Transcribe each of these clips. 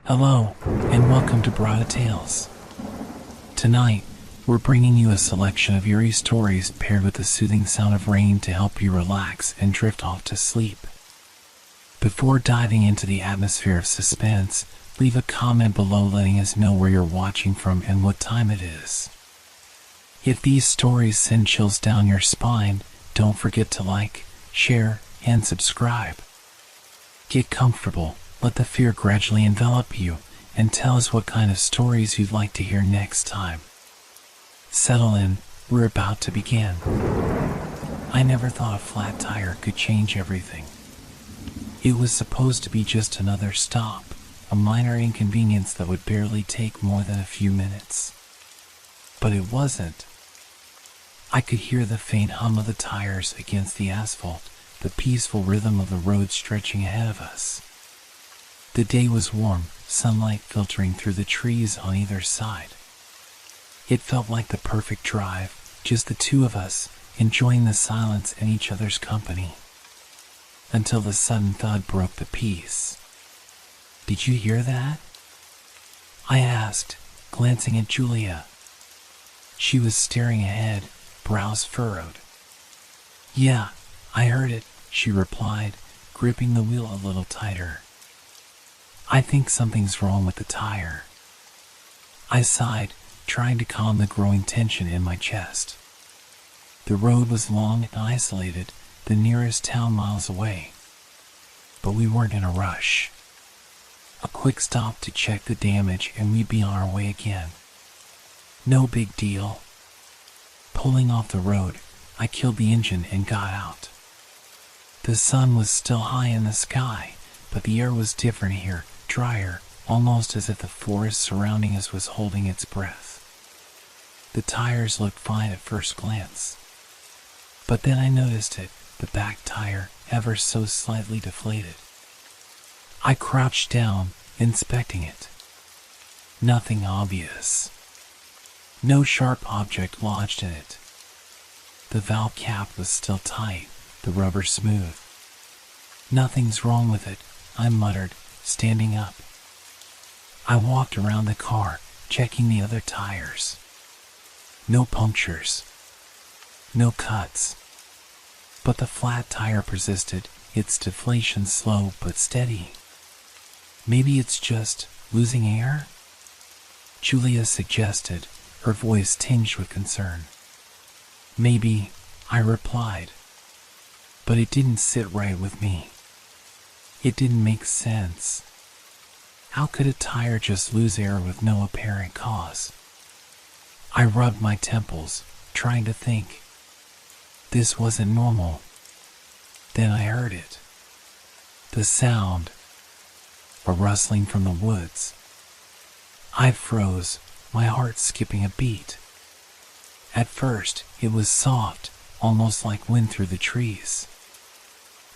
Hello, and welcome to Brada Tales. Tonight, we're bringing you a selection of eerie stories paired with the soothing sound of rain to help you relax and drift off to sleep. Before diving into the atmosphere of suspense, leave a comment below letting us know where you're watching from and what time it is. If these stories send chills down your spine, don't forget to like, share, and subscribe. Get comfortable, let the fear gradually envelop you, and tell us what kind of stories you'd like to hear next time. Settle in, we're about to begin. I never thought a flat tire could change everything. It was supposed to be just another stop, a minor inconvenience that would barely take more than a few minutes. But it wasn't. I could hear the faint hum of the tires against the asphalt, the peaceful rhythm of the road stretching ahead of us. The day was warm, sunlight filtering through the trees on either side. It felt like the perfect drive, just the two of us, enjoying the silence and each other's company. Until the sudden thud broke the peace. "Did you hear that?" I asked, glancing at Julia. She was staring ahead, brows furrowed. "Yeah, I heard it," she replied, gripping the wheel a little tighter. "I think something's wrong with the tire." I sighed, trying to calm the growing tension in my chest. The road was long and isolated, the nearest town miles away. But we weren't in a rush. A quick stop to check the damage and we'd be on our way again. No big deal. Pulling off the road, I killed the engine and got out. The sun was still high in the sky, but the air was different here, drier, almost as if the forest surrounding us was holding its breath. The tires looked fine at first glance. But then I noticed it, the back tire, ever so slightly deflated. I crouched down, inspecting it. Nothing obvious. No sharp object lodged in it. The valve cap was still tight, the rubber smooth. "Nothing's wrong with it," I muttered, standing up. I walked around the car, checking the other tires. No punctures. No cuts. But the flat tire persisted, its deflation slow but steady. "Maybe it's just losing air?" Julia suggested, her voice tinged with concern. "Maybe," I replied. But it didn't sit right with me. It didn't make sense. How could a tire just lose air with no apparent cause? I rubbed my temples, trying to think. This wasn't normal. Then I heard it. The sound. A rustling from the woods. I froze, my heart skipping a beat. At first, it was soft, almost like wind through the trees.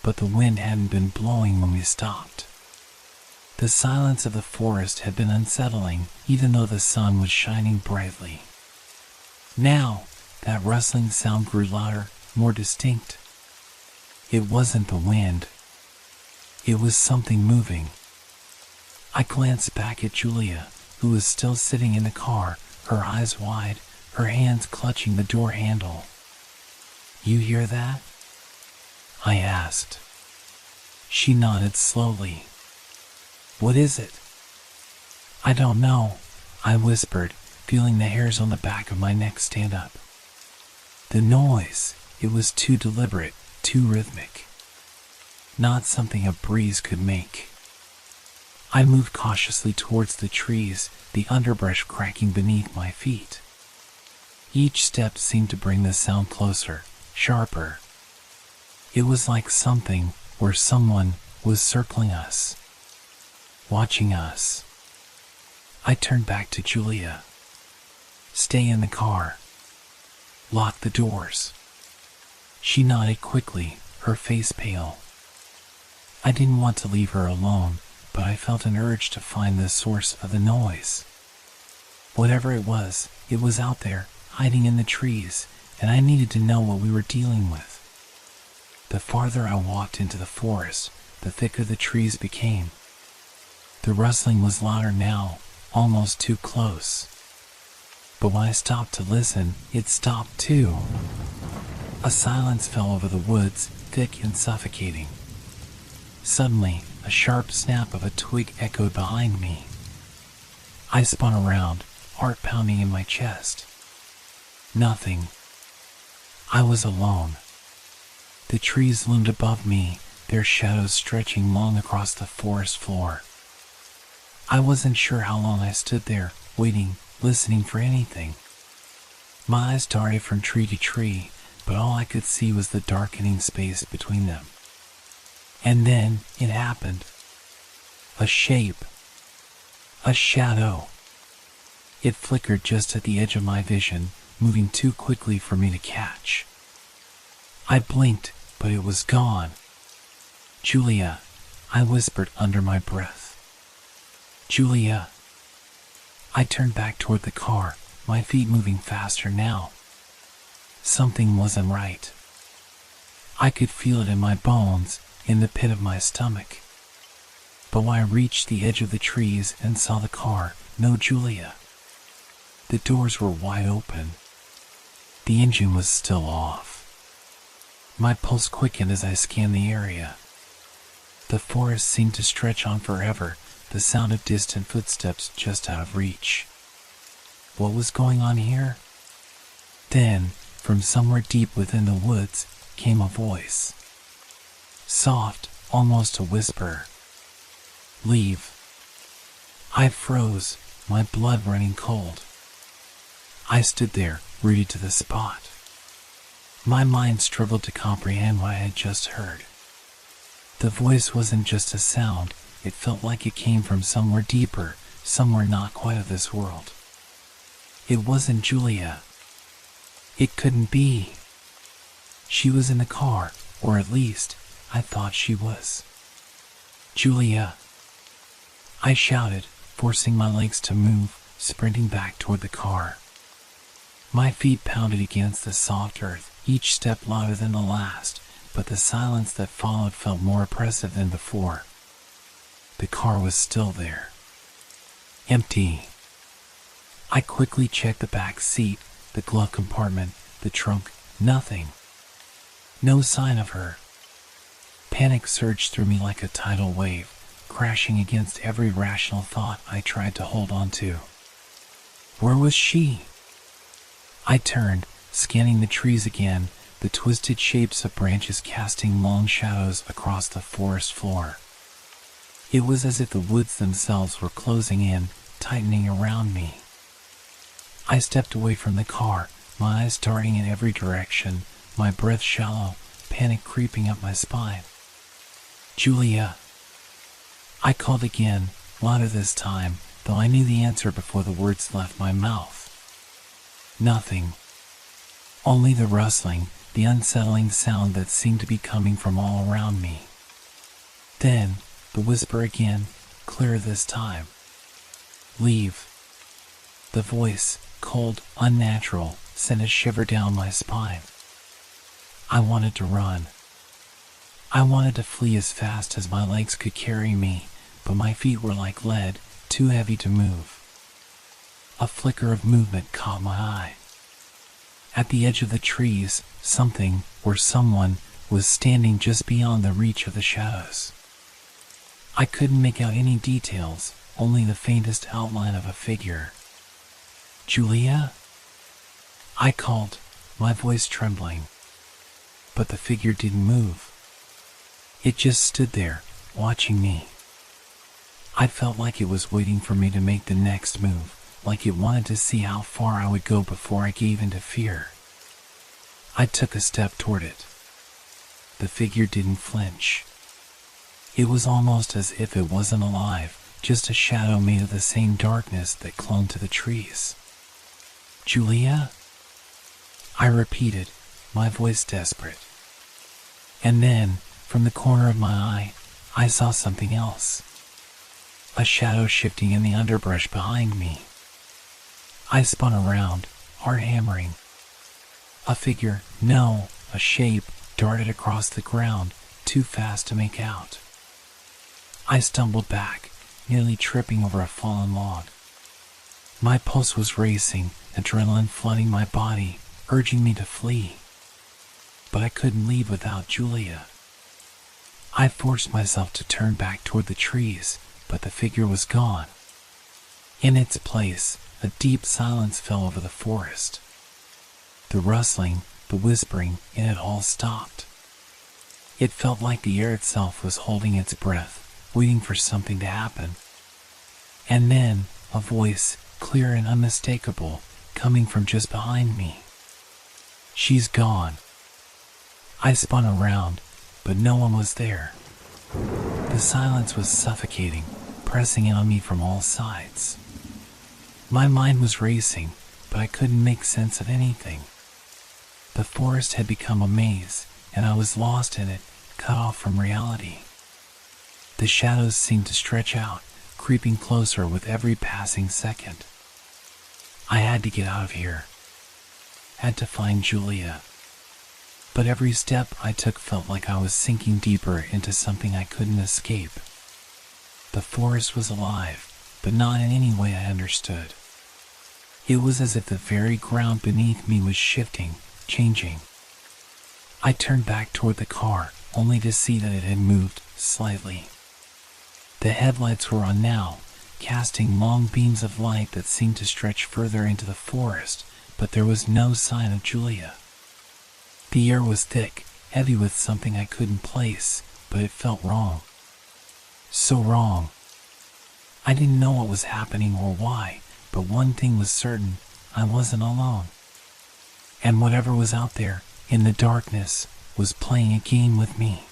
But the wind hadn't been blowing when we stopped. The silence of the forest had been unsettling, even though the sun was shining brightly. Now, that rustling sound grew louder, more distinct. It wasn't the wind. It was something moving. I glanced back at Julia, who was still sitting in the car, her eyes wide, her hands clutching the door handle. "You hear that?" I asked. She nodded slowly. "What is it?" "I don't know," I whispered, feeling the hairs on the back of my neck stand up. The noise, it was too deliberate, too rhythmic. Not something a breeze could make. I moved cautiously towards the trees, the underbrush cracking beneath my feet. Each step seemed to bring the sound closer, sharper. It was like something, or someone, was circling us. Watching us. I turned back to Julia. "Stay in the car. Lock the doors." She nodded quickly, her face pale. I didn't want to leave her alone, but I felt an urge to find the source of the noise. Whatever it was out there, hiding in the trees, and I needed to know what we were dealing with. The farther I walked into the forest, the thicker the trees became. The rustling was louder now, almost too close. But when I stopped to listen, it stopped too. A silence fell over the woods, thick and suffocating. Suddenly, a sharp snap of a twig echoed behind me. I spun around, heart pounding in my chest. Nothing. I was alone. The trees loomed above me, their shadows stretching long across the forest floor. I wasn't sure how long I stood there, waiting, listening for anything. My eyes darted from tree to tree, but all I could see was the darkening space between them. And then it happened. A shape. A shadow. It flickered just at the edge of my vision, moving too quickly for me to catch. I blinked, but it was gone. "Julia," I whispered under my breath. "Julia." I turned back toward the car, my feet moving faster now. Something wasn't right. I could feel it in my bones, in the pit of my stomach. But when I reached the edge of the trees and saw the car, no Julia. The doors were wide open. The engine was still off. My pulse quickened as I scanned the area. The forest seemed to stretch on forever, the sound of distant footsteps just out of reach. What was going on here? Then, from somewhere deep within the woods, came a voice. Soft, almost a whisper. "Leave." I froze, my blood running cold. I stood there, rooted to the spot. My mind struggled to comprehend what I had just heard. The voice wasn't just a sound, it felt like it came from somewhere deeper, somewhere not quite of this world. It wasn't Julia. It couldn't be. She was in the car, or at least, I thought she was. "Julia!" I shouted, forcing my legs to move, sprinting back toward the car. My feet pounded against the soft earth, each step louder than the last, but the silence that followed felt more oppressive than before. The car was still there. Empty. I quickly checked the back seat, the glove compartment, the trunk. Nothing. No sign of her. Panic surged through me like a tidal wave, crashing against every rational thought I tried to hold on to. Where was she? I turned, scanning the trees again, the twisted shapes of branches casting long shadows across the forest floor. It was as if the woods themselves were closing in, tightening around me. I stepped away from the car, my eyes darting in every direction, my breath shallow, panic creeping up my spine. "Julia!" I called again, louder this time, though I knew the answer before the words left my mouth. Nothing. Only the rustling, the unsettling sound that seemed to be coming from all around me. Then, the whisper again, clearer this time. "Leave." The voice, cold, unnatural, sent a shiver down my spine. I wanted to run. I wanted to flee as fast as my legs could carry me, but my feet were like lead, too heavy to move. A flicker of movement caught my eye. At the edge of the trees, something, or someone, was standing just beyond the reach of the shadows. I couldn't make out any details, only the faintest outline of a figure. "Julia?" I called, my voice trembling. But the figure didn't move. It just stood there, watching me. I felt like it was waiting for me to make the next move, like it wanted to see how far I would go before I gave in to fear. I took a step toward it. The figure didn't flinch. It was almost as if it wasn't alive, just a shadow made of the same darkness that clung to the trees. "Julia?" I repeated, my voice desperate. And then, from the corner of my eye, I saw something else. A shadow shifting in the underbrush behind me. I spun around, heart hammering. A figure, no, a shape, darted across the ground, too fast to make out. I stumbled back, nearly tripping over a fallen log. My pulse was racing, adrenaline flooding my body, urging me to flee. But I couldn't leave without Julia. I forced myself to turn back toward the trees, but the figure was gone. In its place, a deep silence fell over the forest. The rustling, the whispering, and it all stopped. It felt like the air itself was holding its breath, waiting for something to happen. And then, a voice, clear and unmistakable, coming from just behind me. "She's gone." I spun around, but no one was there. The silence was suffocating, pressing in on me from all sides. My mind was racing, but I couldn't make sense of anything. The forest had become a maze, and I was lost in it, cut off from reality. The shadows seemed to stretch out, creeping closer with every passing second. I had to get out of here. Had to find Julia. But every step I took felt like I was sinking deeper into something I couldn't escape. The forest was alive, but not in any way I understood. It was as if the very ground beneath me was shifting, changing. I turned back toward the car, only to see that it had moved slightly. The headlights were on now, casting long beams of light that seemed to stretch further into the forest, but there was no sign of Julia. The air was thick, heavy with something I couldn't place, but it felt wrong. So wrong. I didn't know what was happening or why, but one thing was certain, I wasn't alone. And whatever was out there, in the darkness, was playing a game with me.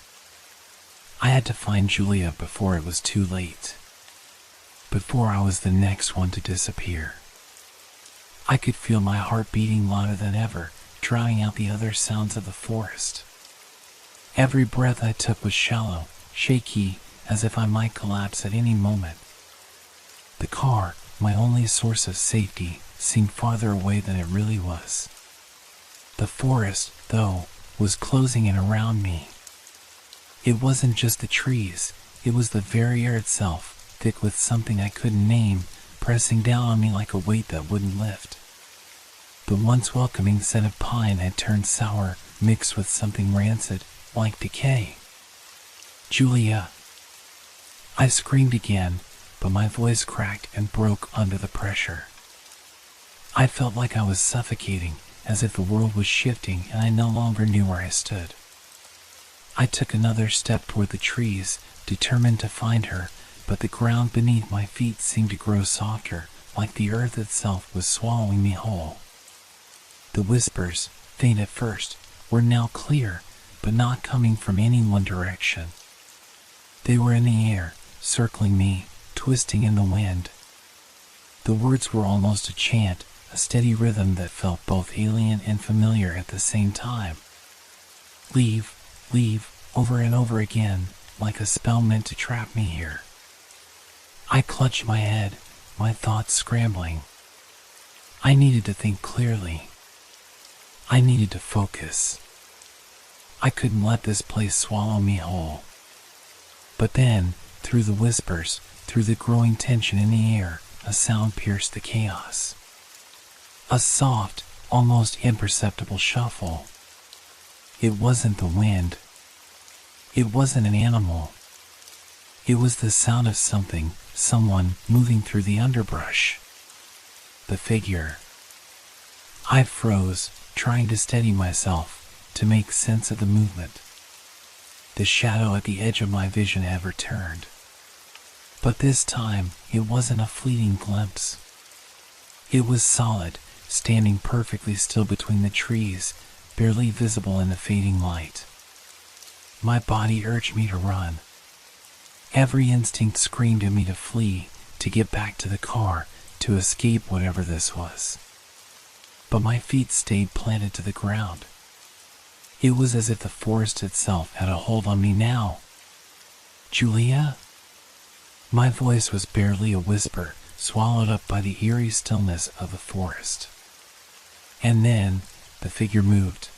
I had to find Julia before it was too late. Before I was the next one to disappear. I could feel my heart beating louder than ever, drowning out the other sounds of the forest. Every breath I took was shallow, shaky, as if I might collapse at any moment. The car, my only source of safety, seemed farther away than it really was. The forest, though, was closing in around me. It wasn't just the trees, it was the very air itself, thick with something I couldn't name, pressing down on me like a weight that wouldn't lift. The once welcoming scent of pine had turned sour, mixed with something rancid, like decay. "Julia!" I screamed again, but my voice cracked and broke under the pressure. I felt like I was suffocating, as if the world was shifting and I no longer knew where I stood. I took another step toward the trees, determined to find her, but the ground beneath my feet seemed to grow softer, like the earth itself was swallowing me whole. The whispers, faint at first, were now clear, but not coming from any one direction. They were in the air, circling me, twisting in the wind. The words were almost a chant, a steady rhythm that felt both alien and familiar at the same time. "Leave, leave," over and over again, like a spell meant to trap me here. I clutched my head, my thoughts scrambling. I needed to think clearly. I needed to focus. I couldn't let this place swallow me whole. But then, through the whispers, through the growing tension in the air, a sound pierced the chaos. A soft, almost imperceptible shuffle. It wasn't the wind. It wasn't an animal. It was the sound of something, someone, moving through the underbrush. The figure. I froze, trying to steady myself, to make sense of the movement. The shadow at the edge of my vision had returned. But this time, it wasn't a fleeting glimpse. It was solid, standing perfectly still between the trees, barely visible in the fading light. My body urged me to run. Every instinct screamed at me to flee, to get back to the car, to escape whatever this was. But my feet stayed planted to the ground. It was as if the forest itself had a hold on me now. "Julia?" My voice was barely a whisper, swallowed up by the eerie stillness of the forest. And then, the figure moved.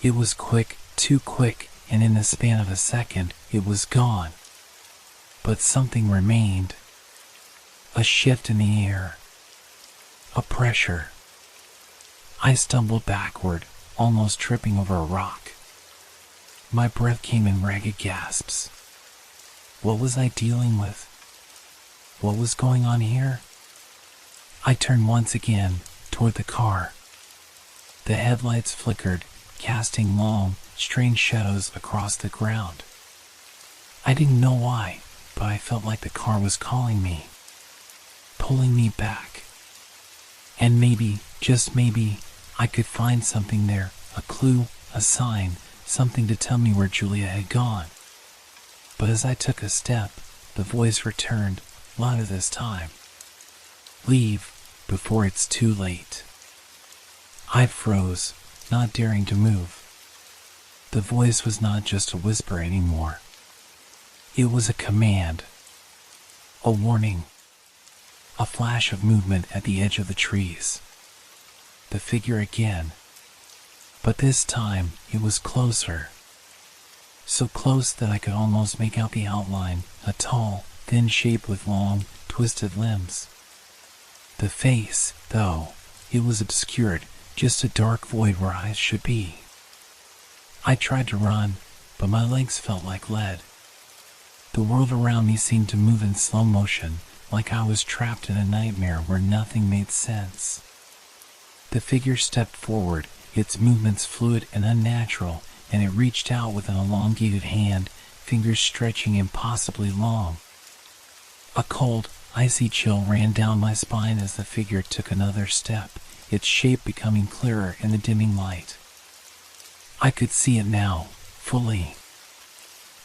It was quick, too quick, and in the span of a second, it was gone. But something remained. A shift in the air. A pressure. I stumbled backward, almost tripping over a rock. My breath came in ragged gasps. What was I dealing with? What was going on here? I turned once again toward the car. The headlights flickered, casting long, strange shadows across the ground. I didn't know why, but I felt like the car was calling me, pulling me back. And maybe, just maybe, I could find something there, a clue, a sign, something to tell me where Julia had gone. But as I took a step, the voice returned, louder this time. Leave, before it's too late. I froze, not daring to move. The voice was not just a whisper anymore. It was a command, a warning, a flash of movement at the edge of the trees. The figure again, but this time it was closer. So close that I could almost make out the outline, a tall, thin shape with long, twisted limbs. The face, though, it was obscured, just a dark void where eyes should be. I tried to run, but my legs felt like lead. The world around me seemed to move in slow motion, like I was trapped in a nightmare where nothing made sense. The figure stepped forward, its movements fluid and unnatural, and it reached out with an elongated hand, fingers stretching impossibly long. A cold, icy chill ran down my spine as the figure took another step, its shape becoming clearer in the dimming light. I could see it now, fully.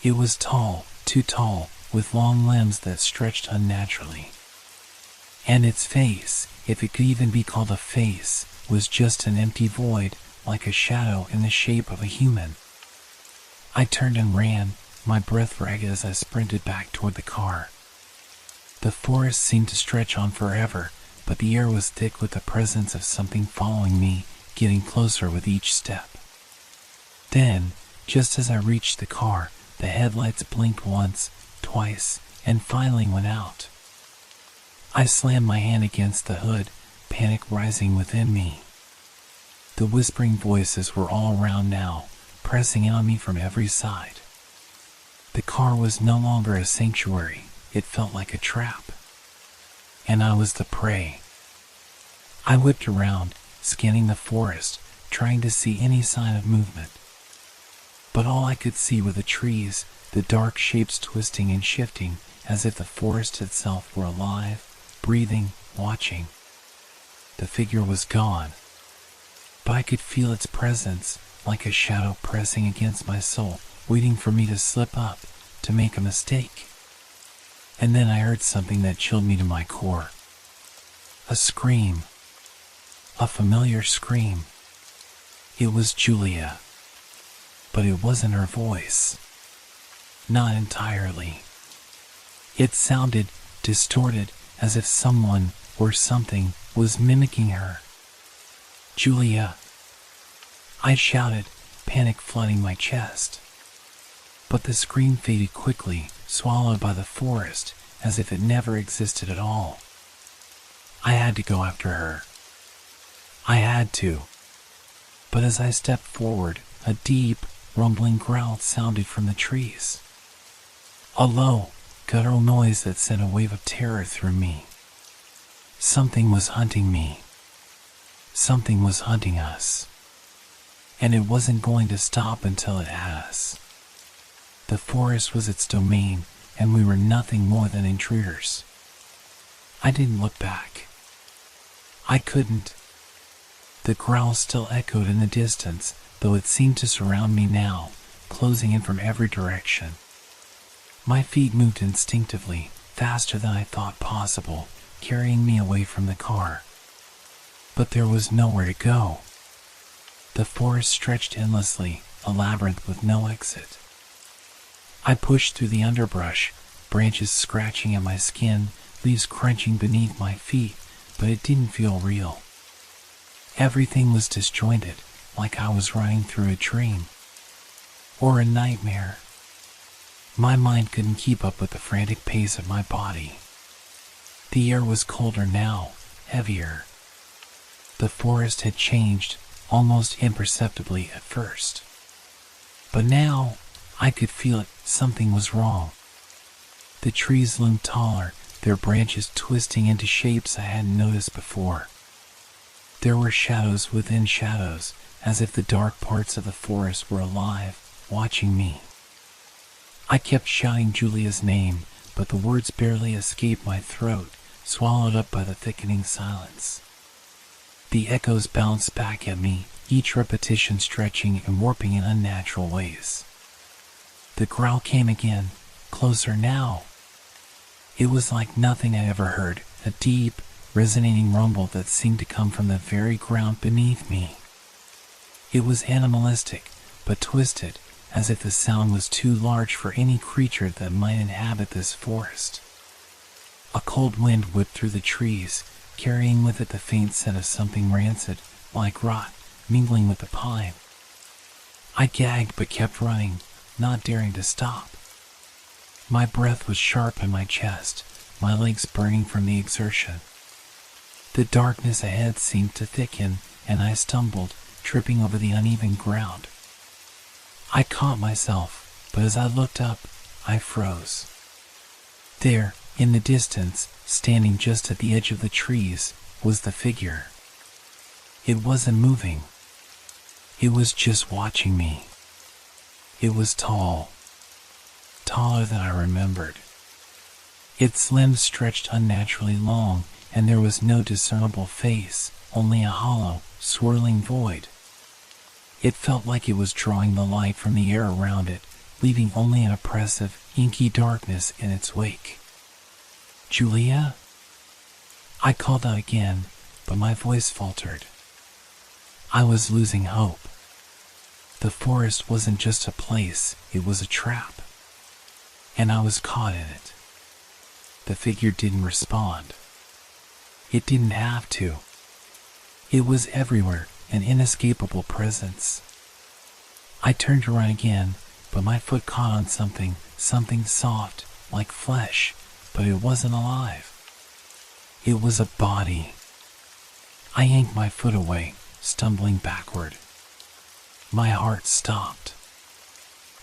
It was tall, too tall, with long limbs that stretched unnaturally. And its face, if it could even be called a face, was just an empty void, like a shadow in the shape of a human. I turned and ran, my breath ragged as I sprinted back toward the car. The forest seemed to stretch on forever, but the air was thick with the presence of something following me, getting closer with each step. Then, just as I reached the car, the headlights blinked once, twice, and finally went out. I slammed my hand against the hood, panic rising within me. The whispering voices were all around now, pressing in on me from every side. The car was no longer a sanctuary, it felt like a trap. And I was the prey. I whipped around, scanning the forest, trying to see any sign of movement. But all I could see were the trees, the dark shapes twisting and shifting, as if the forest itself were alive, breathing, watching. The figure was gone, but I could feel its presence, like a shadow pressing against my soul, waiting for me to slip up, to make a mistake. And then I heard something that chilled me to my core. A scream. A familiar scream. It was Julia. But it wasn't her voice. Not entirely. It sounded distorted, as if someone or something was mimicking her. Julia! I shouted, panic flooding my chest. But the scream faded quickly, swallowed by the forest, as if it never existed at all. I had to go after her. I had to. But as I stepped forward, a deep, rumbling growl sounded from the trees. A low, guttural noise that sent a wave of terror through me. Something was hunting me. Something was hunting us. And it wasn't going to stop until it had us. The forest was its domain, and we were nothing more than intruders. I didn't look back. I couldn't. The growl still echoed in the distance, though it seemed to surround me now, closing in from every direction. My feet moved instinctively, faster than I thought possible, carrying me away from the car. But there was nowhere to go. The forest stretched endlessly, a labyrinth with no exit. I pushed through the underbrush, branches scratching at my skin, leaves crunching beneath my feet, but it didn't feel real. Everything was disjointed, like I was running through a dream. Or a nightmare. My mind couldn't keep up with the frantic pace of my body. The air was colder now, heavier. The forest had changed, almost imperceptibly at first. But now, I could feel it, something was wrong. The trees loomed taller, their branches twisting into shapes I hadn't noticed before. There were shadows within shadows, as if the dark parts of the forest were alive, watching me. I kept shouting Julia's name, but the words barely escaped my throat, swallowed up by the thickening silence. The echoes bounced back at me, each repetition stretching and warping in unnatural ways. The growl came again, closer now. It was like nothing I ever heard, a deep, resonating rumble that seemed to come from the very ground beneath me. It was animalistic, but twisted, as if the sound was too large for any creature that might inhabit this forest. A cold wind whipped through the trees, carrying with it the faint scent of something rancid, like rot, mingling with the pine. I gagged but kept running, not daring to stop. My breath was sharp in my chest, my legs burning from the exertion. The darkness ahead seemed to thicken, and I stumbled, tripping over the uneven ground. I caught myself, but as I looked up, I froze. There, in the distance, standing just at the edge of the trees, was the figure. It wasn't moving. It was just watching me. It was tall. Taller than I remembered. Its limbs stretched unnaturally long, and there was no discernible face, only a hollow, swirling void. It felt like it was drawing the light from the air around it, leaving only an oppressive, inky darkness in its wake. "Julia?" I called out again, but my voice faltered. I was losing hope. The forest wasn't just a place, it was a trap. And I was caught in it. The figure didn't respond. It didn't have to. It was everywhere, an inescapable presence. I turned to run again, but my foot caught on something soft, like flesh, but it wasn't alive. It was a body. I yanked my foot away, stumbling backward. My heart stopped.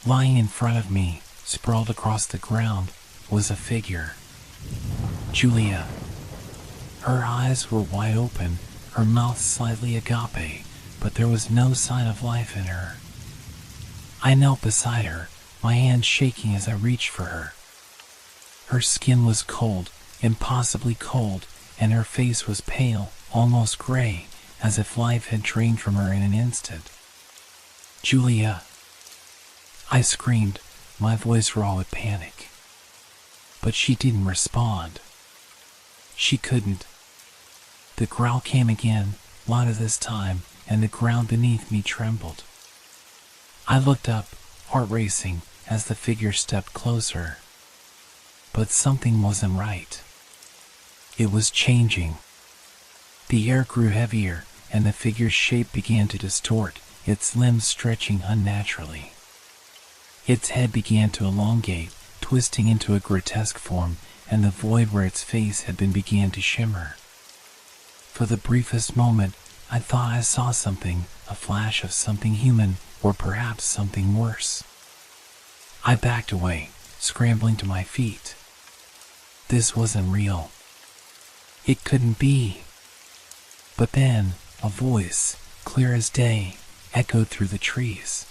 Lying in front of me, sprawled across the ground, was a figure. Julia. Her eyes were wide open, her mouth slightly agape, but there was no sign of life in her. I knelt beside her, my hands shaking as I reached for her. Her skin was cold, impossibly cold, and her face was pale, almost gray, as if life had drained from her in an instant. "Julia!" I screamed, my voice raw with panic. But she didn't respond. She couldn't. The growl came again, louder this time, and the ground beneath me trembled. I looked up, heart racing, as the figure stepped closer. But something wasn't right. It was changing. The air grew heavier, and the figure's shape began to distort, its limbs stretching unnaturally. Its head began to elongate, twisting into a grotesque form, and the void where its face had been began to shimmer. For the briefest moment, I thought I saw something, a flash of something human, or perhaps something worse. I backed away, scrambling to my feet. This wasn't real. It couldn't be. But then, a voice, clear as day, echoed through the trees.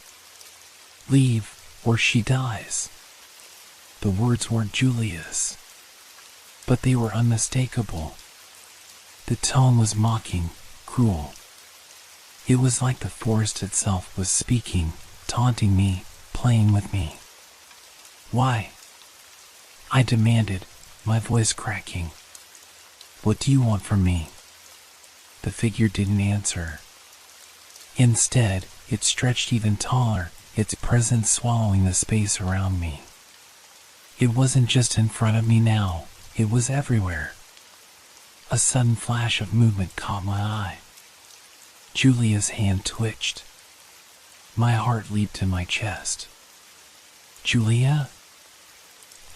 "Leave, or she dies." The words weren't Julia's, but they were unmistakable. The tone was mocking, cruel. It was like the forest itself was speaking, taunting me, playing with me. "Why?" I demanded, my voice cracking. "What do you want from me?" The figure didn't answer. Instead, it stretched even taller, its presence swallowing the space around me. It wasn't just in front of me now, it was everywhere. A sudden flash of movement caught my eye. Julia's hand twitched. My heart leaped in my chest. "Julia?"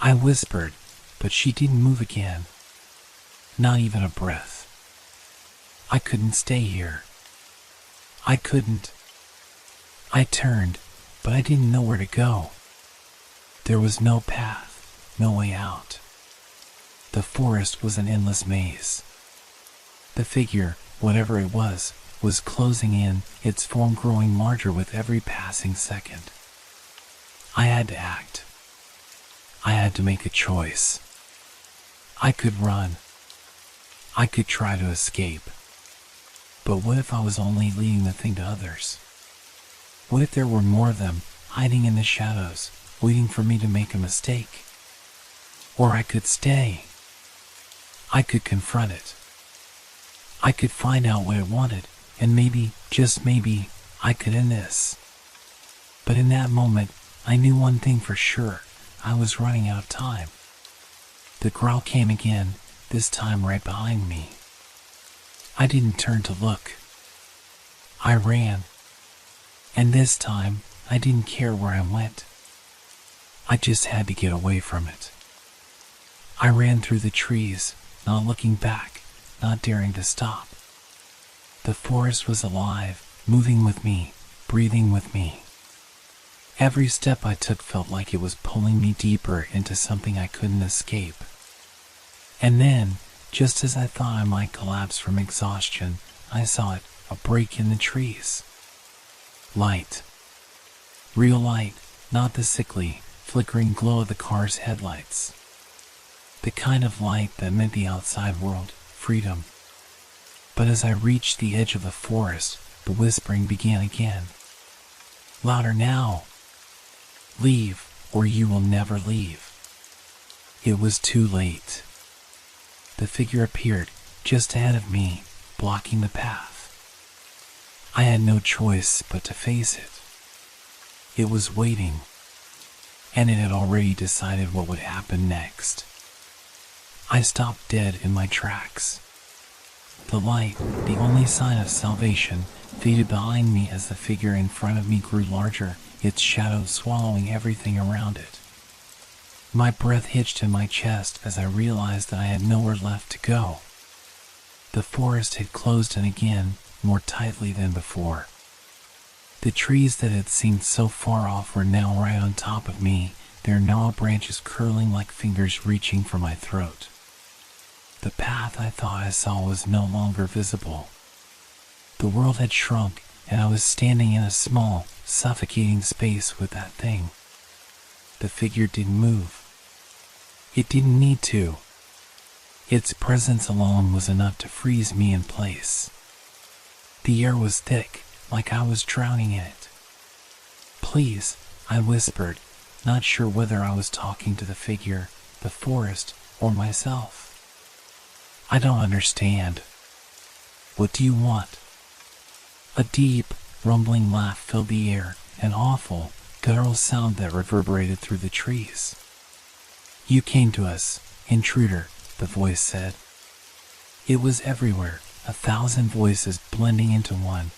I whispered, but she didn't move again. Not even a breath. I couldn't stay here. I couldn't. I turned, but I didn't know where to go. There was no path, no way out. The forest was an endless maze. The figure, whatever it was closing in, its form growing larger with every passing second. I had to act. I had to make a choice. I could run. I could try to escape. But what if I was only leading the thing to others? What if there were more of them, hiding in the shadows, waiting for me to make a mistake? Or I could stay. I could confront it. I could find out what it wanted, and maybe, just maybe, I could end this. But in that moment, I knew one thing for sure. I was running out of time. The growl came again, this time right behind me. I didn't turn to look. I ran. And this time, I didn't care where I went. I just had to get away from it. I ran through the trees, not looking back, not daring to stop. The forest was alive, moving with me, breathing with me. Every step I took felt like it was pulling me deeper into something I couldn't escape. And then, just as I thought I might collapse from exhaustion, I saw it, a break in the trees. Light. Real light, not the sickly, flickering glow of the car's headlights. The kind of light that meant the outside world, freedom. But as I reached the edge of the forest, the whispering began again. Louder now. Leave, or you will never leave. It was too late. The figure appeared, just ahead of me, blocking the path. I had no choice but to face it. It was waiting, and it had already decided what would happen next. I stopped dead in my tracks. The light, the only sign of salvation, faded behind me as the figure in front of me grew larger, its shadow swallowing everything around it. My breath hitched in my chest as I realized that I had nowhere left to go. The forest had closed in again, more tightly than before. The trees that had seemed so far off were now right on top of me, their gnarled branches curling like fingers reaching for my throat. The path I thought I saw was no longer visible. The world had shrunk, and I was standing in a small, suffocating space with that thing. The figure didn't move. It didn't need to. Its presence alone was enough to freeze me in place. The air was thick, like I was drowning in it. Please, I whispered, not sure whether I was talking to the figure, the forest, or myself. I don't understand. What do you want? A deep, rumbling laugh filled the air, an awful, guttural sound that reverberated through the trees. You came to us, intruder, the voice said. It was everywhere, 1,000 voices blending into one.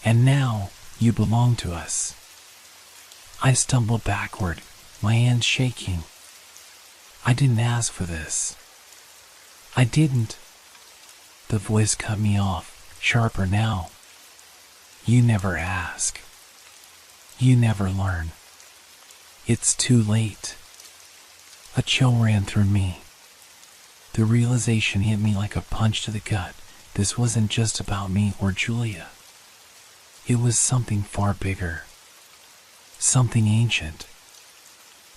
And now, you belong to us. I stumbled backward, my hands shaking. I didn't ask for this. I didn't. The voice cut me off, sharper now. You never ask. You never learn. It's too late. A chill ran through me. The realization hit me like a punch to the gut. This wasn't just about me or Julia. It was something far bigger. Something ancient.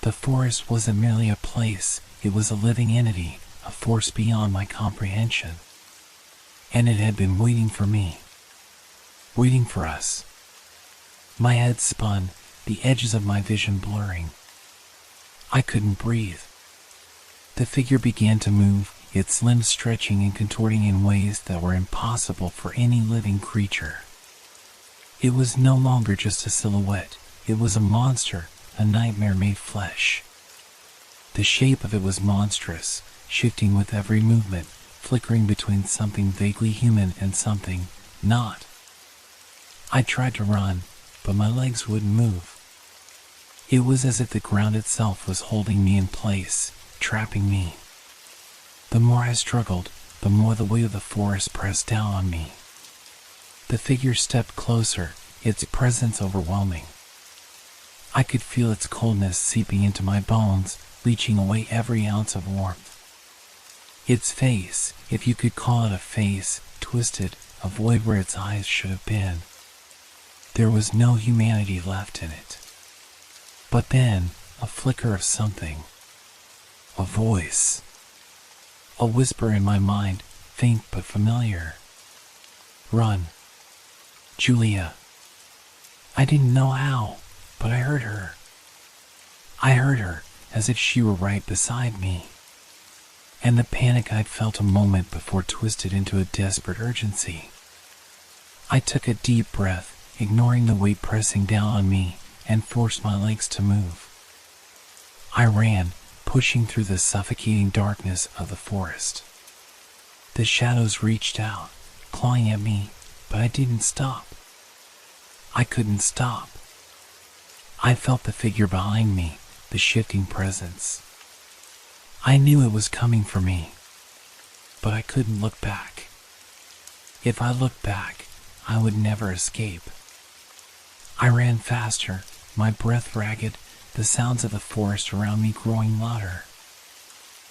The forest wasn't merely a place, it was a living entity, a force beyond my comprehension. And it had been waiting for me. Waiting for us. My head spun, the edges of my vision blurring. I couldn't breathe. The figure began to move, its limbs stretching and contorting in ways that were impossible for any living creature. It was no longer just a silhouette, it was a monster, a nightmare made flesh. The shape of it was monstrous, shifting with every movement, flickering between something vaguely human and something not. I tried to run, but my legs wouldn't move. It was as if the ground itself was holding me in place, trapping me. The more I struggled, the more the weight of the forest pressed down on me. The figure stepped closer, its presence overwhelming. I could feel its coldness seeping into my bones, leaching away every ounce of warmth. Its face, if you could call it a face, twisted, a void where its eyes should have been. There was no humanity left in it. But then, a flicker of something. A voice. A whisper in my mind, faint but familiar. Run. Julia. I didn't know how, but I heard her. I heard her, as if she were right beside me. And the panic I'd felt a moment before twisted into a desperate urgency. I took a deep breath, ignoring the weight pressing down on me, and forced my legs to move. I ran, pushing through the suffocating darkness of the forest. The shadows reached out, clawing at me, but I didn't stop. I couldn't stop. I felt the figure behind me, the shifting presence. I knew it was coming for me, but I couldn't look back. If I looked back, I would never escape. I ran faster, my breath ragged, the sounds of the forest around me growing louder.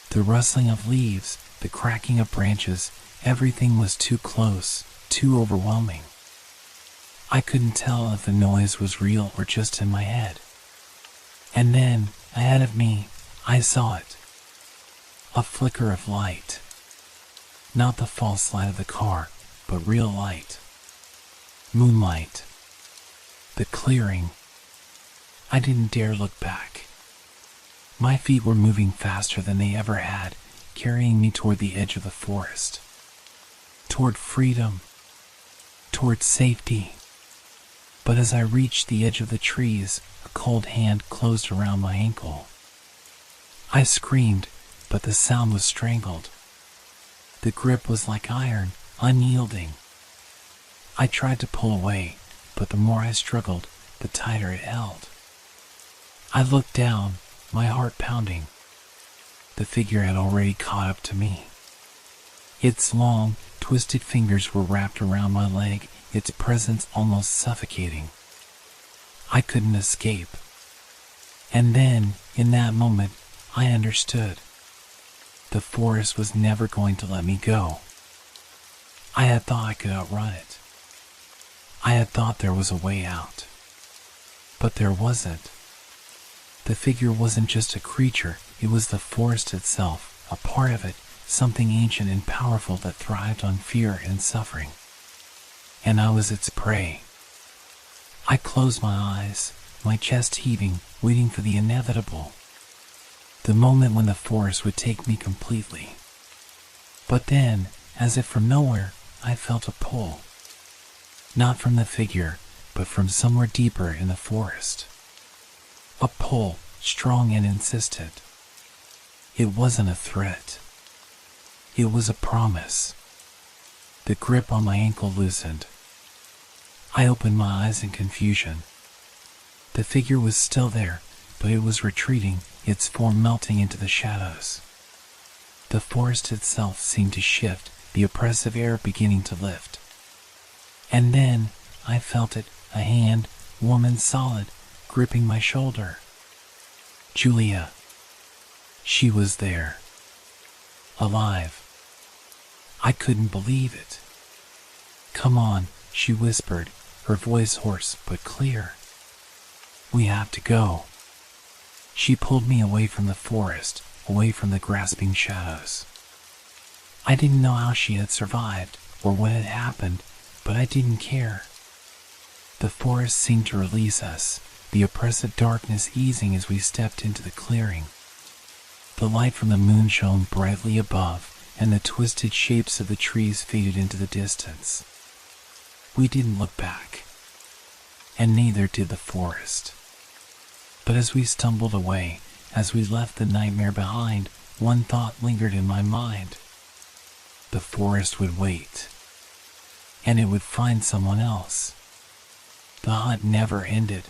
The rustling of leaves, the cracking of branches, everything was too close, too overwhelming. I couldn't tell if the noise was real or just in my head. And then, ahead of me, I saw it. A flicker of light. Not the false light of the car, but real light. Moonlight. The clearing. I didn't dare look back. My feet were moving faster than they ever had, carrying me toward the edge of the forest. Toward freedom. Toward safety. But as I reached the edge of the trees, a cold hand closed around my ankle. I screamed, but the sound was strangled. The grip was like iron, unyielding. I tried to pull away, but the more I struggled, the tighter it held. I looked down, my heart pounding. The figure had already caught up to me. Its long, twisted fingers were wrapped around my leg, its presence almost suffocating. I couldn't escape. And then, in that moment, I understood. The forest was never going to let me go. I had thought I could outrun it. I had thought there was a way out. But there wasn't. The figure wasn't just a creature, it was the forest itself, a part of it, something ancient and powerful that thrived on fear and suffering. And I was its prey. I closed my eyes, my chest heaving, waiting for the inevitable. The moment when the forest would take me completely. But then, as if from nowhere, I felt a pull. Not from the figure, but from somewhere deeper in the forest. A pull, strong and insistent. It wasn't a threat. It was a promise. The grip on my ankle loosened. I opened my eyes in confusion. The figure was still there, but it was retreating, its form melting into the shadows. The forest itself seemed to shift, the oppressive air beginning to lift. And then, I felt it, a hand, warm and solid, gripping my shoulder. Julia. She was there. Alive. I couldn't believe it. Come on, she whispered, her voice hoarse but clear. We have to go. She pulled me away from the forest, away from the grasping shadows. I didn't know how she had survived, or what had happened, but I didn't care. The forest seemed to release us, the oppressive darkness easing as we stepped into the clearing. The light from the moon shone brightly above, and the twisted shapes of the trees faded into the distance. We didn't look back, and neither did the forest. But as we stumbled away, as we left the nightmare behind, one thought lingered in my mind. The forest would wait, and it would find someone else. The hunt never ended.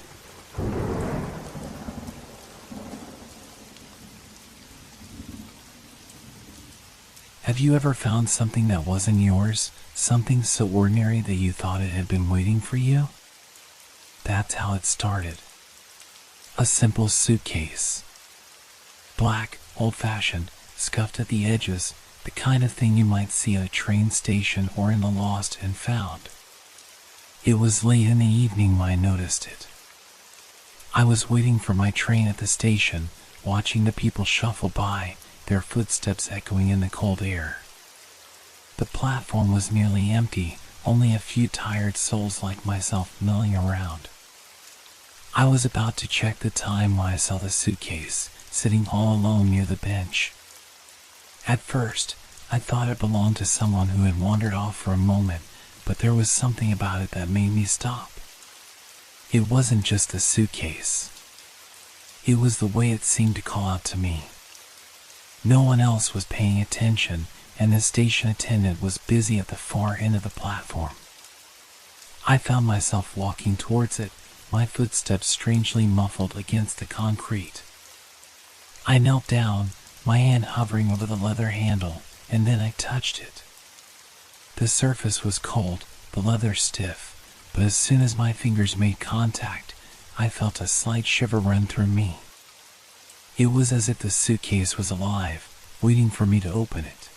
Have you ever found something that wasn't yours, something so ordinary that you thought it had been waiting for you? That's how it started. A simple suitcase. Black, old-fashioned, scuffed at the edges, the kind of thing you might see at a train station or in the lost and found. It was late in the evening when I noticed it. I was waiting for my train at the station, watching the people shuffle by, their footsteps echoing in the cold air. The platform was nearly empty, only a few tired souls like myself milling around. I was about to check the time when I saw the suitcase, sitting all alone near the bench. At first, I thought it belonged to someone who had wandered off for a moment, but there was something about it that made me stop. It wasn't just the suitcase. It was the way it seemed to call out to me. No one else was paying attention, and the station attendant was busy at the far end of the platform. I found myself walking towards it, my footsteps strangely muffled against the concrete. I knelt down, my hand hovering over the leather handle, and then I touched it. The surface was cold, the leather stiff, but as soon as my fingers made contact, I felt a slight shiver run through me. It was as if the suitcase was alive, waiting for me to open it.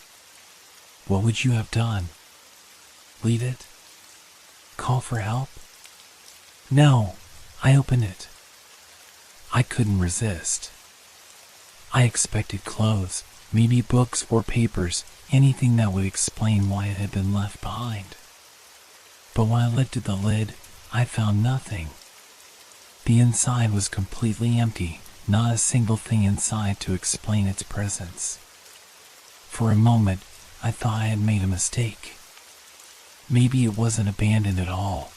What would you have done? Leave it? Call for help? No, I opened it. I couldn't resist. I expected clothes, maybe books or papers, anything that would explain why it had been left behind. But when I lifted the lid, I found nothing. The inside was completely empty, not a single thing inside to explain its presence. For a moment, I thought I had made a mistake. Maybe it wasn't abandoned at all.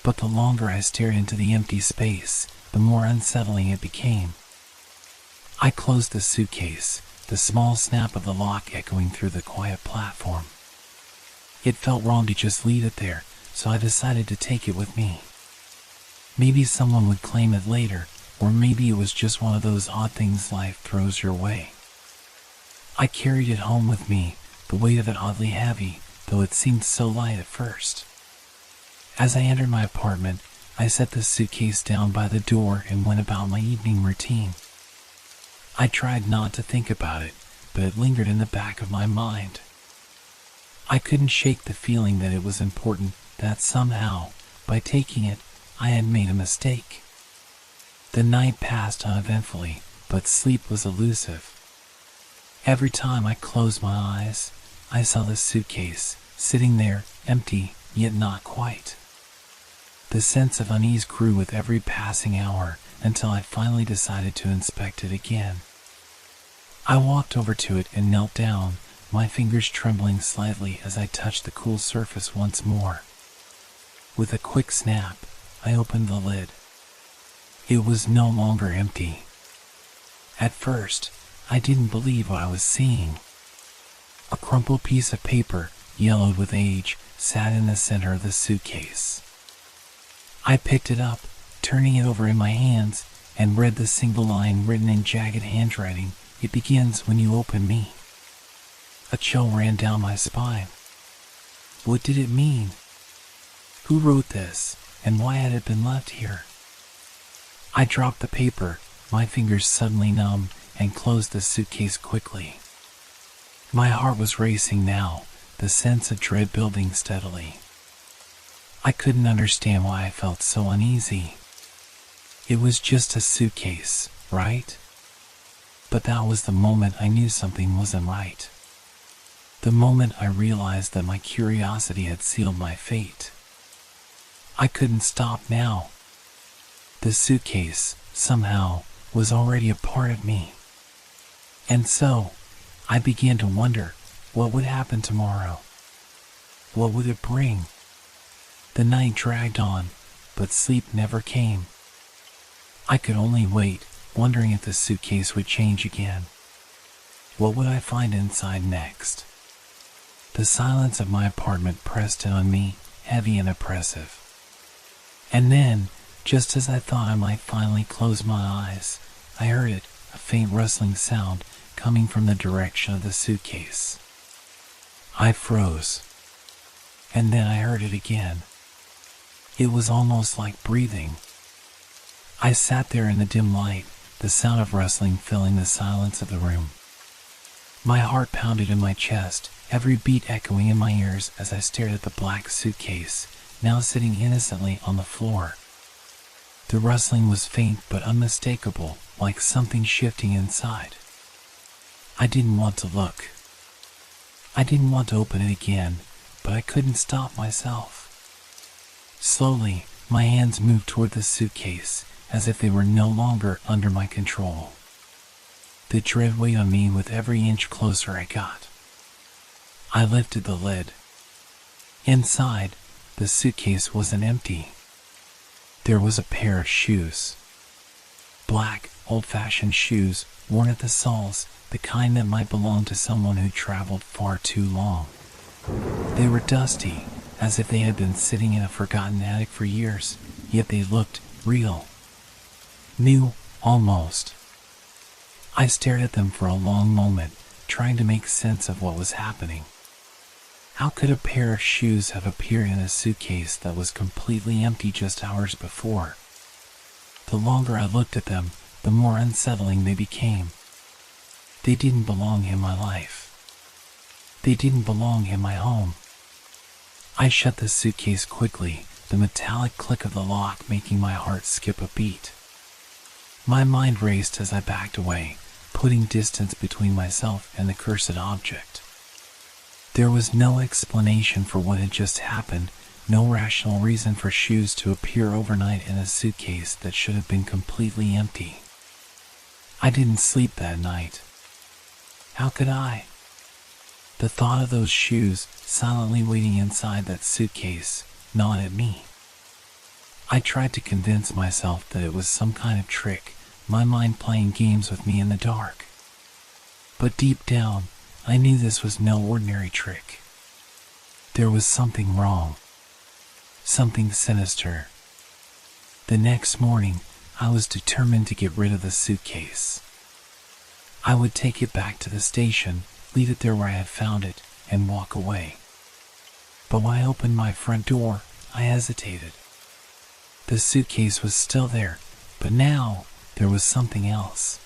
But the longer I stared into the empty space, the more unsettling it became. I closed the suitcase, the small snap of the lock echoing through the quiet platform. It felt wrong to just leave it there, so I decided to take it with me. Maybe someone would claim it later, or maybe it was just one of those odd things life throws your way. I carried it home with me, the weight of it oddly heavy, though it seemed so light at first. As I entered my apartment, I set the suitcase down by the door and went about my evening routine. I tried not to think about it, but it lingered in the back of my mind. I couldn't shake the feeling that it was important, that somehow, by taking it, I had made a mistake. The night passed uneventfully, but sleep was elusive. Every time I closed my eyes, I saw the suitcase, sitting there, empty, yet not quite. The sense of unease grew with every passing hour, until I finally decided to inspect it again. I walked over to it and knelt down, my fingers trembling slightly as I touched the cool surface once more. With a quick snap, I opened the lid. It was no longer empty. At first, I didn't believe what I was seeing. A crumpled piece of paper, yellowed with age, sat in the center of the suitcase. I picked it up, turning it over in my hands, and read the single line written in jagged handwriting. It begins when you open me. A chill ran down my spine. What did it mean? Who wrote this, and why had it been left here? I dropped the paper, my fingers suddenly numb, and closed the suitcase quickly. My heart was racing now, the sense of dread building steadily. I couldn't understand why I felt so uneasy. It was just a suitcase, right? But that was the moment I knew something wasn't right. The moment I realized that my curiosity had sealed my fate. I couldn't stop now. The suitcase, somehow, was already a part of me. And so, I began to wonder, what would happen tomorrow? What would it bring? The night dragged on, but sleep never came. I could only wait, wondering if the suitcase would change again. What would I find inside next? The silence of my apartment pressed in on me, heavy and oppressive. And then, just as I thought I might finally close my eyes, I heard it, a faint rustling sound, coming from the direction of the suitcase. I froze, and then I heard it again. It was almost like breathing. I sat there in the dim light, the sound of rustling filling the silence of the room. My heart pounded in my chest, every beat echoing in my ears as I stared at the black suitcase, now sitting innocently on the floor. The rustling was faint but unmistakable, like something shifting inside. I didn't want to look. I didn't want to open it again, but I couldn't stop myself. Slowly, my hands moved toward the suitcase, as if they were no longer under my control. The dread weighed on me with every inch closer I got. I lifted the lid. Inside, the suitcase wasn't empty. There was a pair of shoes. Black, old-fashioned shoes, worn at the soles, the kind that might belong to someone who traveled far too long. They were dusty, as if they had been sitting in a forgotten attic for years, yet they looked real. New, almost. I stared at them for a long moment, trying to make sense of what was happening. How could a pair of shoes have appeared in a suitcase that was completely empty just hours before? The longer I looked at them, the more unsettling they became. They didn't belong in my life. They didn't belong in my home. I shut the suitcase quickly, the metallic click of the lock making my heart skip a beat. My mind raced as I backed away, putting distance between myself and the cursed object. There was no explanation for what had just happened, no rational reason for shoes to appear overnight in a suitcase that should have been completely empty. I didn't sleep that night. How could I? The thought of those shoes silently waiting inside that suitcase gnawed at me. I tried to convince myself that it was some kind of trick, my mind playing games with me in the dark. But deep down, I knew this was no ordinary trick. There was something wrong. Something sinister. The next morning, I was determined to get rid of the suitcase. I would take it back to the station, leave it there where I had found it, and walk away. But when I opened my front door, I hesitated. The suitcase was still there, but now there was something else.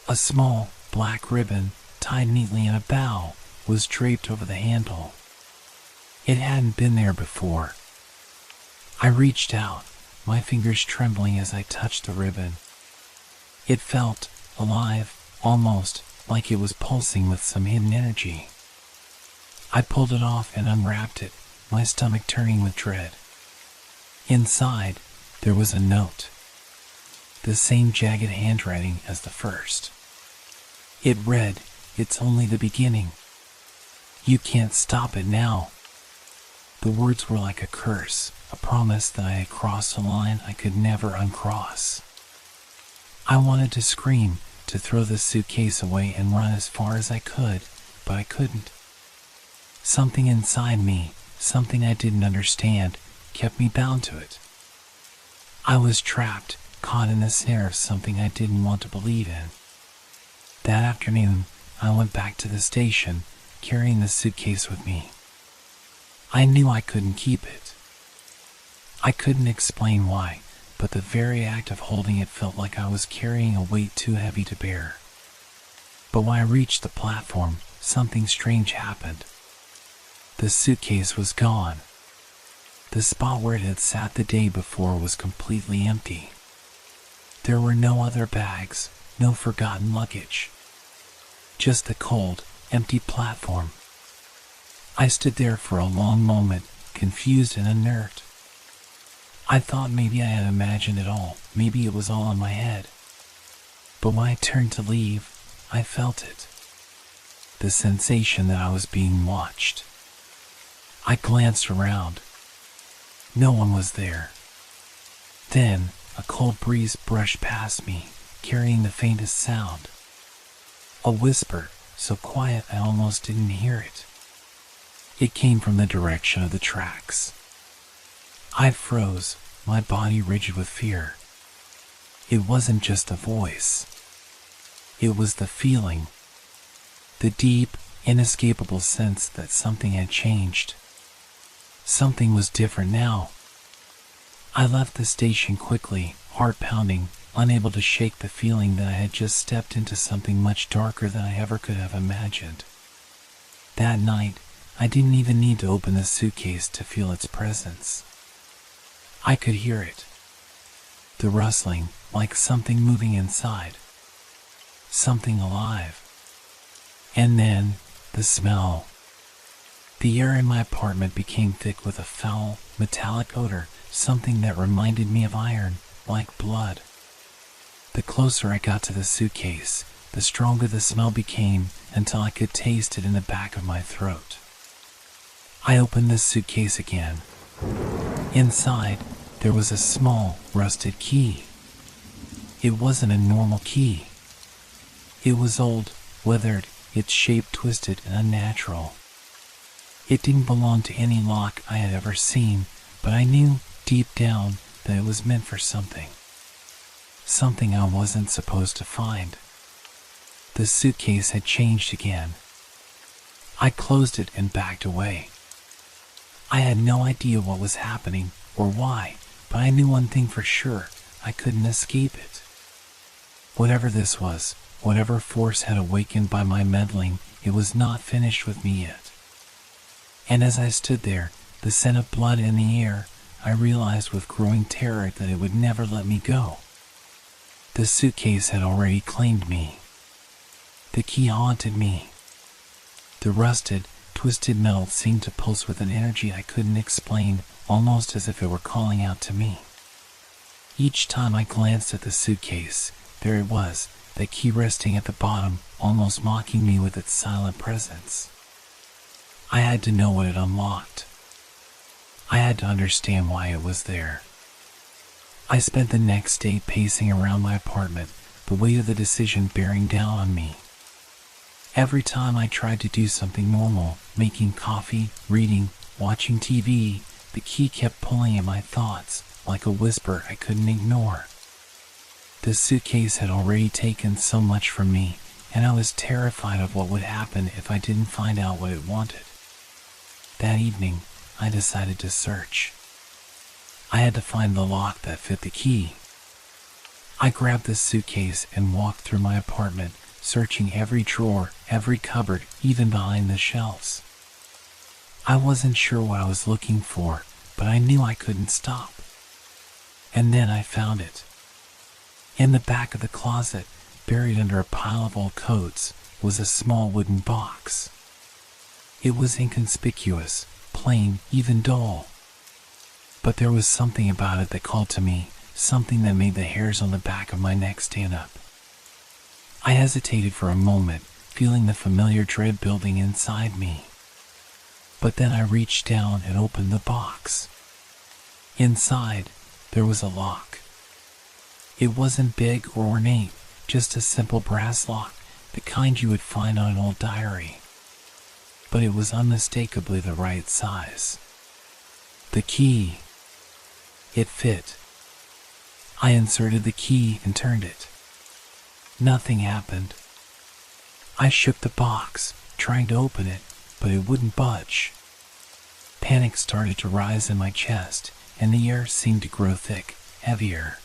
A small, black ribbon, tied neatly in a bow, was draped over the handle. It hadn't been there before. I reached out, my fingers trembling as I touched the ribbon. It felt alive, almost like it was pulsing with some hidden energy. I pulled it off and unwrapped it, my stomach turning with dread. Inside, there was a note. The same jagged handwriting as the first. It read, "It's only the beginning. You can't stop it now." The words were like a curse, a promise that I had crossed a line I could never uncross. I wanted to scream, to throw the suitcase away and run as far as I could, but I couldn't. Something inside me, something I didn't understand, kept me bound to it. I was trapped, caught in the snare of something I didn't want to believe in. That afternoon, I went back to the station, carrying the suitcase with me. I knew I couldn't keep it. I couldn't explain why, but the very act of holding it felt like I was carrying a weight too heavy to bear. But when I reached the platform, something strange happened. The suitcase was gone. The spot where it had sat the day before was completely empty. There were no other bags, no forgotten luggage. Just the cold, empty platform. I stood there for a long moment, confused and inert. I thought maybe I had imagined it all, maybe it was all in my head. But when I turned to leave, I felt it. The sensation that I was being watched. I glanced around. No one was there. Then, a cold breeze brushed past me, carrying the faintest sound. A whisper, so quiet I almost didn't hear it. It came from the direction of the tracks. I froze, my body rigid with fear. It wasn't just a voice. It was the feeling, the deep, inescapable sense that something had changed. Something was different now. I left the station quickly, heart pounding, unable to shake the feeling that I had just stepped into something much darker than I ever could have imagined. That night, I didn't even need to open the suitcase to feel its presence. I could hear it. The rustling, like something moving inside. Something alive. And then, the smell. The air in my apartment became thick with a foul, metallic odor, something that reminded me of iron, like blood. The closer I got to the suitcase, the stronger the smell became until I could taste it in the back of my throat. I opened the suitcase again. Inside, there was a small, rusted key. It wasn't a normal key. It was old, weathered, its shape twisted and unnatural. It didn't belong to any lock I had ever seen, but I knew, deep down, that it was meant for something. Something I wasn't supposed to find. The suitcase had changed again. I closed it and backed away. I had no idea what was happening or why, but I knew one thing for sure: I couldn't escape it. Whatever this was, whatever force had awakened by my meddling, it was not finished with me yet. And as I stood there, the scent of blood in the air, I realized with growing terror that it would never let me go. The suitcase had already claimed me. The key haunted me. The rusted, twisted metal seemed to pulse with an energy I couldn't explain, almost as if it were calling out to me. Each time I glanced at the suitcase, there it was, the key resting at the bottom, almost mocking me with its silent presence. I had to know what it unlocked. I had to understand why it was there. I spent the next day pacing around my apartment, the weight of the decision bearing down on me. Every time I tried to do something normal, making coffee, reading, watching TV, the key kept pulling at my thoughts, like a whisper I couldn't ignore. The suitcase had already taken so much from me, and I was terrified of what would happen if I didn't find out what it wanted. That evening, I decided to search. I had to find the lock that fit the key. I grabbed the suitcase and walked through my apartment, searching every drawer, every cupboard, even behind the shelves. I wasn't sure what I was looking for, but I knew I couldn't stop. And then I found it. In the back of the closet, buried under a pile of old coats, was a small wooden box. It was inconspicuous, plain, even dull. But there was something about it that called to me, something that made the hairs on the back of my neck stand up. I hesitated for a moment, feeling the familiar dread building inside me. But then I reached down and opened the box. Inside, there was a lock. It wasn't big or ornate, just a simple brass lock, the kind you would find on an old diary. But it was unmistakably the right size. The key. It fit. I inserted the key and turned it. Nothing happened. I shook the box, trying to open it, but it wouldn't budge. Panic started to rise in my chest, and the air seemed to grow thick, heavier.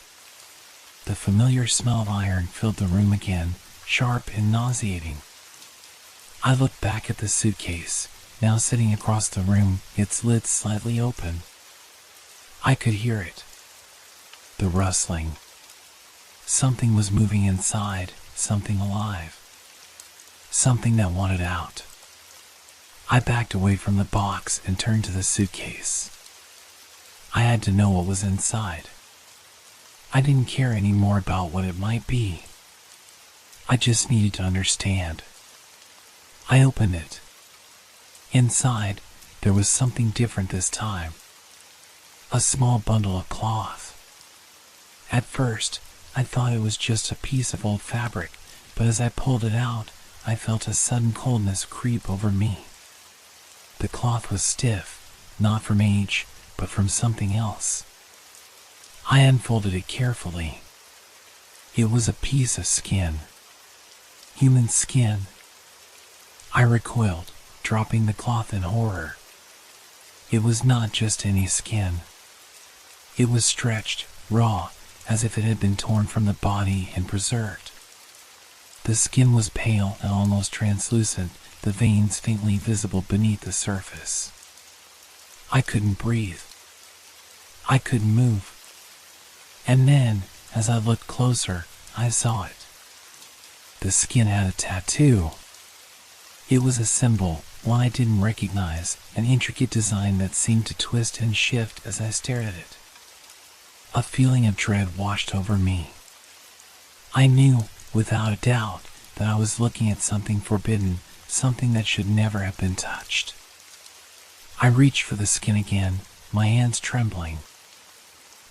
The familiar smell of iron filled the room again, sharp and nauseating. I looked back at the suitcase, now sitting across the room, its lid slightly open. I could hear it. The rustling. Something was moving inside, something alive. Something that wanted out. I backed away from the box and turned to the suitcase. I had to know what was inside. I didn't care anymore about what it might be. I just needed to understand. I opened it. Inside, there was something different this time. A small bundle of cloth. At first, I thought it was just a piece of old fabric, but as I pulled it out, I felt a sudden coldness creep over me. The cloth was stiff, not from age, but from something else. I unfolded it carefully. It was a piece of skin. Human skin. I recoiled, dropping the cloth in horror. It was not just any skin. It was stretched, raw, as if it had been torn from the body and preserved. The skin was pale and almost translucent, the veins faintly visible beneath the surface. I couldn't breathe. I couldn't move. And then, as I looked closer, I saw it. The skin had a tattoo. It was a symbol, one I didn't recognize, an intricate design that seemed to twist and shift as I stared at it. A feeling of dread washed over me. I knew, without a doubt, that I was looking at something forbidden, something that should never have been touched. I reached for the skin again, my hands trembling.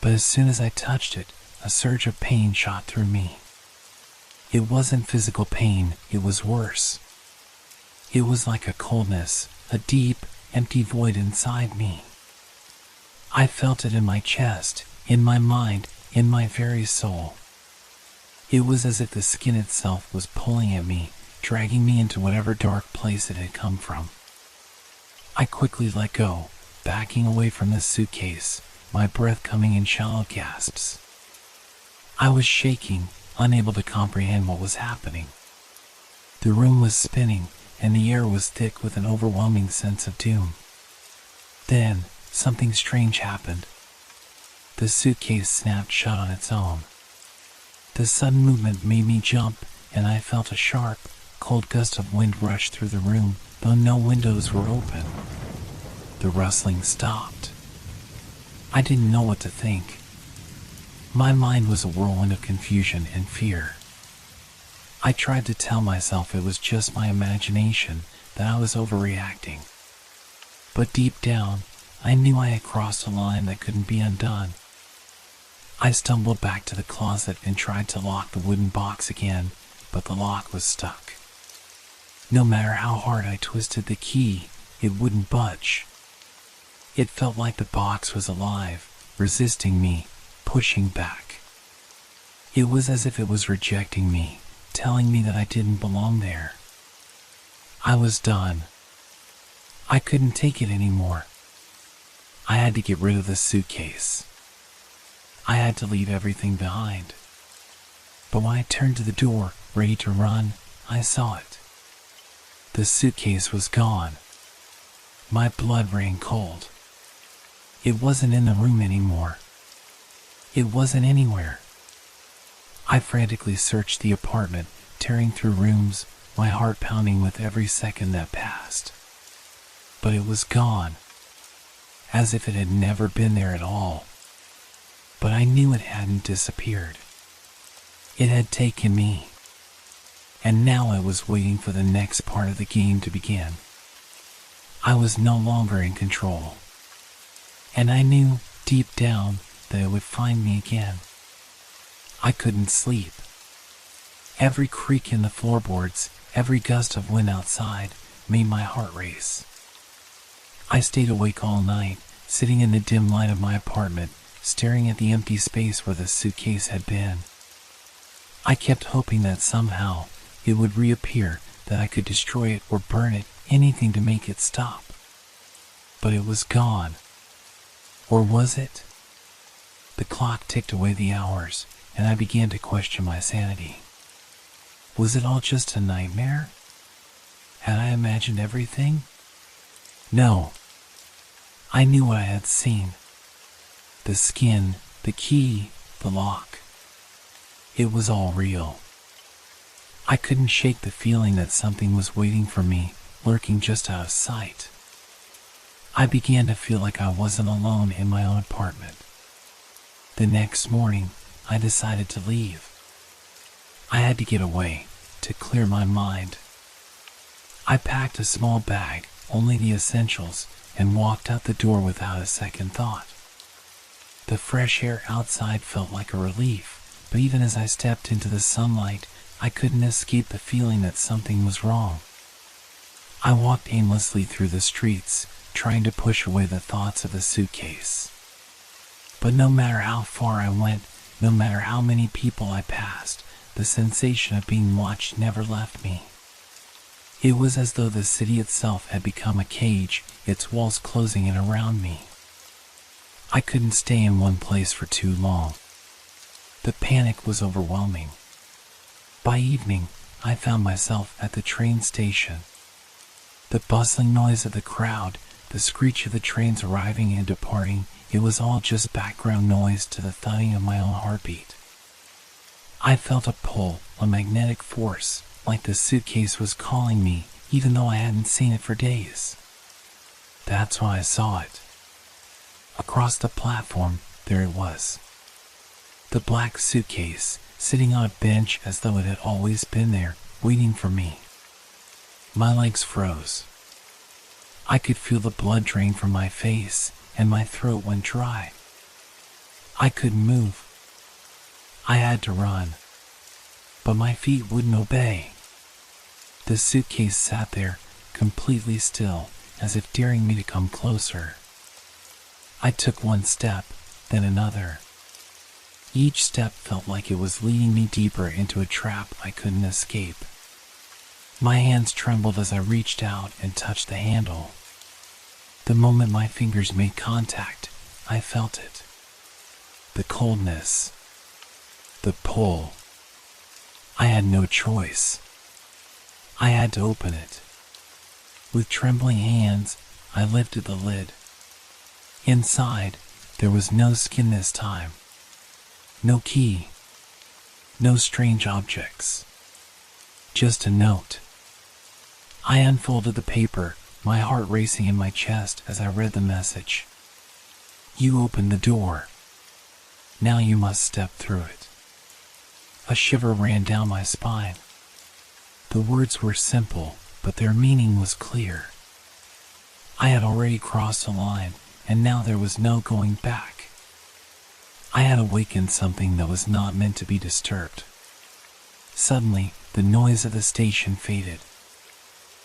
But as soon as I touched it, a surge of pain shot through me. It wasn't physical pain, it was worse. It was like a coldness, a deep, empty void inside me. I felt it in my chest, in my mind, in my very soul. It was as if the skin itself was pulling at me, dragging me into whatever dark place it had come from. I quickly let go, backing away from the suitcase, my breath coming in shallow gasps. I was shaking, unable to comprehend what was happening. The room was spinning, and the air was thick with an overwhelming sense of doom. Then, something strange happened. The suitcase snapped shut on its own. The sudden movement made me jump, and I felt a sharp, cold gust of wind rush through the room, though no windows were open. The rustling stopped. I didn't know what to think. My mind was a whirlwind of confusion and fear. I tried to tell myself it was just my imagination, that I was overreacting. But deep down, I knew I had crossed a line that couldn't be undone. I stumbled back to the closet and tried to lock the wooden box again, but the lock was stuck. No matter how hard I twisted the key, it wouldn't budge. It felt like the box was alive, resisting me, pushing back. It was as if it was rejecting me, telling me that I didn't belong there. I was done. I couldn't take it anymore. I had to get rid of the suitcase. I had to leave everything behind. But when I turned to the door, ready to run, I saw it. The suitcase was gone. My blood ran cold. It wasn't in the room anymore. It wasn't anywhere. I frantically searched the apartment, tearing through rooms, my heart pounding with every second that passed. But it was gone, as if it had never been there at all. But I knew it hadn't disappeared. It had taken me. And now I was waiting for the next part of the game to begin. I was no longer in control. And I knew, deep down, that it would find me again. I couldn't sleep. Every creak in the floorboards, every gust of wind outside, made my heart race. I stayed awake all night, sitting in the dim light of my apartment, staring at the empty space where the suitcase had been. I kept hoping that somehow it would reappear, that I could destroy it or burn it, anything to make it stop. But it was gone. Or was it? The clock ticked away the hours, and I began to question my sanity. Was it all just a nightmare? Had I imagined everything? No. I knew what I had seen. The skin, the key, the lock. It was all real. I couldn't shake the feeling that something was waiting for me, lurking just out of sight. I began to feel like I wasn't alone in my own apartment. The next morning, I decided to leave. I had to get away, to clear my mind. I packed a small bag, only the essentials, and walked out the door without a second thought. The fresh air outside felt like a relief, but even as I stepped into the sunlight, I couldn't escape the feeling that something was wrong. I walked aimlessly through the streets, trying to push away the thoughts of the suitcase. But no matter how far I went, no matter how many people I passed, the sensation of being watched never left me. It was as though the city itself had become a cage, its walls closing in around me. I couldn't stay in one place for too long. The panic was overwhelming. By evening, I found myself at the train station. The bustling noise of the crowd, the screech of the trains arriving and departing, it was all just background noise to the thudding of my own heartbeat. I felt a pull, a magnetic force, like the suitcase was calling me, even though I hadn't seen it for days. That's why I saw it. Across the platform, there it was. The black suitcase, sitting on a bench as though it had always been there, waiting for me. My legs froze. I could feel the blood drain from my face, and my throat went dry. I couldn't move. I had to run. But my feet wouldn't obey. The suitcase sat there, completely still, as if daring me to come closer. I took one step, then another. Each step felt like it was leading me deeper into a trap I couldn't escape. My hands trembled as I reached out and touched the handle. The moment my fingers made contact, I felt it. The coldness. The pull. I had no choice. I had to open it. With trembling hands, I lifted the lid. Inside, there was no skin this time. No key. No strange objects. Just a note. I unfolded the paper, my heart racing in my chest as I read the message. You opened the door. Now you must step through it. A shiver ran down my spine. The words were simple, but their meaning was clear. I had already crossed the line, and now there was no going back. I had awakened something that was not meant to be disturbed. Suddenly, the noise of the station faded.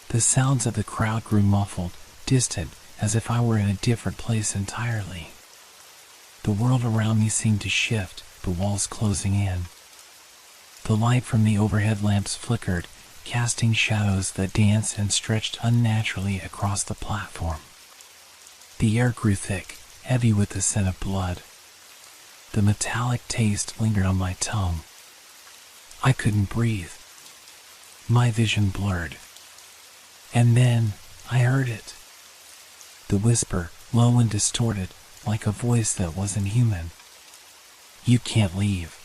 The sounds of the crowd grew muffled, distant, as if I were in a different place entirely. The world around me seemed to shift, the walls closing in. The light from the overhead lamps flickered, casting shadows that danced and stretched unnaturally across the platform. The air grew thick, heavy with the scent of blood. The metallic taste lingered on my tongue. I couldn't breathe. My vision blurred. And then I heard it. The whisper, low and distorted, like a voice that wasn't human. You can't leave.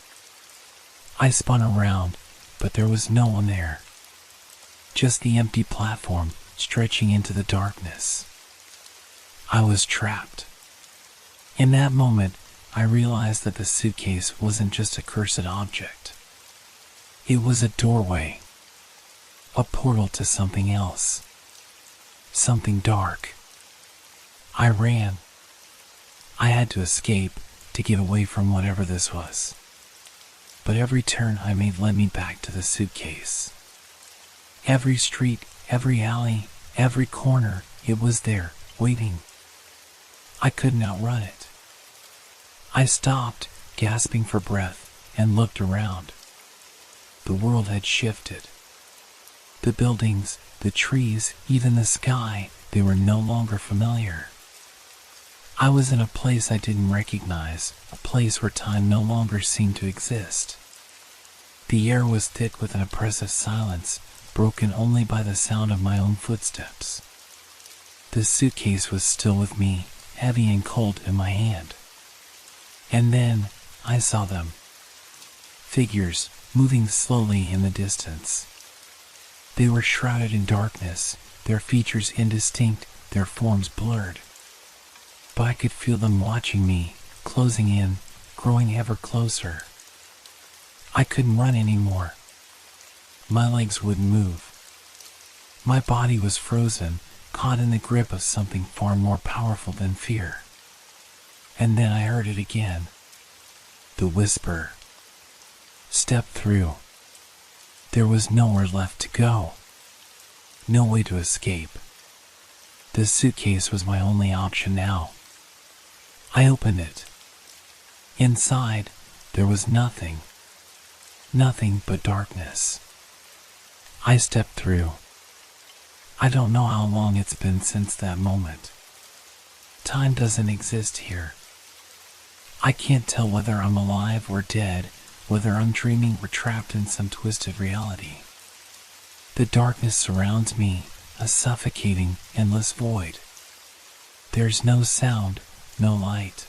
I spun around, but there was no one there. Just the empty platform, stretching into the darkness. I was trapped. In that moment, I realized that the suitcase wasn't just a cursed object. It was a doorway. A portal to something else. Something dark. I ran. I had to escape, to get away from whatever this was. But every turn I made led me back to the suitcase. Every street, every alley, every corner, it was there, waiting. I couldn't outrun it. I stopped, gasping for breath, and looked around. The world had shifted. The buildings, the trees, even the sky, they were no longer familiar. I was in a place I didn't recognize, a place where time no longer seemed to exist. The air was thick with an oppressive silence, broken only by the sound of my own footsteps. The suitcase was still with me, heavy and cold in my hand. And then I saw them. Figures, moving slowly in the distance. They were shrouded in darkness, their features indistinct, their forms blurred. But I could feel them watching me, closing in, growing ever closer. I couldn't run anymore. My legs wouldn't move. My body was frozen, caught in the grip of something far more powerful than fear. And then I heard it again. The whisper. Step through. There was nowhere left to go. No way to escape. The suitcase was my only option now. I opened it. Inside, there was nothing. Nothing but darkness. I step through. I don't know how long it's been since that moment. Time doesn't exist here. I can't tell whether I'm alive or dead, whether I'm dreaming or trapped in some twisted reality. The darkness surrounds me, a suffocating, endless void. There's no sound, no light.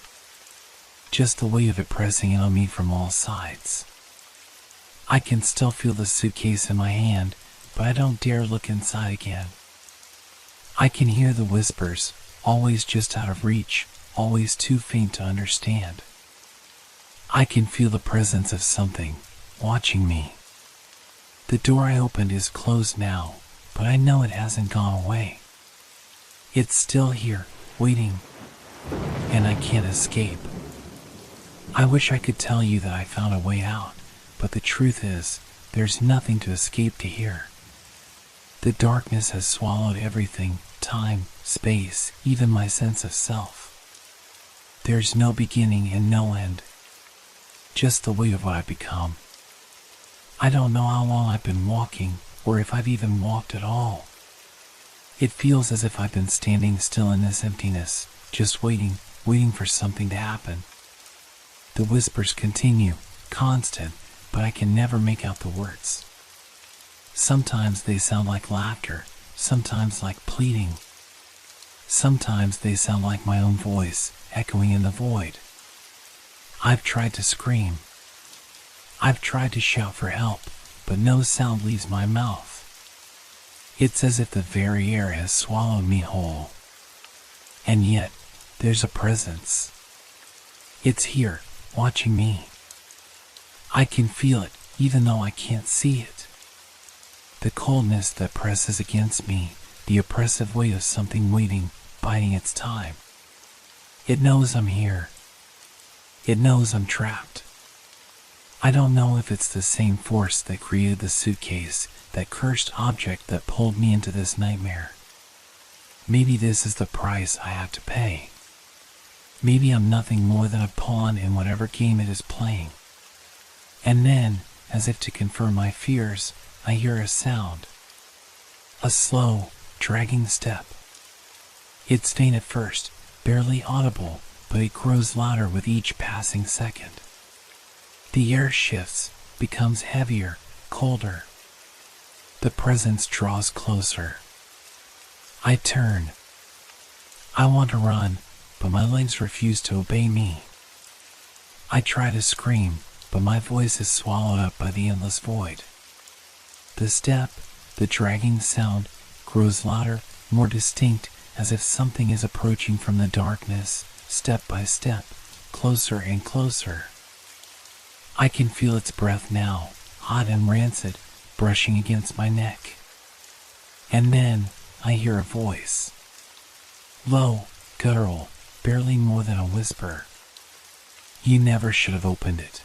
Just the weight of it pressing in on me from all sides. I can still feel the suitcase in my hand, but I don't dare look inside again. I can hear the whispers, always just out of reach, always too faint to understand. I can feel the presence of something, watching me. The door I opened is closed now, but I know it hasn't gone away. It's still here, waiting, and I can't escape. I wish I could tell you that I found a way out, but the truth is, there's nothing to escape to here. The darkness has swallowed everything, time, space, even my sense of self. There's no beginning and no end. Just the weight of what I've become. I don't know how long I've been walking, or if I've even walked at all. It feels as if I've been standing still in this emptiness, just waiting for something to happen. The whispers continue, constant, but I can never make out the words. Sometimes they sound like laughter, sometimes like pleading. Sometimes they sound like my own voice, echoing in the void. I've tried to scream. I've tried to shout for help, but no sound leaves my mouth. It's as if the very air has swallowed me whole. And yet, there's a presence. It's here, watching me. I can feel it, even though I can't see it. The coldness that presses against me, the oppressive weight of something waiting, biding its time. It knows I'm here. It knows I'm trapped. I don't know if it's the same force that created the suitcase, that cursed object that pulled me into this nightmare. Maybe this is the price I have to pay. Maybe I'm nothing more than a pawn in whatever game it is playing. And then, as if to confirm my fears, I hear a sound. A slow, dragging step. It's faint at first, barely audible, but it grows louder with each passing second. The air shifts, becomes heavier, colder. The presence draws closer. I turn. I want to run, but my legs refuse to obey me. I try to scream, but my voice is swallowed up by the endless void. The step, the dragging sound, grows louder, more distinct, as if something is approaching from the darkness, step by step, closer and closer. I can feel its breath now, hot and rancid, brushing against my neck. And then, I hear a voice. Low, guttural, barely more than a whisper. You never should have opened it.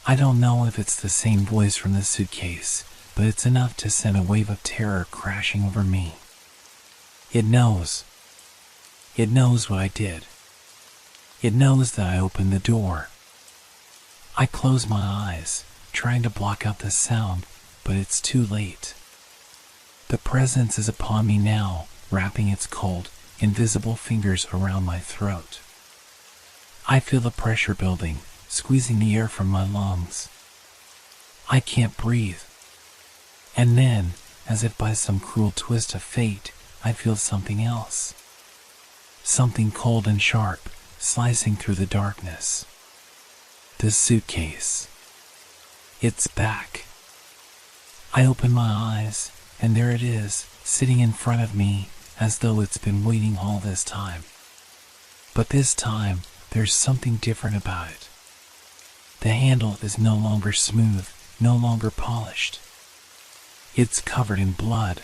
I don't know if it's the same voice from the suitcase, but it's enough to send a wave of terror crashing over me. It knows. It knows what I did. It knows that I opened the door. I close my eyes, trying to block out the sound, but it's too late. The presence is upon me now, wrapping its cold, invisible fingers around my throat. I feel the pressure building, squeezing the air from my lungs. I can't breathe. And then, as if by some cruel twist of fate, I feel something else. Something cold and sharp, slicing through the darkness. The suitcase. It's back. I open my eyes, and there it is, sitting in front of me, as though it's been waiting all this time. But this time, there's something different about it. The handle is no longer smooth, no longer polished. It's covered in blood.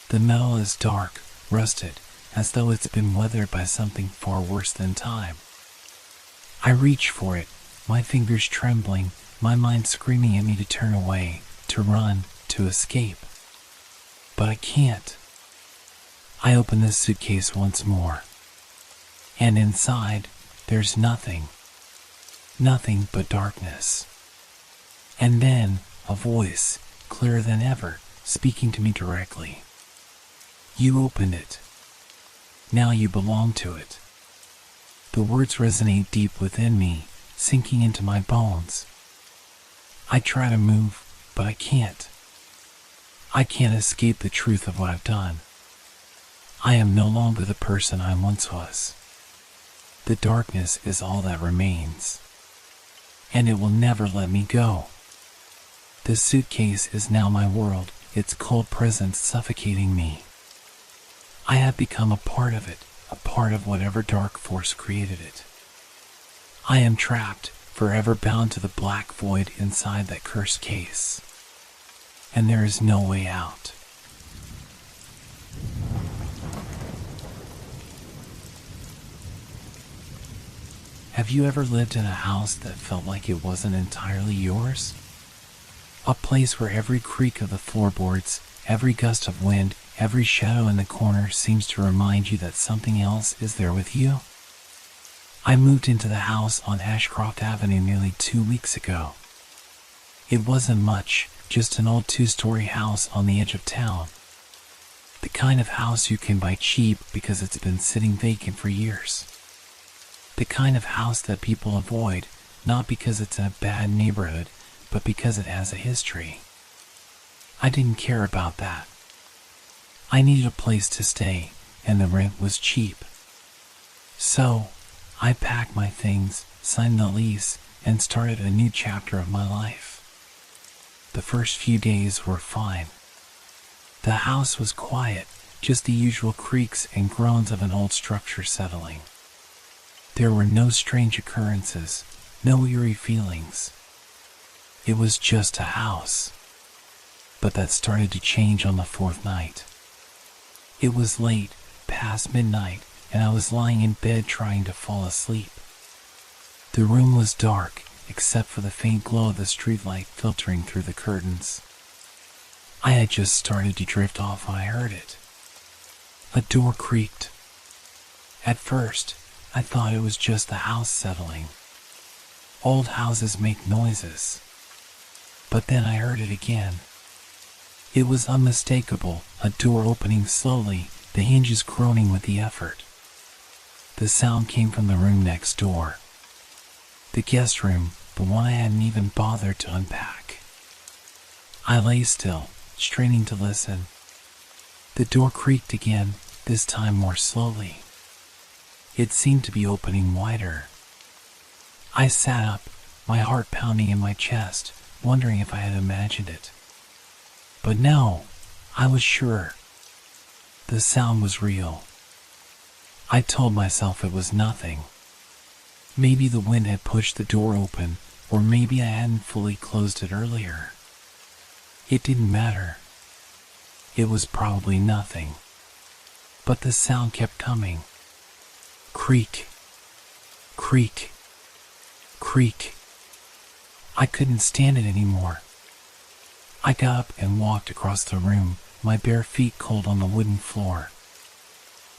The metal is dark, rusted, as though it's been weathered by something far worse than time. I reach for it, my fingers trembling, my mind screaming at me to turn away, to run, to escape. But I can't. I open the suitcase once more. And inside, there's nothing. Nothing but darkness. And then, a voice, clearer than ever, speaking to me directly. You opened it. Now you belong to it. The words resonate deep within me, sinking into my bones. I try to move, but I can't. I can't escape the truth of what I've done. I am no longer the person I once was. The darkness is all that remains. And it will never let me go. This suitcase is now my world, its cold presence suffocating me. I have become a part of it, a part of whatever dark force created it. I am trapped, forever bound to the black void inside that cursed case. And there is no way out. Have you ever lived in a house that felt like it wasn't entirely yours? A place where every creak of the floorboards, every gust of wind, every shadow in the corner seems to remind you that something else is there with you? I moved into the house on Ashcroft Avenue nearly 2 weeks ago. It wasn't much, just an old 2-story house on the edge of town. The kind of house you can buy cheap because it's been sitting vacant for years. The kind of house that people avoid, not because it's in a bad neighborhood, but because it has a history. I didn't care about that. I needed a place to stay, and the rent was cheap. So, I packed my things, signed the lease, and started a new chapter of my life. The first few days were fine. The house was quiet, just the usual creaks and groans of an old structure settling. There were no strange occurrences, no eerie feelings. It was just a house. But that started to change on the 4th night. It was late, past midnight, and I was lying in bed trying to fall asleep. The room was dark, except for the faint glow of the streetlight filtering through the curtains. I had just started to drift off when I heard it. A door creaked. At first, I thought it was just the house settling. Old houses make noises. But then I heard it again. It was unmistakable, a door opening slowly, the hinges groaning with the effort. The sound came from the room next door. The guest room, the one I hadn't even bothered to unpack. I lay still, straining to listen. The door creaked again, this time more slowly. It seemed to be opening wider. I sat up, my heart pounding in my chest, wondering if I had imagined it. But no, I was sure. The sound was real. I told myself it was nothing. Maybe the wind had pushed the door open, or maybe I hadn't fully closed it earlier. It didn't matter. It was probably nothing. But the sound kept coming. Creak. Creak. Creak. I couldn't stand it anymore. I got up and walked across the room, my bare feet cold on the wooden floor.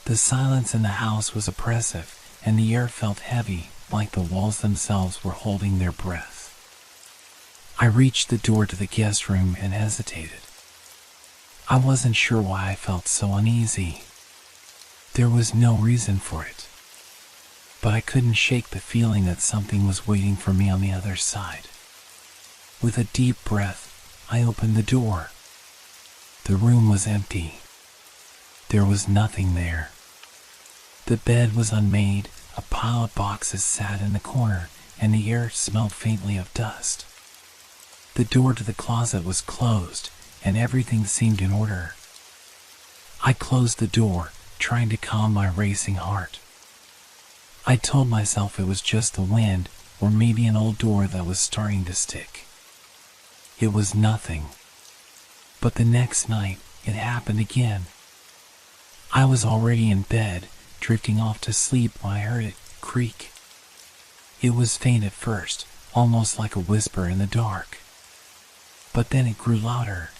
The silence in the house was oppressive, and the air felt heavy, like the walls themselves were holding their breath. I reached the door to the guest room and hesitated. I wasn't sure why I felt so uneasy. There was no reason for it. But I couldn't shake the feeling that something was waiting for me on the other side. With a deep breath, I opened the door. The room was empty. There was nothing there. The bed was unmade, a pile of boxes sat in the corner, and the air smelled faintly of dust. The door to the closet was closed, and everything seemed in order. I closed the door, trying to calm my racing heart. I told myself it was just the wind, or maybe an old door that was starting to stick. It was nothing. But the next night, it happened again. I was already in bed, drifting off to sleep when I heard it creak. It was faint at first, almost like a whisper in the dark. But then it grew louder.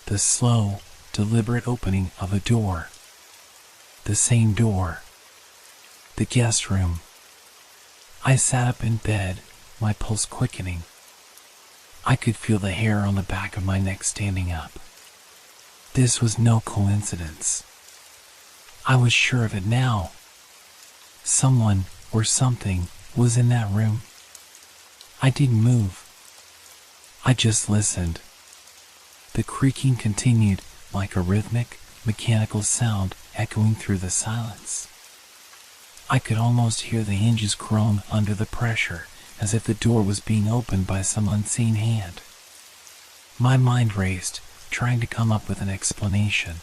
The slow, deliberate opening of a door. The same door. The guest room. I sat up in bed, my pulse quickening. I could feel the hair on the back of my neck standing up. This was no coincidence. I was sure of it now. Someone or something was in that room. I didn't move. I just listened. The creaking continued like a rhythmic, mechanical sound echoing through the silence. I could almost hear the hinges groan under the pressure, as if the door was being opened by some unseen hand. My mind raced, trying to come up with an explanation.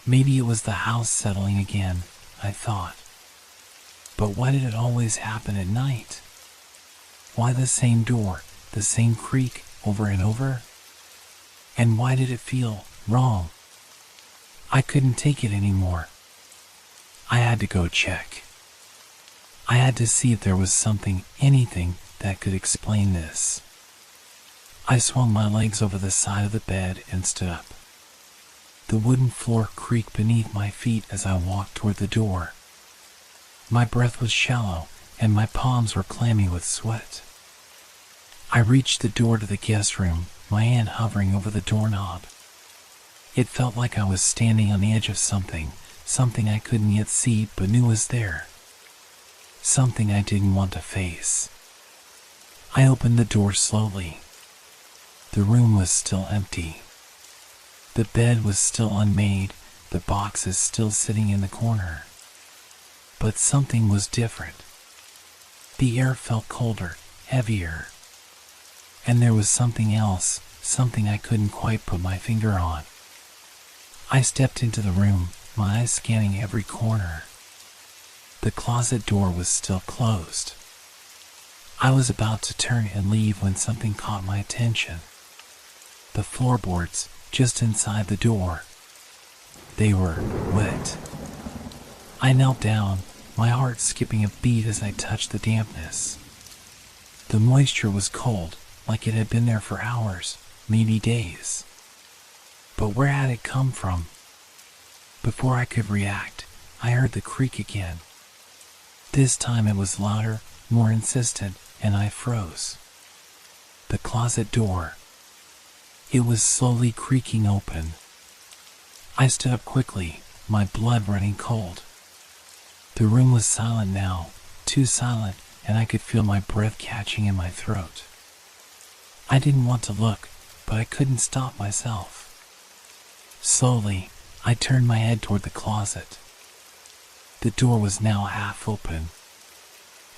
Maybe it was the house settling again, I thought. But why did it always happen at night? Why the same door, the same creak over and over? And why did it feel wrong? I couldn't take it anymore. I had to go check. I had to see if there was something, anything, that could explain this. I swung my legs over the side of the bed and stood up. The wooden floor creaked beneath my feet as I walked toward the door. My breath was shallow, and my palms were clammy with sweat. I reached the door to the guest room, my hand hovering over the doorknob. It felt like I was standing on the edge of something I couldn't yet see but knew was there. Something I didn't want to face. I opened the door slowly. The room was still empty. The bed was still unmade, the boxes still sitting in the corner. But something was different. The air felt colder, heavier. And there was something else, something I couldn't quite put my finger on. I stepped into the room, my eyes scanning every corner. The closet door was still closed. I was about to turn and leave when something caught my attention. The floorboards, just inside the door. They were wet. I knelt down, my heart skipping a beat as I touched the dampness. The moisture was cold, like it had been there for hours, maybe days. But where had it come from? Before I could react, I heard the creak again. This time it was louder, more insistent, and I froze. The closet door. It was slowly creaking open. I stood up quickly, my blood running cold. The room was silent now, too silent, and I could feel my breath catching in my throat. I didn't want to look, but I couldn't stop myself. Slowly, I turned my head toward the closet. The door was now half open,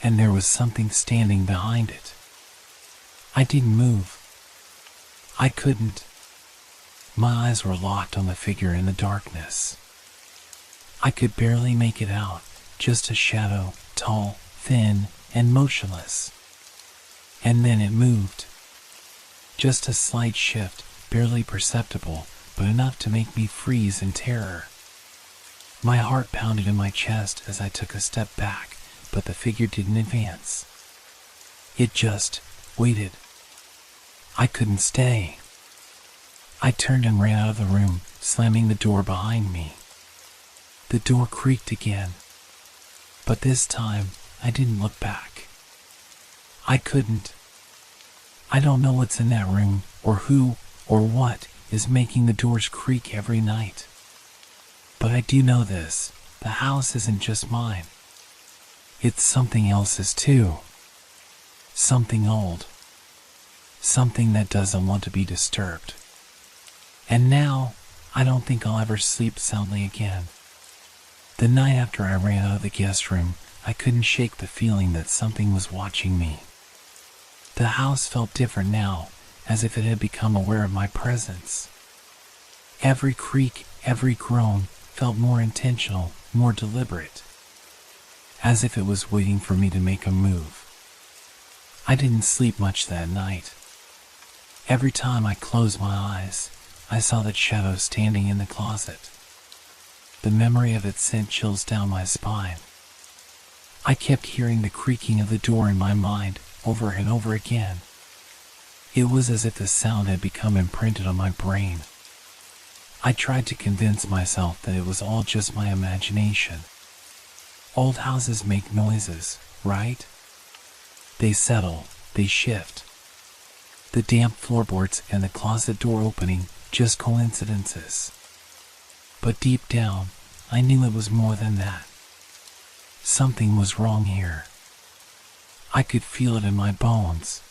and there was something standing behind it. I didn't move. I couldn't. My eyes were locked on the figure in the darkness. I could barely make it out, just a shadow, tall, thin, and motionless. And then it moved. Just a slight shift, barely perceptible, but enough to make me freeze in terror. My heart pounded in my chest as I took a step back, but the figure didn't advance. It just waited. I couldn't stay. I turned and ran out of the room, slamming the door behind me. The door creaked again. But this time, I didn't look back. I couldn't. I don't know what's in that room, or who, or what, is making the doors creak every night. But I do know this, the house isn't just mine. It's something else's too. Something old. Something that doesn't want to be disturbed. And now, I don't think I'll ever sleep soundly again. The night after I ran out of the guest room, I couldn't shake the feeling that something was watching me. The house felt different now, as if it had become aware of my presence. Every creak, every groan felt more intentional, more deliberate. As if it was waiting for me to make a move. I didn't sleep much that night. Every time I closed my eyes, I saw that shadow standing in the closet. The memory of it sent chills down my spine. I kept hearing the creaking of the door in my mind over and over again. It was as if the sound had become imprinted on my brain. I tried to convince myself that it was all just my imagination. Old houses make noises, right? They settle, they shift. The damp floorboards and the closet door opening, just coincidences. But deep down, I knew it was more than that. Something was wrong here. I could feel it in my bones.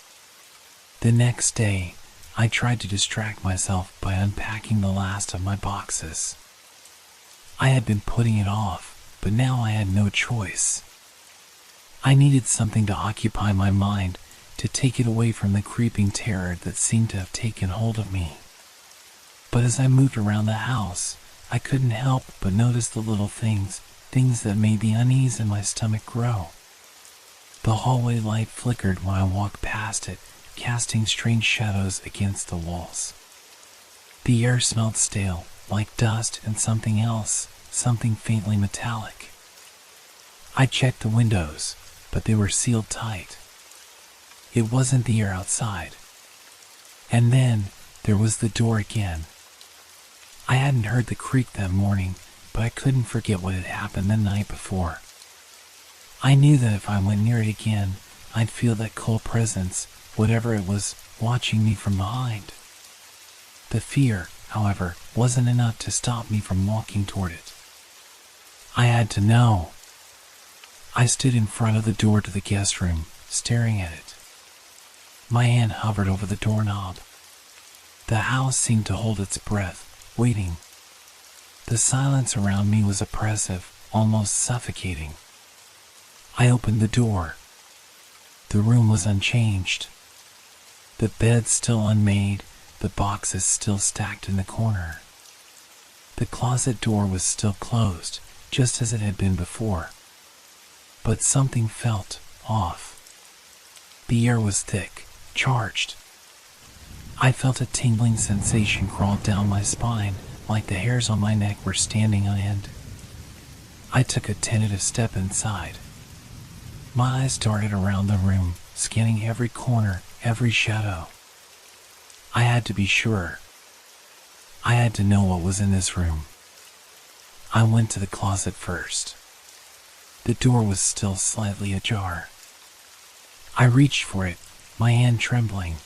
The next day, I tried to distract myself by unpacking the last of my boxes. I had been putting it off, but now I had no choice. I needed something to occupy my mind, to take it away from the creeping terror that seemed to have taken hold of me. But as I moved around the house, I couldn't help but notice the little things that made the unease in my stomach grow. The hallway light flickered when I walked past it, casting strange shadows against the walls. The air smelled stale, like dust and something else, something faintly metallic. I checked the windows, but they were sealed tight. It wasn't the air outside. And then there was the door again. I hadn't heard the creak that morning, but I couldn't forget what had happened the night before. I knew that if I went near it again, I'd feel that cold presence, whatever it was, watching me from behind. The fear, however, wasn't enough to stop me from walking toward it. I had to know. I stood in front of the door to the guest room, staring at it. My hand hovered over the doorknob. The house seemed to hold its breath, waiting. The silence around me was oppressive, almost suffocating. I opened the door. The room was unchanged. The bed still unmade, the boxes still stacked in the corner. The closet door was still closed, just as it had been before. But something felt off. The air was thick, charged. I felt a tingling sensation crawl down my spine, like the hairs on my neck were standing on end. I took a tentative step inside. My eyes darted around the room, scanning every corner, every shadow. I had to be sure. I had to know what was in this room. I went to the closet first. The door was still slightly ajar. I reached for it, my hand trembling.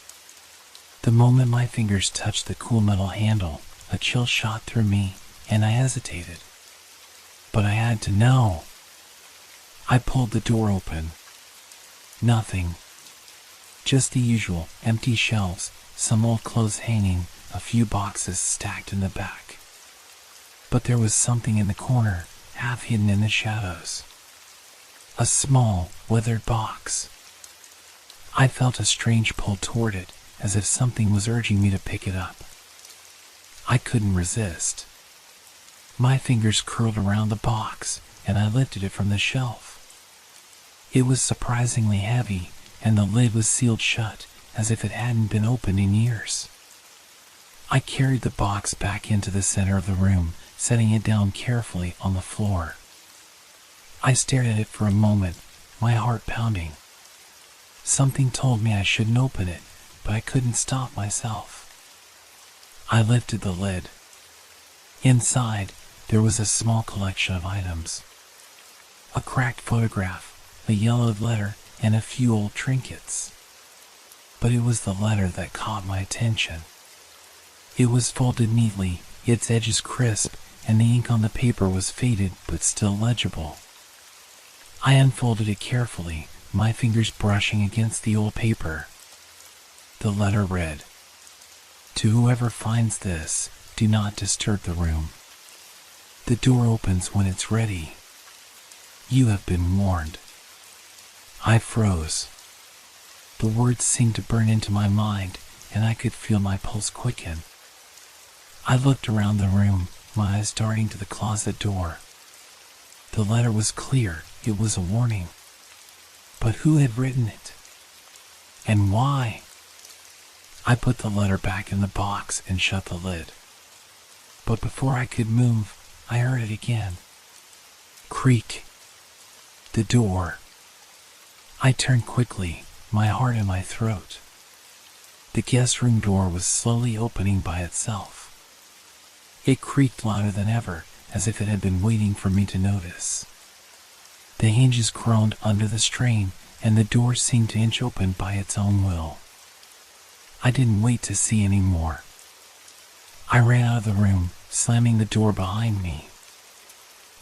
The moment my fingers touched the cool metal handle, a chill shot through me, and I hesitated. But I had to know. I pulled the door open. Nothing. Just the usual, empty shelves, some old clothes hanging, a few boxes stacked in the back. But there was something in the corner, half hidden in the shadows. A small, weathered box. I felt a strange pull toward it, as if something was urging me to pick it up. I couldn't resist. My fingers curled around the box, and I lifted it from the shelf. It was surprisingly heavy, and the lid was sealed shut, as if it hadn't been opened in years. I carried the box back into the center of the room, setting it down carefully on the floor. I stared at it for a moment, my heart pounding. Something told me I shouldn't open it, but I couldn't stop myself. I lifted the lid. Inside, there was a small collection of items. A cracked photograph, a yellowed letter, and a few old trinkets. But it was the letter that caught my attention. It was folded neatly, its edges crisp, and the ink on the paper was faded but still legible. I unfolded it carefully, my fingers brushing against the old paper. The letter read, "To whoever finds this, do not disturb the room. The door opens when it's ready. You have been warned." I froze. The words seemed to burn into my mind, and I could feel my pulse quicken. I looked around the room, my eyes darting to the closet door. The letter was clear, it was a warning. But who had written it? And why? I put the letter back in the box and shut the lid. But before I could move, I heard it again. Creak. The door. I turned quickly, my heart in my throat. The guest room door was slowly opening by itself. It creaked louder than ever, as if it had been waiting for me to notice. The hinges groaned under the strain, and the door seemed to inch open by its own will. I didn't wait to see any more. I ran out of the room, slamming the door behind me.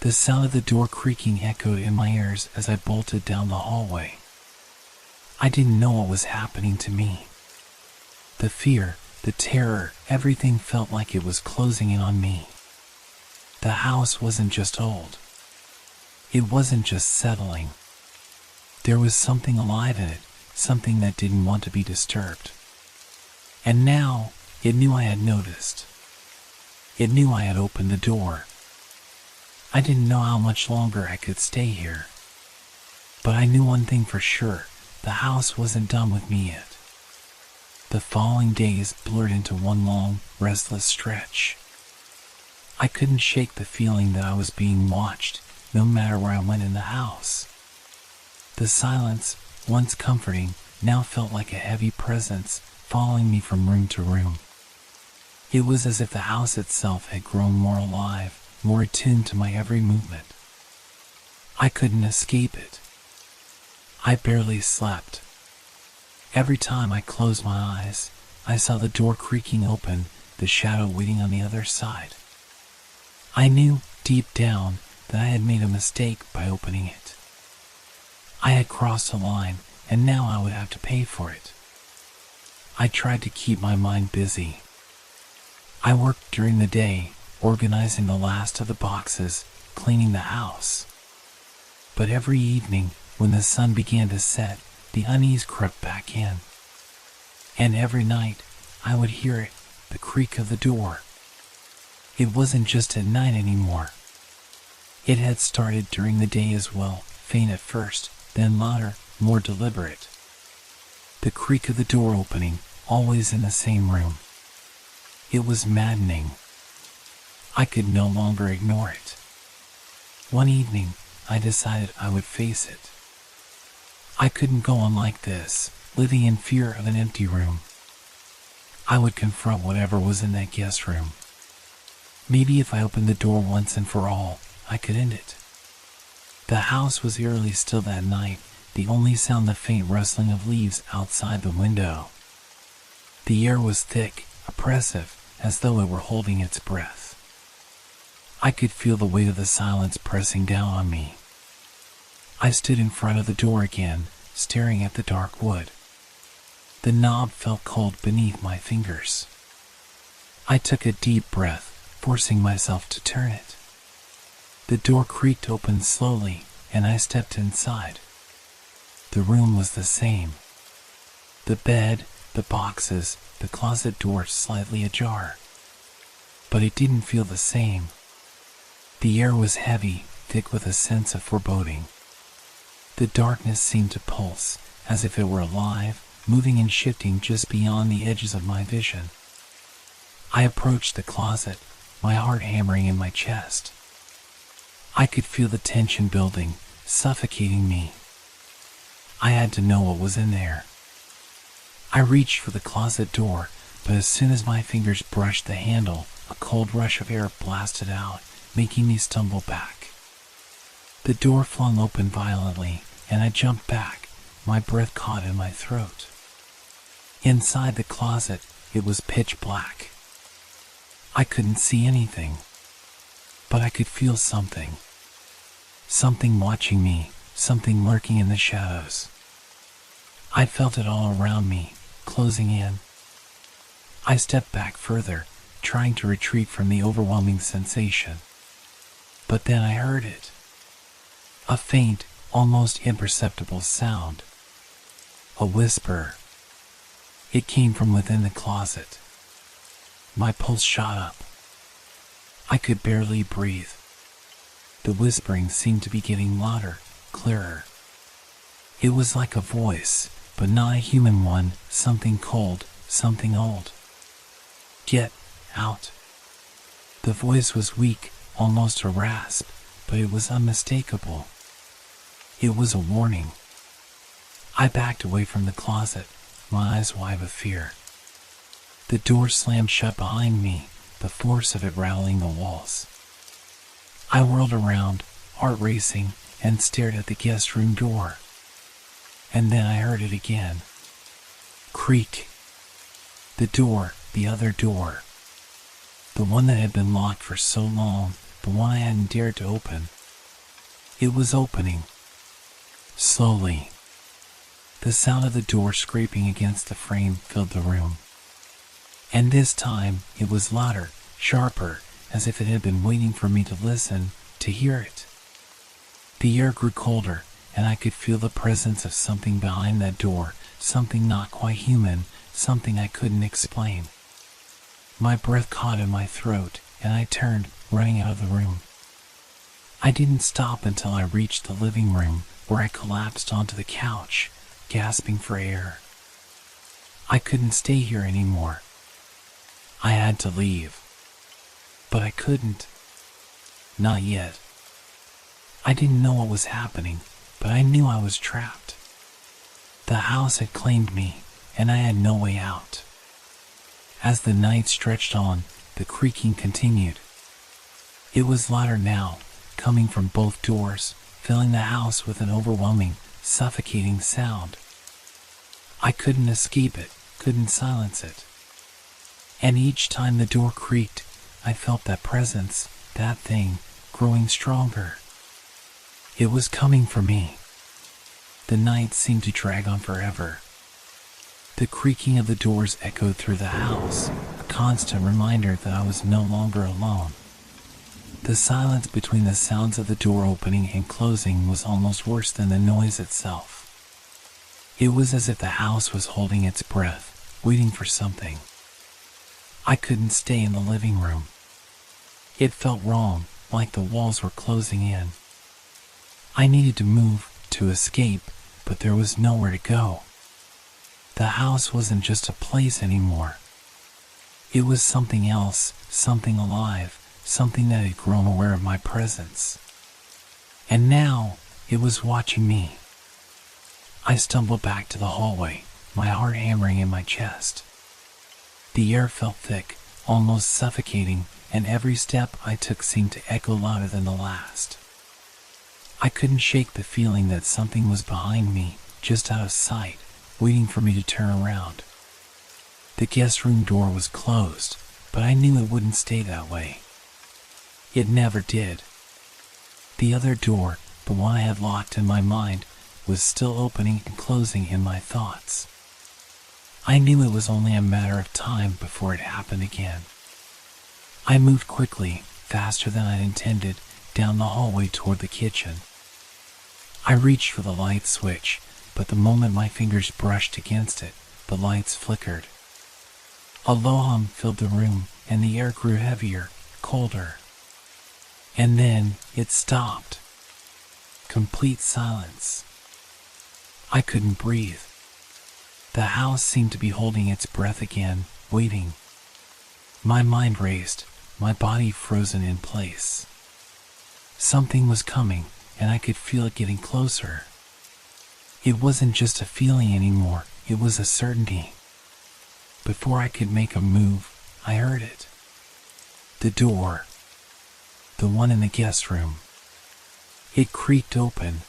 The sound of the door creaking echoed in my ears as I bolted down the hallway. I didn't know what was happening to me. The fear, the terror, everything felt like it was closing in on me. The house wasn't just old. It wasn't just settling. There was something alive in it, something that didn't want to be disturbed. And now, it knew I had noticed. It knew I had opened the door. I didn't know how much longer I could stay here. But I knew one thing for sure, the house wasn't done with me yet. The following days blurred into one long, restless stretch. I couldn't shake the feeling that I was being watched, no matter where I went in the house. The silence, once comforting, now felt like a heavy presence following me from room to room. It was as if the house itself had grown more alive, more attuned to my every movement. I couldn't escape it. I barely slept. Every time I closed my eyes, I saw the door creaking open, the shadow waiting on the other side. I knew, deep down, that I had made a mistake by opening it. I had crossed a line, and now I would have to pay for it. I tried to keep my mind busy. I worked during the day, organizing the last of the boxes, cleaning the house. But every evening, when the sun began to set, the unease crept back in. And every night, I would hear it, the creak of the door. It wasn't just at night anymore. It had started during the day as well, faint at first, then louder, more deliberate. The creak of the door opening, always in the same room. It was maddening. I could no longer ignore it. One evening, I decided I would face it. I couldn't go on like this, living in fear of an empty room. I would confront whatever was in that guest room. Maybe if I opened the door once and for all, I could end it. The house was eerily still that night, the only sound the faint rustling of leaves outside the window. The air was thick, oppressive, as though it were holding its breath. I could feel the weight of the silence pressing down on me. I stood in front of the door again, staring at the dark wood. The knob felt cold beneath my fingers. I took a deep breath, forcing myself to turn it. The door creaked open slowly, and I stepped inside. The room was the same. The bed, the boxes, the closet door slightly ajar. But it didn't feel the same. The air was heavy, thick with a sense of foreboding. The darkness seemed to pulse, as if it were alive, moving and shifting just beyond the edges of my vision. I approached the closet, my heart hammering in my chest. I could feel the tension building, suffocating me. I had to know what was in there. I reached for the closet door, but as soon as my fingers brushed the handle, a cold rush of air blasted out, making me stumble back. The door flung open violently, and I jumped back, my breath caught in my throat. Inside the closet, it was pitch black. I couldn't see anything, but I could feel something. Something watching me, something lurking in the shadows. I felt it all around me, closing in. I stepped back further, trying to retreat from the overwhelming sensation. But then I heard it. A faint, almost imperceptible sound. A whisper. It came from within the closet. My pulse shot up. I could barely breathe. The whispering seemed to be getting louder, clearer. It was like a voice, but not a human one, something cold, something old. Get out. The voice was weak, almost a rasp, but it was unmistakable. It was a warning. I backed away from the closet, my eyes wide with fear. The door slammed shut behind me, the force of it rattling the walls. I whirled around, heart racing, and stared at the guest room door. And then I heard it again. Creak. The other door. The one that had been locked for so long, the one I hadn't dared to open. It was opening. Slowly. The sound of the door scraping against the frame filled the room. And this time, it was louder, sharper, as if it had been waiting for me to listen, to hear it. The air grew colder, and I could feel the presence of something behind that door, something not quite human, something I couldn't explain. My breath caught in my throat, and I turned, running out of the room. I didn't stop until I reached the living room, where I collapsed onto the couch, gasping for air. I couldn't stay here anymore. I had to leave. But I couldn't. Not yet. I didn't know what was happening, but I knew I was trapped. The house had claimed me, and I had no way out. As the night stretched on, the creaking continued. It was louder now, coming from both doors, filling the house with an overwhelming, suffocating sound. I couldn't escape it, couldn't silence it. And each time the door creaked, I felt that presence, that thing, growing stronger. It was coming for me. The night seemed to drag on forever. The creaking of the doors echoed through the house, a constant reminder that I was no longer alone. The silence between the sounds of the door opening and closing was almost worse than the noise itself. It was as if the house was holding its breath, waiting for something. I couldn't stay in the living room. It felt wrong, like the walls were closing in. I needed to move, to escape, but there was nowhere to go. The house wasn't just a place anymore. It was something else, something alive, something that had grown aware of my presence. And now, it was watching me. I stumbled back to the hallway, my heart hammering in my chest. The air felt thick, almost suffocating, and every step I took seemed to echo louder than the last. I couldn't shake the feeling that something was behind me, just out of sight, waiting for me to turn around. The guest room door was closed, but I knew it wouldn't stay that way. It never did. The other door, the one I had locked in my mind, was still opening and closing in my thoughts. I knew it was only a matter of time before it happened again. I moved quickly, faster than I'd intended, down the hallway toward the kitchen. I reached for the light switch, but the moment my fingers brushed against it, the lights flickered. A low hum filled the room, and the air grew heavier, colder. And then it stopped. Complete silence. I couldn't breathe. The house seemed to be holding its breath again, waiting. My mind raced, my body frozen in place. Something was coming, and I could feel it getting closer. It wasn't just a feeling anymore, it was a certainty. Before I could make a move, I heard it. The door. The one in the guest room. It creaked open.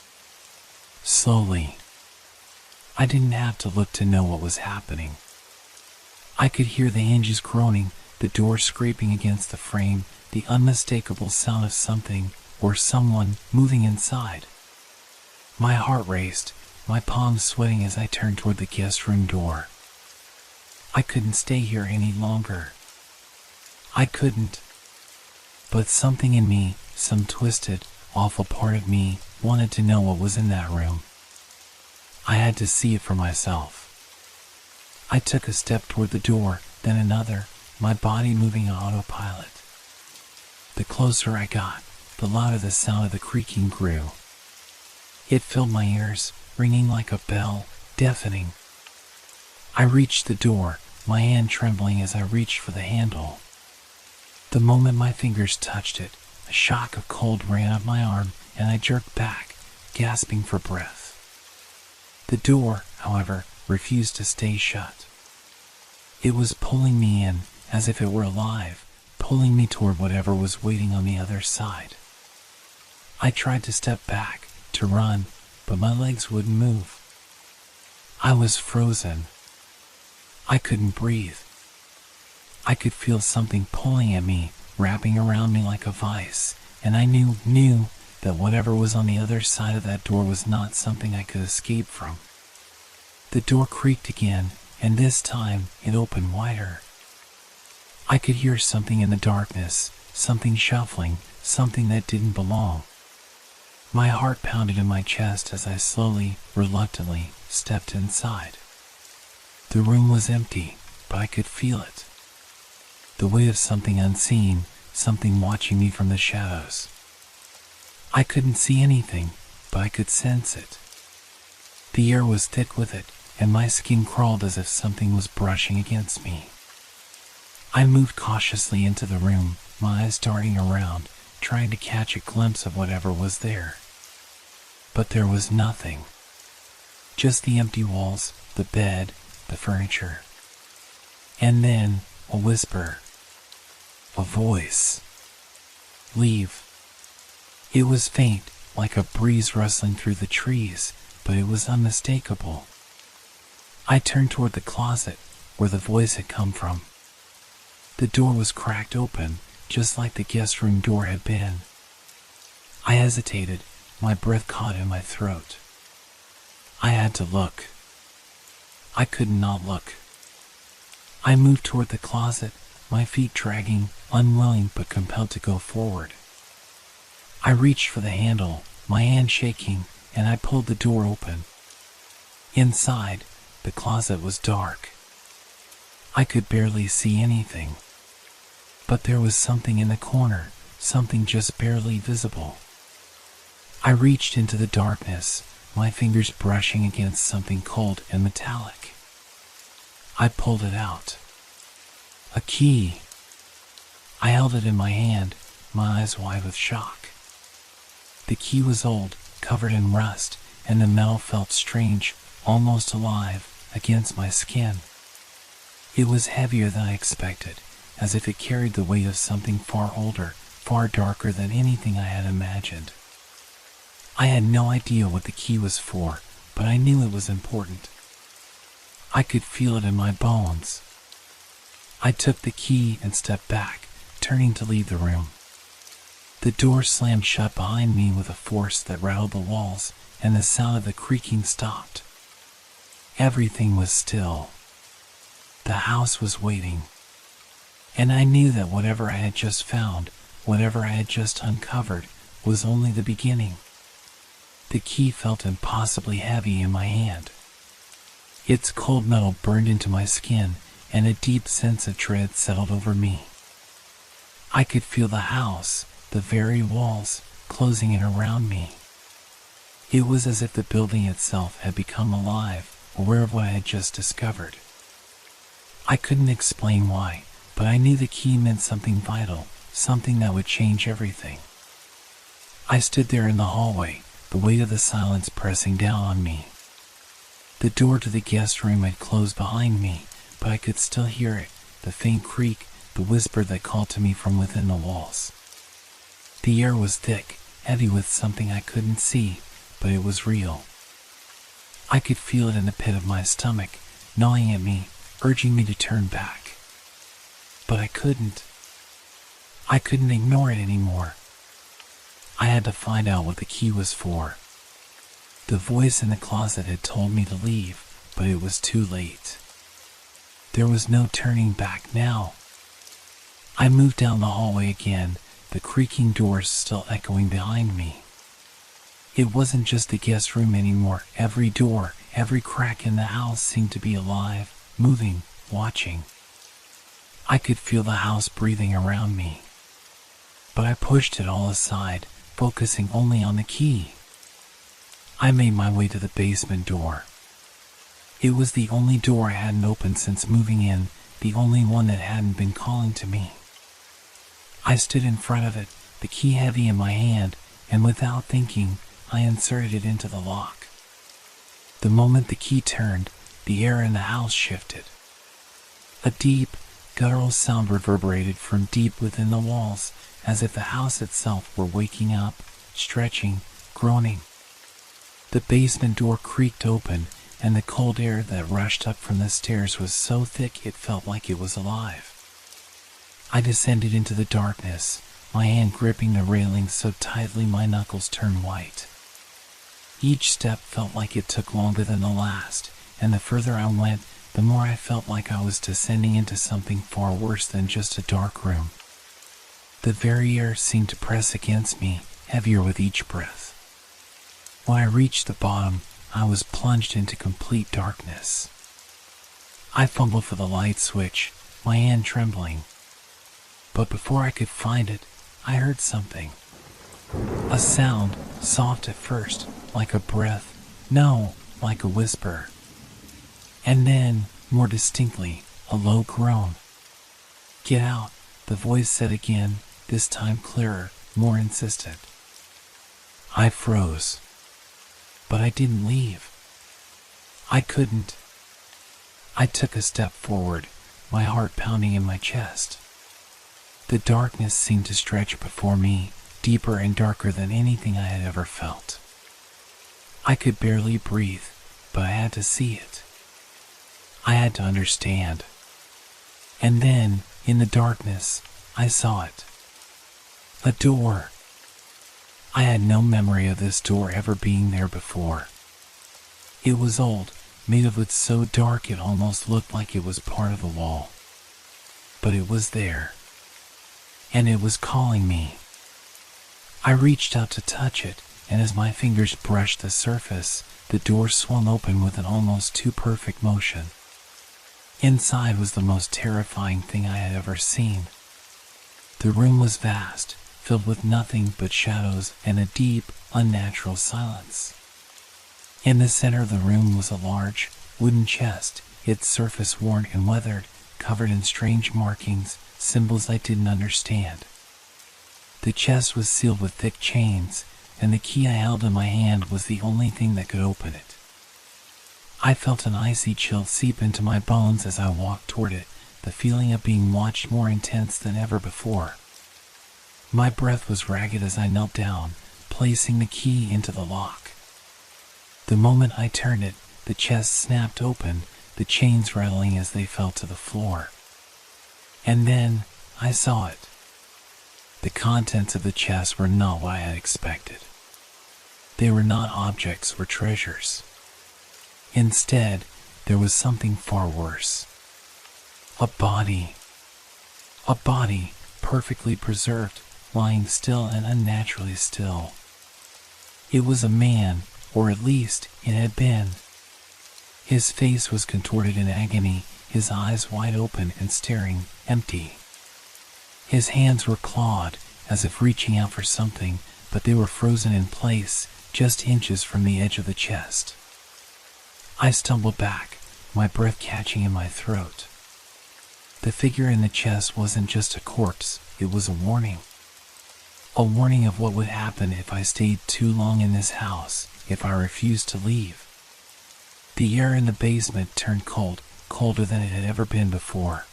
Slowly. I didn't have to look to know what was happening. I could hear the hinges groaning, the door scraping against the frame, the unmistakable sound of something, or someone, moving inside. My heart raced, my palms sweating as I turned toward the guest room door. I couldn't stay here any longer. I couldn't. But something in me, some twisted, awful part of me, wanted to know what was in that room. I had to see it for myself. I took a step toward the door, then another, my body moving on autopilot. The closer I got, the louder the sound of the creaking grew. It filled my ears, ringing like a bell, deafening. I reached the door, my hand trembling as I reached for the handle. The moment my fingers touched it, a shock of cold ran up my arm, and I jerked back, gasping for breath. The door, however, refused to stay shut. It was pulling me in, as if it were alive, pulling me toward whatever was waiting on the other side. I tried to step back, to run, but my legs wouldn't move. I was frozen. I couldn't breathe. I could feel something pulling at me, wrapping around me like a vice, and I knew that whatever was on the other side of that door was not something I could escape from. The door creaked again, and this time it opened wider. I could hear something in the darkness, something shuffling, something that didn't belong. My heart pounded in my chest as I slowly, reluctantly, stepped inside. The room was empty, but I could feel it. The weight of something unseen, something watching me from the shadows. I couldn't see anything, but I could sense it. The air was thick with it, and my skin crawled as if something was brushing against me. I moved cautiously into the room, my eyes darting around, trying to catch a glimpse of whatever was there. But there was nothing. Just the empty walls, the bed, the furniture. And then, a whisper. A voice. Leave. It was faint, like a breeze rustling through the trees, but it was unmistakable. I turned toward the closet, where the voice had come from. The door was cracked open, just like the guest room door had been. I hesitated, my breath caught in my throat. I had to look. I could not look. I moved toward the closet, my feet dragging, unwilling but compelled to go forward. I reached for the handle, my hand shaking, and I pulled the door open. Inside, the closet was dark. I could barely see anything. But there was something in the corner, something just barely visible. I reached into the darkness, my fingers brushing against something cold and metallic. I pulled it out. A key. I held it in my hand, my eyes wide with shock. The key was old, covered in rust, and the metal felt strange, almost alive, against my skin. It was heavier than I expected, as if it carried the weight of something far older, far darker than anything I had imagined. I had no idea what the key was for, but I knew it was important. I could feel it in my bones. I took the key and stepped back, turning to leave the room. The door slammed shut behind me with a force that rattled the walls, and the sound of the creaking stopped. Everything was still. The house was waiting. And I knew that whatever I had just found, whatever I had just uncovered, was only the beginning. The key felt impossibly heavy in my hand. Its cold metal burned into my skin, and a deep sense of dread settled over me. I could feel the house, the very walls, closing in around me. It was as if the building itself had become alive, aware of what I had just discovered. I couldn't explain why, but I knew the key meant something vital, something that would change everything. I stood there in the hallway, the weight of the silence pressing down on me. The door to the guest room had closed behind me, but I could still hear it, the faint creak, the whisper that called to me from within the walls. The air was thick, heavy with something I couldn't see, but it was real. I could feel it in the pit of my stomach, gnawing at me, urging me to turn back. But I couldn't. I couldn't ignore it anymore. I had to find out what the key was for. The voice in the closet had told me to leave, but it was too late. There was no turning back now. I moved down the hallway again, the creaking doors still echoing behind me. It wasn't just the guest room anymore. Every door, every crack in the house seemed to be alive, moving, watching. I could feel the house breathing around me. But I pushed it all aside, focusing only on the key. I made my way to the basement door. It was the only door I hadn't opened since moving in, the only one that hadn't been calling to me. I stood in front of it, the key heavy in my hand, and without thinking, I inserted it into the lock. The moment the key turned, the air in the house shifted. A deep, guttural sound reverberated from deep within the walls, as if the house itself were waking up, stretching, groaning. The basement door creaked open, and the cold air that rushed up from the stairs was so thick it felt like it was alive. I descended into the darkness, my hand gripping the railing so tightly my knuckles turned white. Each step felt like it took longer than the last, and the further I went, the more I felt like I was descending into something far worse than just a dark room. The very air seemed to press against me, heavier with each breath. When I reached the bottom, I was plunged into complete darkness. I fumbled for the light switch, my hand trembling. But before I could find it, I heard something. A sound, soft at first, like a breath, no, like a whisper. And then, more distinctly, a low groan. "Get out," the voice said again, this time clearer, more insistent. I froze. But I didn't leave. I couldn't. I took a step forward, my heart pounding in my chest. The darkness seemed to stretch before me, deeper and darker than anything I had ever felt. I could barely breathe, but I had to see it. I had to understand. And then, in the darkness, I saw it. A door. I had no memory of this door ever being there before. It was old, made of wood so dark it almost looked like it was part of the wall. But it was there. And it was calling me. I reached out to touch it, and as my fingers brushed the surface, the door swung open with an almost too perfect motion. Inside was the most terrifying thing I had ever seen. The room was vast, filled with nothing but shadows and a deep, unnatural silence. In the center of the room was a large, wooden chest, its surface worn and weathered, covered in strange markings, symbols I didn't understand. The chest was sealed with thick chains, and the key I held in my hand was the only thing that could open it. I felt an icy chill seep into my bones as I walked toward it, the feeling of being watched more intense than ever before. My breath was ragged as I knelt down, placing the key into the lock. The moment I turned it, the chest snapped open, the chains rattling as they fell to the floor. And then, I saw it. The contents of the chest were not what I had expected. They were not objects or treasures. Instead, there was something far worse. A body. A body, perfectly preserved, lying still and unnaturally still. It was a man, or at least it had been. His face was contorted in agony, his eyes wide open and staring, empty. His hands were clawed, as if reaching out for something, but they were frozen in place, just inches from the edge of the chest. I stumbled back, my breath catching in my throat. The figure in the chest wasn't just a corpse, it was a warning. A warning of what would happen if I stayed too long in this house, if I refused to leave. The air in the basement turned cold, colder than it had ever been before.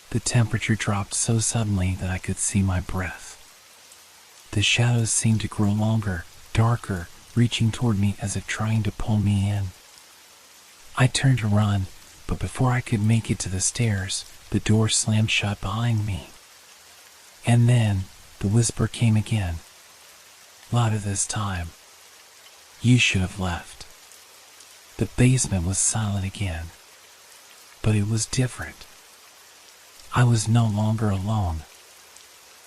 The temperature dropped so suddenly that I could see my breath. The shadows seemed to grow longer, darker, reaching toward me as if trying to pull me in. I turned to run, but before I could make it to the stairs, the door slammed shut behind me. And then, the whisper came again. Louder this time. "You should have left." The basement was silent again. But it was different. I was no longer alone.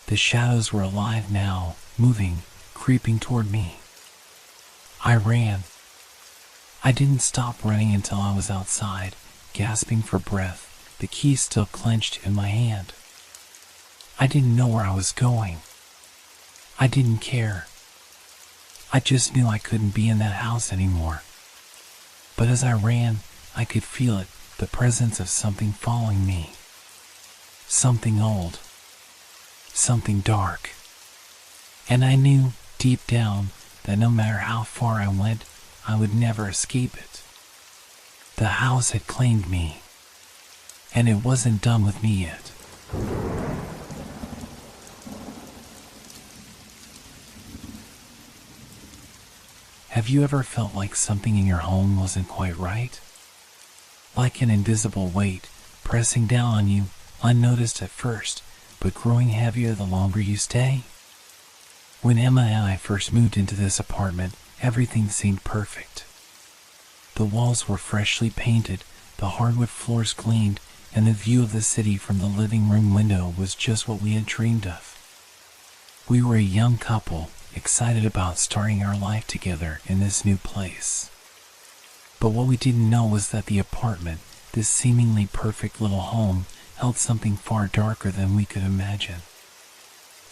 The shadows were alive now, moving, creeping toward me. I ran. I didn't stop running until I was outside, gasping for breath, the key still clenched in my hand. I didn't know where I was going. I didn't care. I just knew I couldn't be in that house anymore. But as I ran, I could feel it, the presence of something following me. Something old. Something dark. And I knew, deep down, that no matter how far I went, I would never escape it. The house had claimed me. And it wasn't done with me yet. Have you ever felt like something in your home wasn't quite right? Like an invisible weight pressing down on you, unnoticed at first, but growing heavier the longer you stay. When Emma and I first moved into this apartment, everything seemed perfect. The walls were freshly painted, the hardwood floors gleamed, and the view of the city from the living room window was just what we had dreamed of. We were a young couple, excited about starting our life together in this new place. But what we didn't know was that the apartment, this seemingly perfect little home, held something far darker than we could imagine.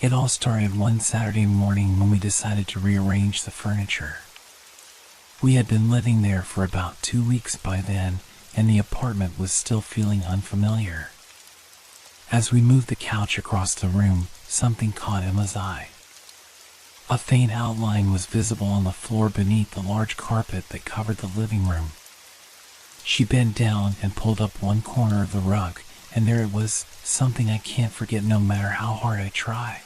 It all started one Saturday morning when we decided to rearrange the furniture. We had been living there for about 2 weeks by then, and the apartment was still feeling unfamiliar. As we moved the couch across the room, something caught Emma's eye. A faint outline was visible on the floor beneath the large carpet that covered the living room. She bent down and pulled up one corner of the rug, and there it was, something I can't forget no matter how hard I try.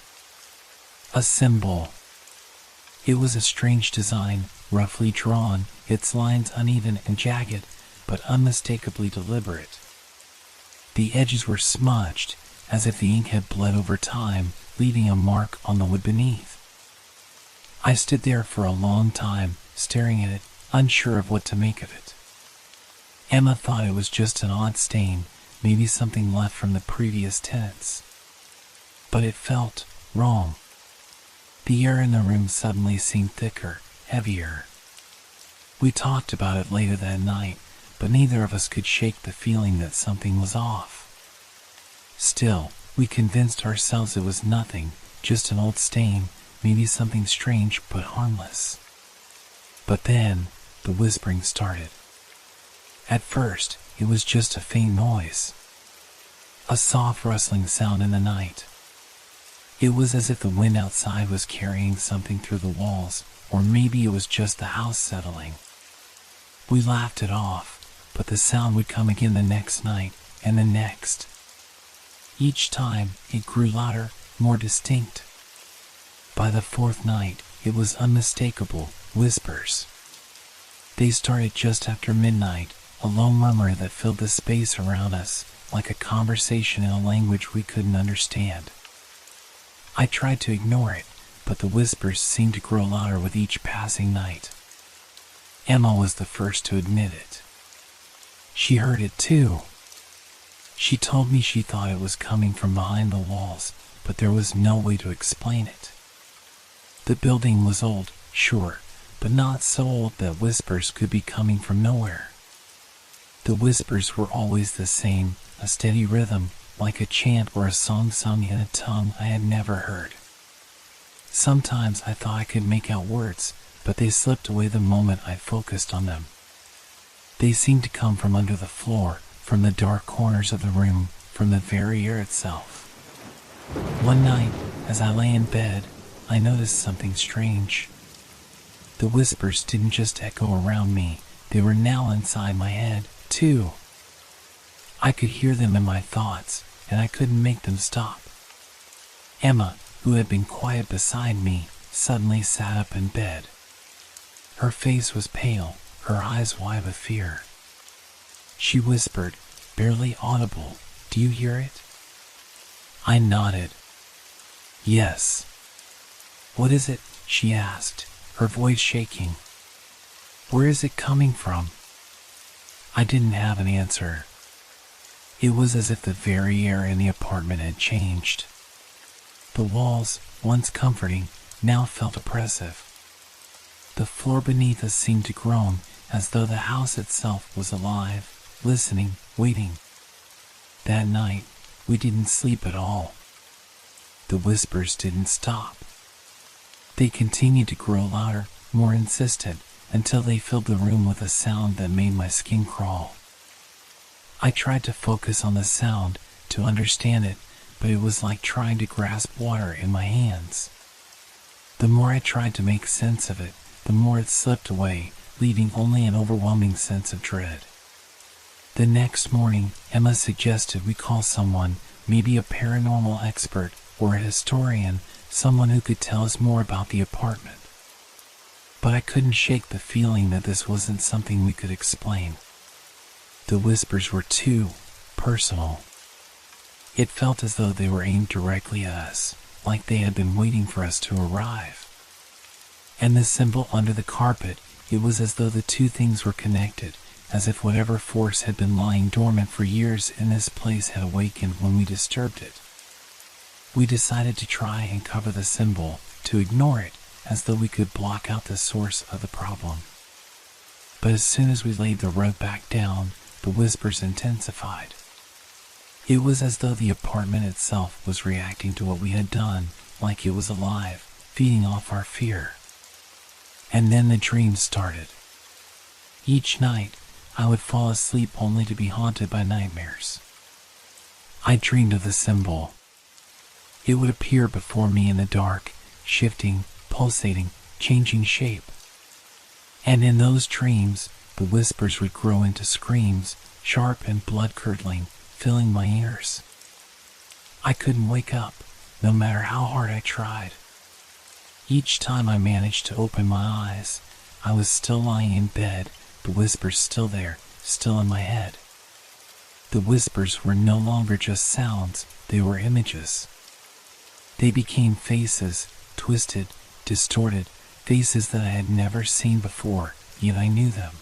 A symbol. It was a strange design, roughly drawn, its lines uneven and jagged, but unmistakably deliberate. The edges were smudged, as if the ink had bled over time, leaving a mark on the wood beneath. I stood there for a long time, staring at it, unsure of what to make of it. Emma thought it was just an odd stain, maybe something left from the previous tenants. But it felt wrong. The air in the room suddenly seemed thicker, heavier. We talked about it later that night, but neither of us could shake the feeling that something was off. Still, we convinced ourselves it was nothing, just an old stain, maybe something strange but harmless. But then, the whispering started. At first, it was just a faint noise. A soft rustling sound in the night. It was as if the wind outside was carrying something through the walls, or maybe it was just the house settling. We laughed it off, but the sound would come again the next night, and the next. Each time, it grew louder, more distinct. By the fourth night, it was unmistakable, whispers. They started just after midnight, a low murmur that filled the space around us, like a conversation in a language we couldn't understand. I tried to ignore it, but the whispers seemed to grow louder with each passing night. Emma was the first to admit it. She heard it too. She told me she thought it was coming from behind the walls, but there was no way to explain it. The building was old, sure, but not so old that whispers could be coming from nowhere. The whispers were always the same, a steady rhythm, like a chant or a song sung in a tongue I had never heard. Sometimes I thought I could make out words, but they slipped away the moment I focused on them. They seemed to come from under the floor, from the dark corners of the room, from the very air itself. One night, as I lay in bed, I noticed something strange. The whispers didn't just echo around me, they were now inside my head, too. I could hear them in my thoughts, and I couldn't make them stop. Emma, who had been quiet beside me, suddenly sat up in bed. Her face was pale, her eyes wide with fear. She whispered, barely audible, "Do you hear it?" I nodded. "Yes." "What is it?" she asked, her voice shaking. "Where is it coming from?" I didn't have an answer. It was as if the very air in the apartment had changed. The walls, once comforting, now felt oppressive. The floor beneath us seemed to groan, as though the house itself was alive, listening, waiting. That night, we didn't sleep at all. The whispers didn't stop. They continued to grow louder, more insistent, until they filled the room with a sound that made my skin crawl. I tried to focus on the sound, to understand it, but it was like trying to grasp water in my hands. The more I tried to make sense of it, the more it slipped away, leaving only an overwhelming sense of dread. The next morning, Emma suggested we call someone, maybe a paranormal expert or a historian, someone who could tell us more about the apartment. But I couldn't shake the feeling that this wasn't something we could explain. The whispers were too personal. It felt as though they were aimed directly at us, like they had been waiting for us to arrive. And the symbol under the carpet, it was as though the two things were connected, as if whatever force had been lying dormant for years in this place had awakened when we disturbed it. We decided to try and cover the symbol, to ignore it, as though we could block out the source of the problem. But as soon as we laid the rug back down, the whispers intensified. It was as though the apartment itself was reacting to what we had done, like it was alive, feeding off our fear. And then the dreams started. Each night, I would fall asleep only to be haunted by nightmares. I dreamed of the symbol. It would appear before me in the dark, shifting, pulsating, changing shape. And in those dreams, the whispers would grow into screams, sharp and blood-curdling, filling my ears. I couldn't wake up, no matter how hard I tried. Each time I managed to open my eyes, I was still lying in bed, the whispers still there, still in my head. The whispers were no longer just sounds, they were images. They became faces, twisted, distorted, faces that I had never seen before, yet I knew them.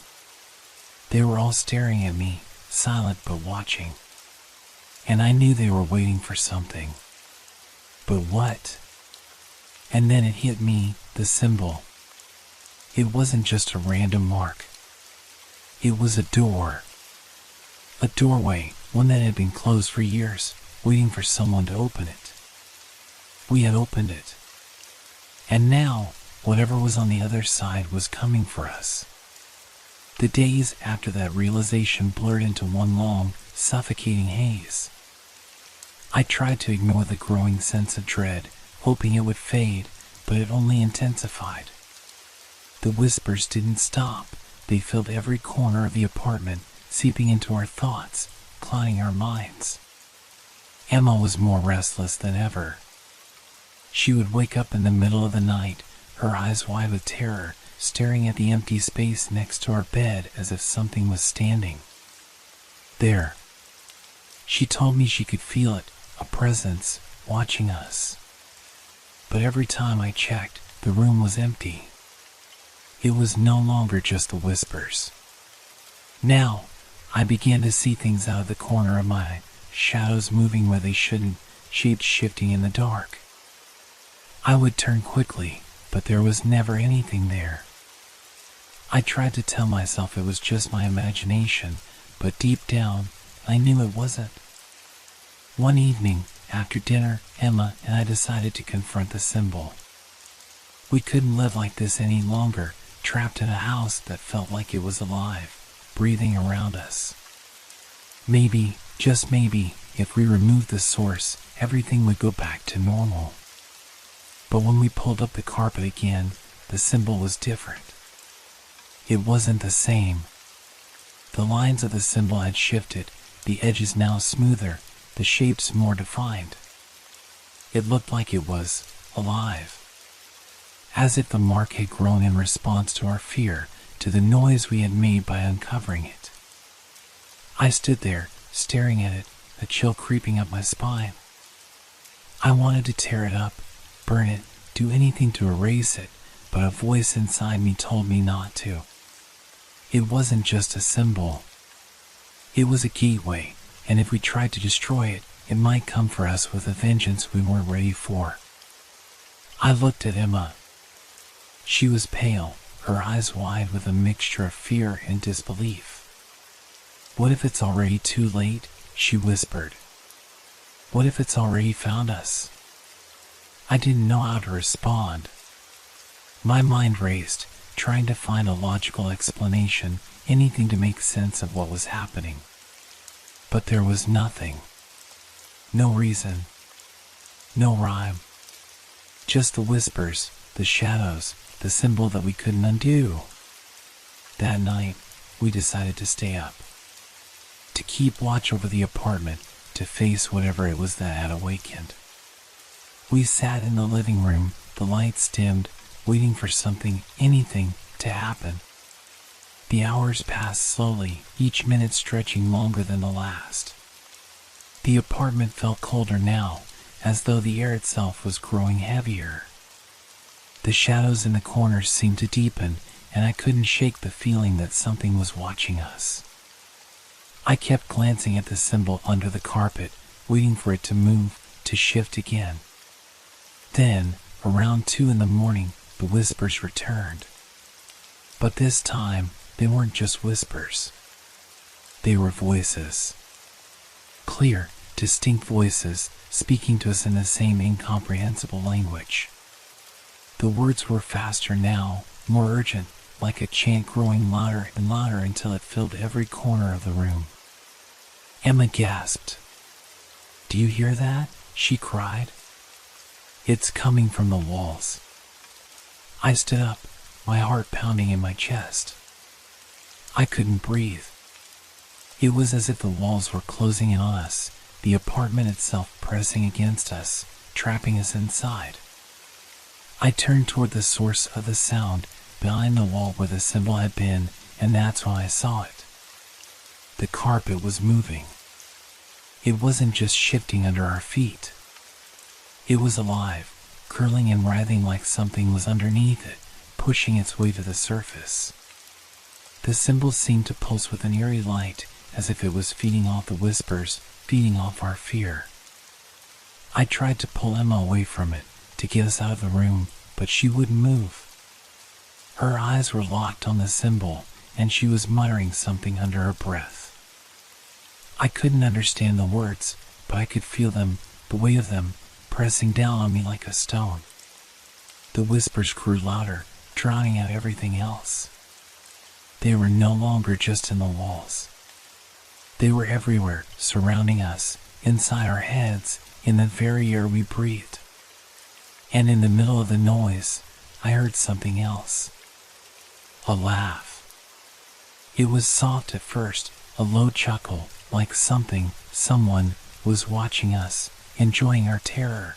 They were all staring at me, silent but watching. And I knew they were waiting for something. But what? And then it hit me, the symbol. It wasn't just a random mark. It was a door. A doorway, one that had been closed for years, waiting for someone to open it. We had opened it. And now, whatever was on the other side was coming for us. The days after that realization blurred into one long, suffocating haze. I tried to ignore the growing sense of dread, hoping it would fade, but it only intensified. The whispers didn't stop. They filled every corner of the apartment, seeping into our thoughts, clouding our minds. Emma was more restless than ever. She would wake up in the middle of the night, her eyes wide with terror, staring at the empty space next to our bed as if something was standing there. She told me she could feel it, a presence, watching us. But every time I checked, the room was empty. It was no longer just the whispers. Now, I began to see things out of the corner of my eye, shadows moving where they shouldn't, shapes shifting in the dark. I would turn quickly, but there was never anything there. I tried to tell myself it was just my imagination, but deep down, I knew it wasn't. One evening, after dinner, Emma and I decided to confront the symbol. We couldn't live like this any longer, trapped in a house that felt like it was alive, breathing around us. Maybe, just maybe, if we removed the source, everything would go back to normal. But when we pulled up the carpet again, the symbol was different. It wasn't the same. The lines of the symbol had shifted, the edges now smoother, the shapes more defined. It looked like it was alive. As if the mark had grown in response to our fear, to the noise we had made by uncovering it. I stood there, staring at it, a chill creeping up my spine. I wanted to tear it up, burn it, do anything to erase it, but a voice inside me told me not to. It wasn't just a symbol. It was a gateway, and if we tried to destroy it, it might come for us with a vengeance we weren't ready for. I looked at Emma. She was pale, her eyes wide with a mixture of fear and disbelief. "What if it's already too late?" she whispered. "What if it's already found us?" I didn't know how to respond. My mind raced, trying to find a logical explanation, anything to make sense of what was happening. But there was nothing. No reason. No rhyme. Just the whispers, the shadows, the symbol that we couldn't undo. That night, we decided to stay up. To keep watch over the apartment, to face whatever it was that had awakened. We sat in the living room, the lights dimmed, waiting for something, anything, to happen. The hours passed slowly, each minute stretching longer than the last. The apartment felt colder now, as though the air itself was growing heavier. The shadows in the corners seemed to deepen, and I couldn't shake the feeling that something was watching us. I kept glancing at the symbol under the carpet, waiting for it to move, to shift again. Then, around 2 in the morning, the whispers returned. But this time, they weren't just whispers. They were voices. Clear, distinct voices, speaking to us in the same incomprehensible language. The words were faster now, more urgent, like a chant growing louder and louder until it filled every corner of the room. Emma gasped. "Do you hear that?" she cried. "It's coming from the walls." I stood up, my heart pounding in my chest. I couldn't breathe. It was as if the walls were closing in on us, the apartment itself pressing against us, trapping us inside. I turned toward the source of the sound, behind the wall where the symbol had been, and that's when I saw it. The carpet was moving. It wasn't just shifting under our feet. It was alive, curling and writhing like something was underneath it, pushing its way to the surface. The symbol seemed to pulse with an eerie light, as if it was feeding off the whispers, feeding off our fear. I tried to pull Emma away from it, to get us out of the room, but she wouldn't move. Her eyes were locked on the symbol, and she was muttering something under her breath. I couldn't understand the words, but I could feel them, the weight of them, pressing down on me like a stone. The whispers grew louder, drowning out everything else. They were no longer just in the walls. They were everywhere, surrounding us, inside our heads, in the very air we breathed. And in the middle of the noise, I heard something else. A laugh. It was soft at first, a low chuckle, like someone, was watching us, enjoying our terror.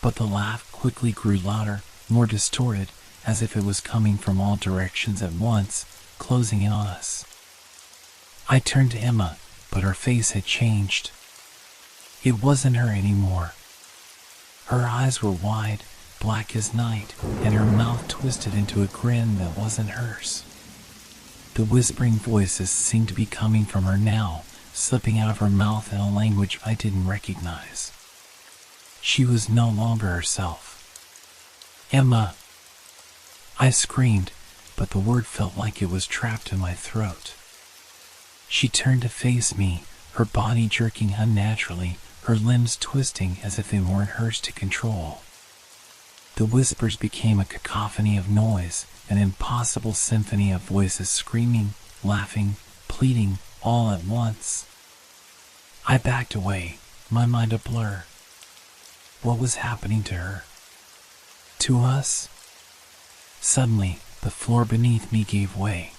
But the laugh quickly grew louder, more distorted, as if it was coming from all directions at once, closing in on us. I turned to Emma, but her face had changed. It wasn't her anymore. Her eyes were wide, black as night, and her mouth twisted into a grin that wasn't hers. The whispering voices seemed to be coming from her now, slipping out of her mouth in a language I didn't recognize. She was no longer herself. "Emma!" I screamed, but the word felt like it was trapped in my throat. She turned to face me, her body jerking unnaturally, her limbs twisting as if they weren't hers to control. The whispers became a cacophony of noise, an impossible symphony of voices screaming, laughing, pleading, all at once. I backed away, my mind a blur. What was happening to her? To us? Suddenly, the floor beneath me gave way.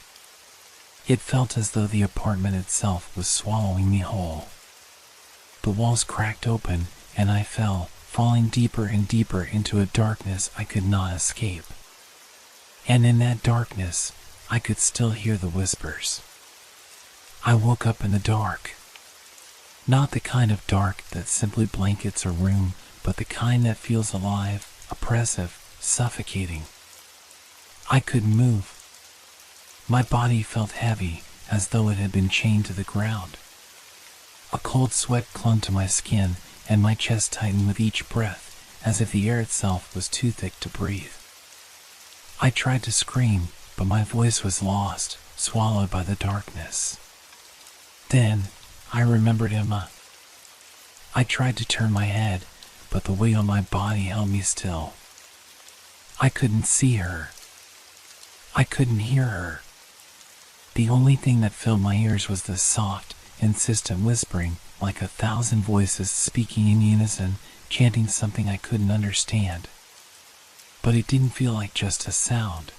It felt as though the apartment itself was swallowing me whole. The walls cracked open, and I fell, falling deeper and deeper into a darkness I could not escape. And in that darkness, I could still hear the whispers. I woke up in the dark. Not the kind of dark that simply blankets a room, but the kind that feels alive, oppressive, suffocating. I couldn't move. My body felt heavy, as though it had been chained to the ground. A cold sweat clung to my skin, and my chest tightened with each breath, as if the air itself was too thick to breathe. I tried to scream, but my voice was lost, swallowed by the darkness. Then, I remembered Emma. I tried to turn my head, but the weight on my body held me still. I couldn't see her. I couldn't hear her. The only thing that filled my ears was the soft, insistent whispering, like 1,000 voices speaking in unison, chanting something I couldn't understand. But it didn't feel like just a sound.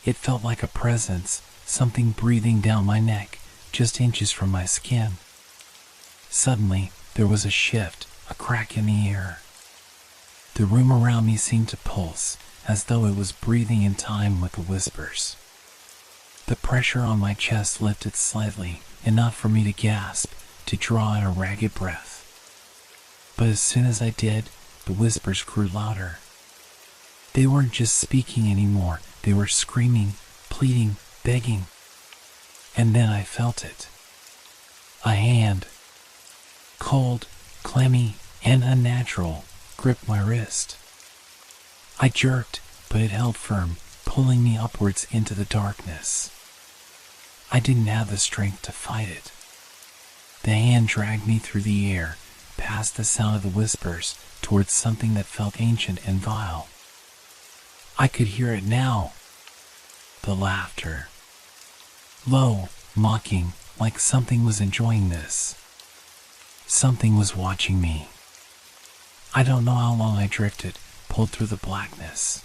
It felt like a presence, something breathing down my neck, just inches from my skin. Suddenly, there was a shift, a crack in the air. The room around me seemed to pulse, as though it was breathing in time with the whispers. The pressure on my chest lifted slightly, enough for me to gasp, to draw in a ragged breath. But as soon as I did, the whispers grew louder. They weren't just speaking anymore, they were screaming, pleading, begging. And then I felt it. A hand, cold, clammy, and unnatural, gripped my wrist. I jerked, but it held firm, pulling me upwards into the darkness. I didn't have the strength to fight it. The hand dragged me through the air, past the sound of the whispers, towards something that felt ancient and vile. I could hear it now. The laughter. Low, mocking, like something was enjoying this. Something was watching me. I don't know how long I drifted, pulled through the blackness.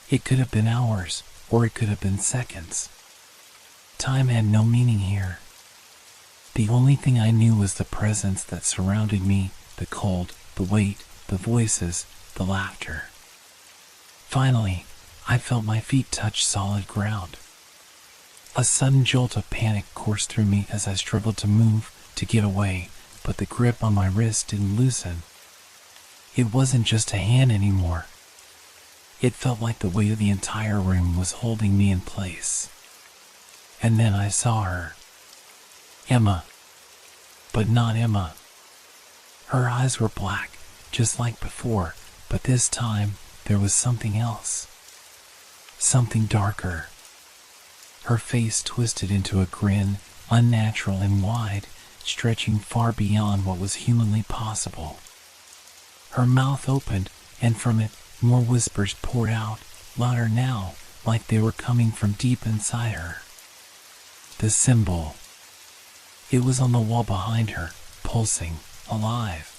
It could have been hours, or it could have been seconds. Time had no meaning here. The only thing I knew was the presence that surrounded me, the cold, the weight, the voices, the laughter. Finally, I felt my feet touch solid ground. A sudden jolt of panic coursed through me as I struggled to move, to get away, but the grip on my wrist didn't loosen. It wasn't just a hand anymore. It felt like the weight of the entire room was holding me in place. And then I saw her. Emma. But not Emma. Her eyes were black, just like before, but this time there was something else. Something darker. Her face twisted into a grin, unnatural and wide, stretching far beyond what was humanly possible. Her mouth opened, and from it, more whispers poured out, louder now, like they were coming from deep inside her. The symbol. It was on the wall behind her, pulsing, alive.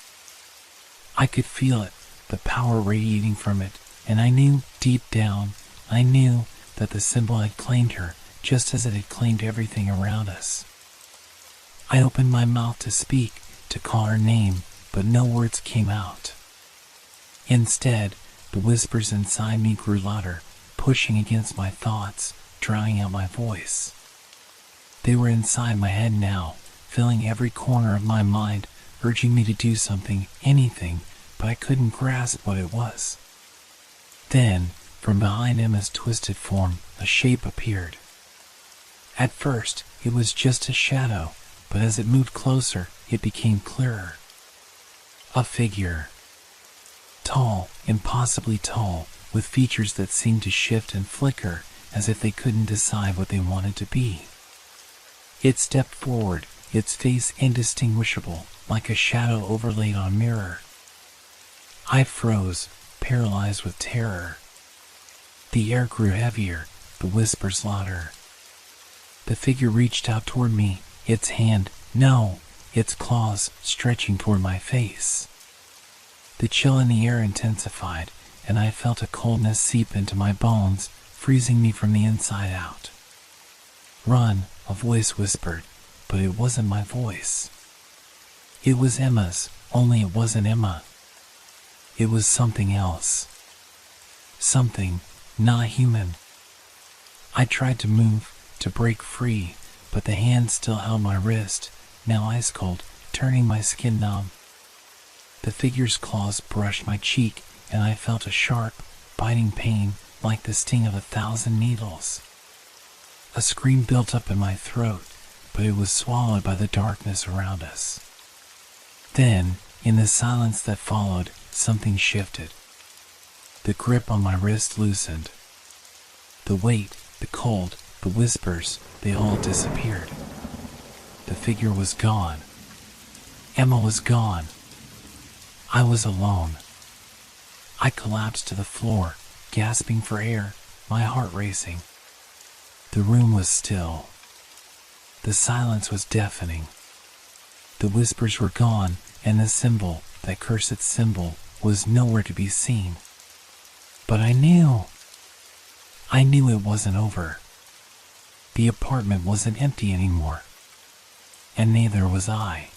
I could feel it, the power radiating from it, and I knew, deep down, I knew that the symbol had claimed her, just as it had claimed everything around us. I opened my mouth to speak, to call her name, but no words came out. Instead, the whispers inside me grew louder, pushing against my thoughts, drowning out my voice. They were inside my head now, filling every corner of my mind, urging me to do something, anything, but I couldn't grasp what it was. Then, from behind Emma's twisted form, a shape appeared. At first, it was just a shadow, but as it moved closer, it became clearer. A figure. Tall, impossibly tall, with features that seemed to shift and flicker, as if they couldn't decide what they wanted to be. It stepped forward, its face indistinguishable, like a shadow overlaid on a mirror. I froze, paralyzed with terror. The air grew heavier, the whispers louder. The figure reached out toward me, its hand, no, its claws stretching toward my face. The chill in the air intensified, and I felt a coldness seep into my bones, freezing me from the inside out. Run, a voice whispered, but it wasn't my voice. It was Emma's, only it wasn't Emma. It was something else. Something not human. I tried to move, to break free, but the hand still held my wrist, now ice cold, turning my skin numb. The figure's claws brushed my cheek, and I felt a sharp, biting pain, like the sting of 1,000 needles. A scream built up in my throat, but it was swallowed by the darkness around us. Then, in the silence that followed, something shifted. The grip on my wrist loosened. The weight, the cold, the whispers, they all disappeared. The figure was gone. Emma was gone. I was alone. I collapsed to the floor, gasping for air, my heart racing. The room was still. The silence was deafening. The whispers were gone, and the symbol, that cursed symbol, was nowhere to be seen. But I knew it wasn't over. The apartment wasn't empty anymore. And neither was I.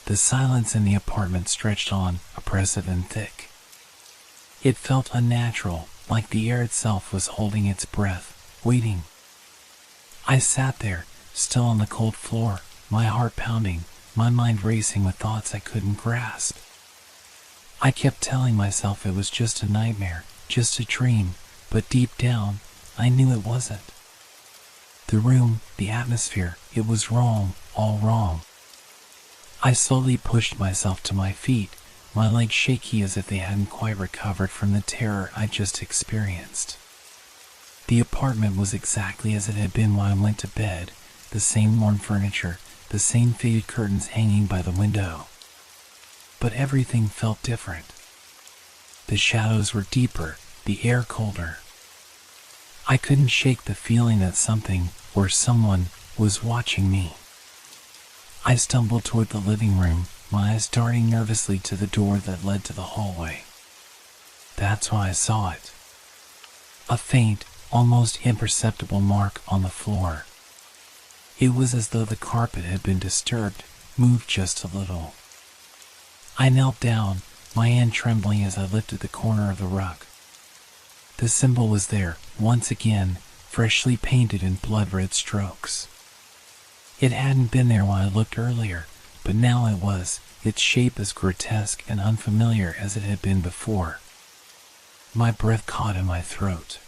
The silence in the apartment stretched on, oppressive and thick. It felt unnatural, like the air itself was holding its breath, waiting. I sat there, still on the cold floor, my heart pounding, my mind racing with thoughts I couldn't grasp. I kept telling myself it was just a nightmare, just a dream, but deep down, I knew it wasn't. The room, the atmosphere, it was wrong, all wrong. I slowly pushed myself to my feet, my legs shaky as if they hadn't quite recovered from the terror I just experienced. The apartment was exactly as it had been when I went to bed, the same worn furniture, the same faded curtains hanging by the window. But everything felt different. The shadows were deeper, the air colder. I couldn't shake the feeling that something, or someone, was watching me. I stumbled toward the living room, my eyes darting nervously to the door that led to the hallway. That's when I saw it. A faint, almost imperceptible mark on the floor. It was as though the carpet had been disturbed, moved just a little. I knelt down, my hand trembling as I lifted the corner of the rug. The symbol was there, once again, freshly painted in blood-red strokes. It hadn't been there when I looked earlier, but now it was, its shape as grotesque and unfamiliar as it had been before. My breath caught in my throat.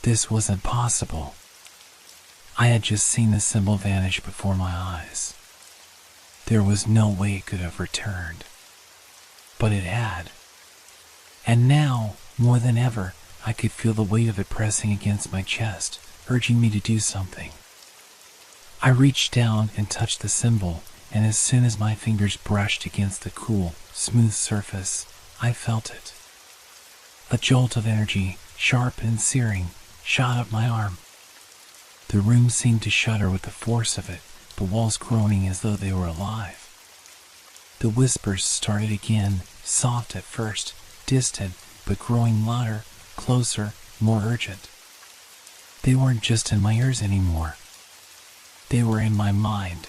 This wasn't possible. I had just seen the symbol vanish before my eyes. There was no way it could have returned. But it had. And now, more than ever, I could feel the weight of it pressing against my chest, urging me to do something. I reached down and touched the symbol, and as soon as my fingers brushed against the cool, smooth surface, I felt it. A jolt of energy, sharp and searing, shot up my arm. The room seemed to shudder with the force of it, the walls groaning as though they were alive. The whispers started again, soft at first, distant, but growing louder, closer, more urgent. They weren't just in my ears anymore. They were in my mind.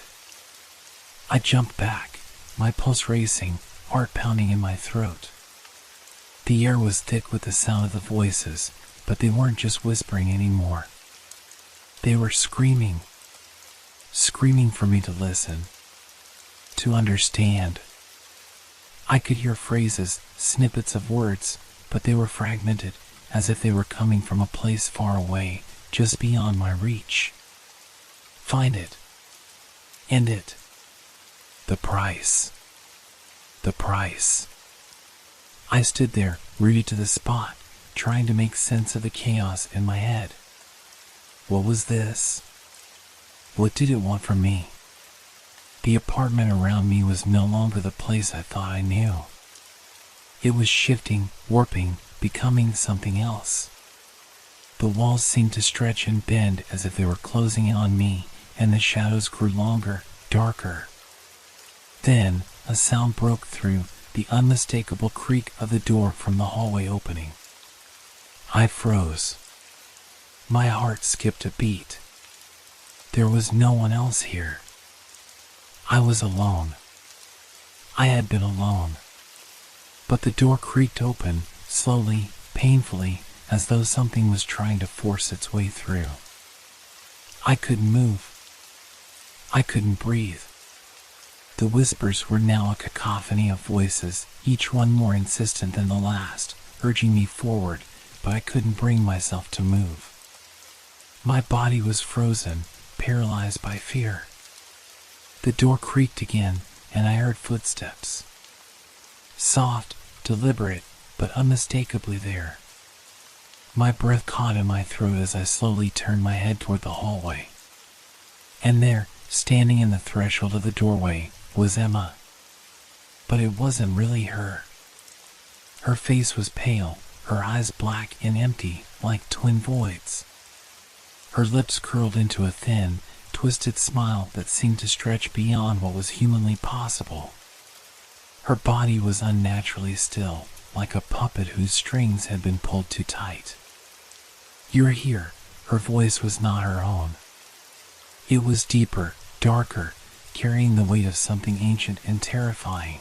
I jumped back, my pulse racing, heart pounding in my throat. The air was thick with the sound of the voices, but they weren't just whispering anymore. They were screaming. Screaming for me to listen. To understand. I could hear phrases, snippets of words, but they were fragmented, as if they were coming from a place far away, just beyond my reach. Find it. End it. The price. The price. I stood there, rooted to the spot, trying to make sense of the chaos in my head. What was this? What did it want from me? The apartment around me was no longer the place I thought I knew. It was shifting, warping, becoming something else. The walls seemed to stretch and bend as if they were closing in on me, and the shadows grew longer, darker. Then, a sound broke through, the unmistakable creak of the door from the hallway opening. I froze. My heart skipped a beat. There was no one else here. I was alone. I had been alone. But the door creaked open, slowly, painfully, as though something was trying to force its way through. I couldn't move. I couldn't breathe. The whispers were now a cacophony of voices, each one more insistent than the last, urging me forward, but I couldn't bring myself to move. My body was frozen, paralyzed by fear. The door creaked again, and I heard footsteps. Soft, deliberate, but unmistakably there. My breath caught in my throat as I slowly turned my head toward the hallway. And there, standing in the threshold of the doorway, was Emma. But it wasn't really her. Her face was pale, her eyes black and empty, like twin voids. Her lips curled into a thin, twisted smile that seemed to stretch beyond what was humanly possible. Her body was unnaturally still, like a puppet whose strings had been pulled too tight. "You're here." Her voice was not her own. It was deeper, darker, carrying the weight of something ancient and terrifying.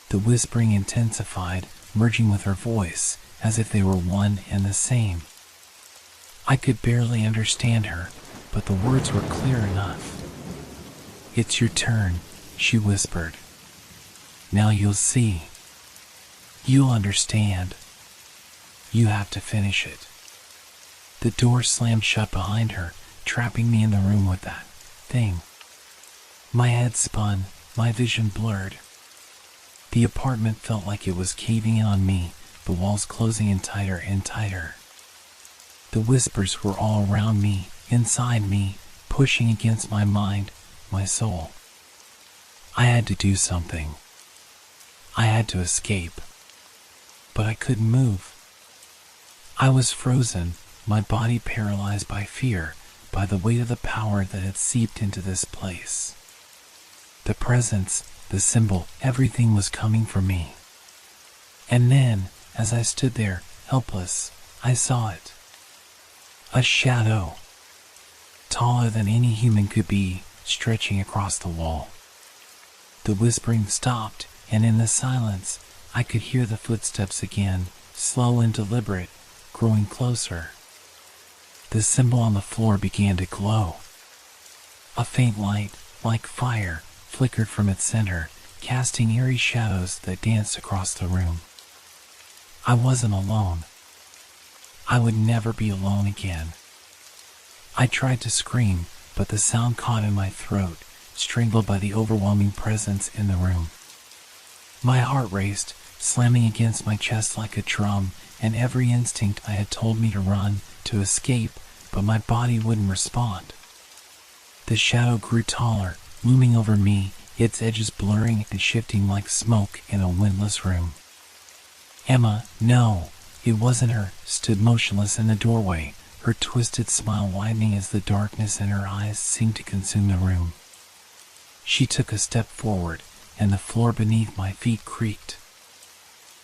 The whispering intensified, merging with her voice, as if they were one and the same. I could barely understand her, but the words were clear enough. "It's your turn," she whispered. "Now you'll see. You'll understand. You have to finish it." The door slammed shut behind her, trapping me in the room with that thing. My head spun, my vision blurred. The apartment felt like it was caving in on me, the walls closing in tighter and tighter. The whispers were all around me, inside me, pushing against my mind, my soul. I had to do something. I had to escape. But I couldn't move. I was frozen, my body paralyzed by fear, by the weight of the power that had seeped into this place. The presence, the symbol, everything was coming for me. And then, as I stood there, helpless, I saw it. A shadow, taller than any human could be, stretching across the wall. The whispering stopped, and in the silence, I could hear the footsteps again, slow and deliberate, growing closer. The symbol on the floor began to glow. A faint light, like fire, flickered from its center, casting eerie shadows that danced across the room. I wasn't alone. I would never be alone again. I tried to scream, but the sound caught in my throat, strangled by the overwhelming presence in the room. My heart raced, slamming against my chest like a drum, and every instinct I had told me to run, to escape, but my body wouldn't respond. The shadow grew taller, looming over me, its edges blurring and shifting like smoke in a windless room. Emma, no, it wasn't her, stood motionless in the doorway, her twisted smile widening as the darkness in her eyes seemed to consume the room. She took a step forward, and the floor beneath my feet creaked.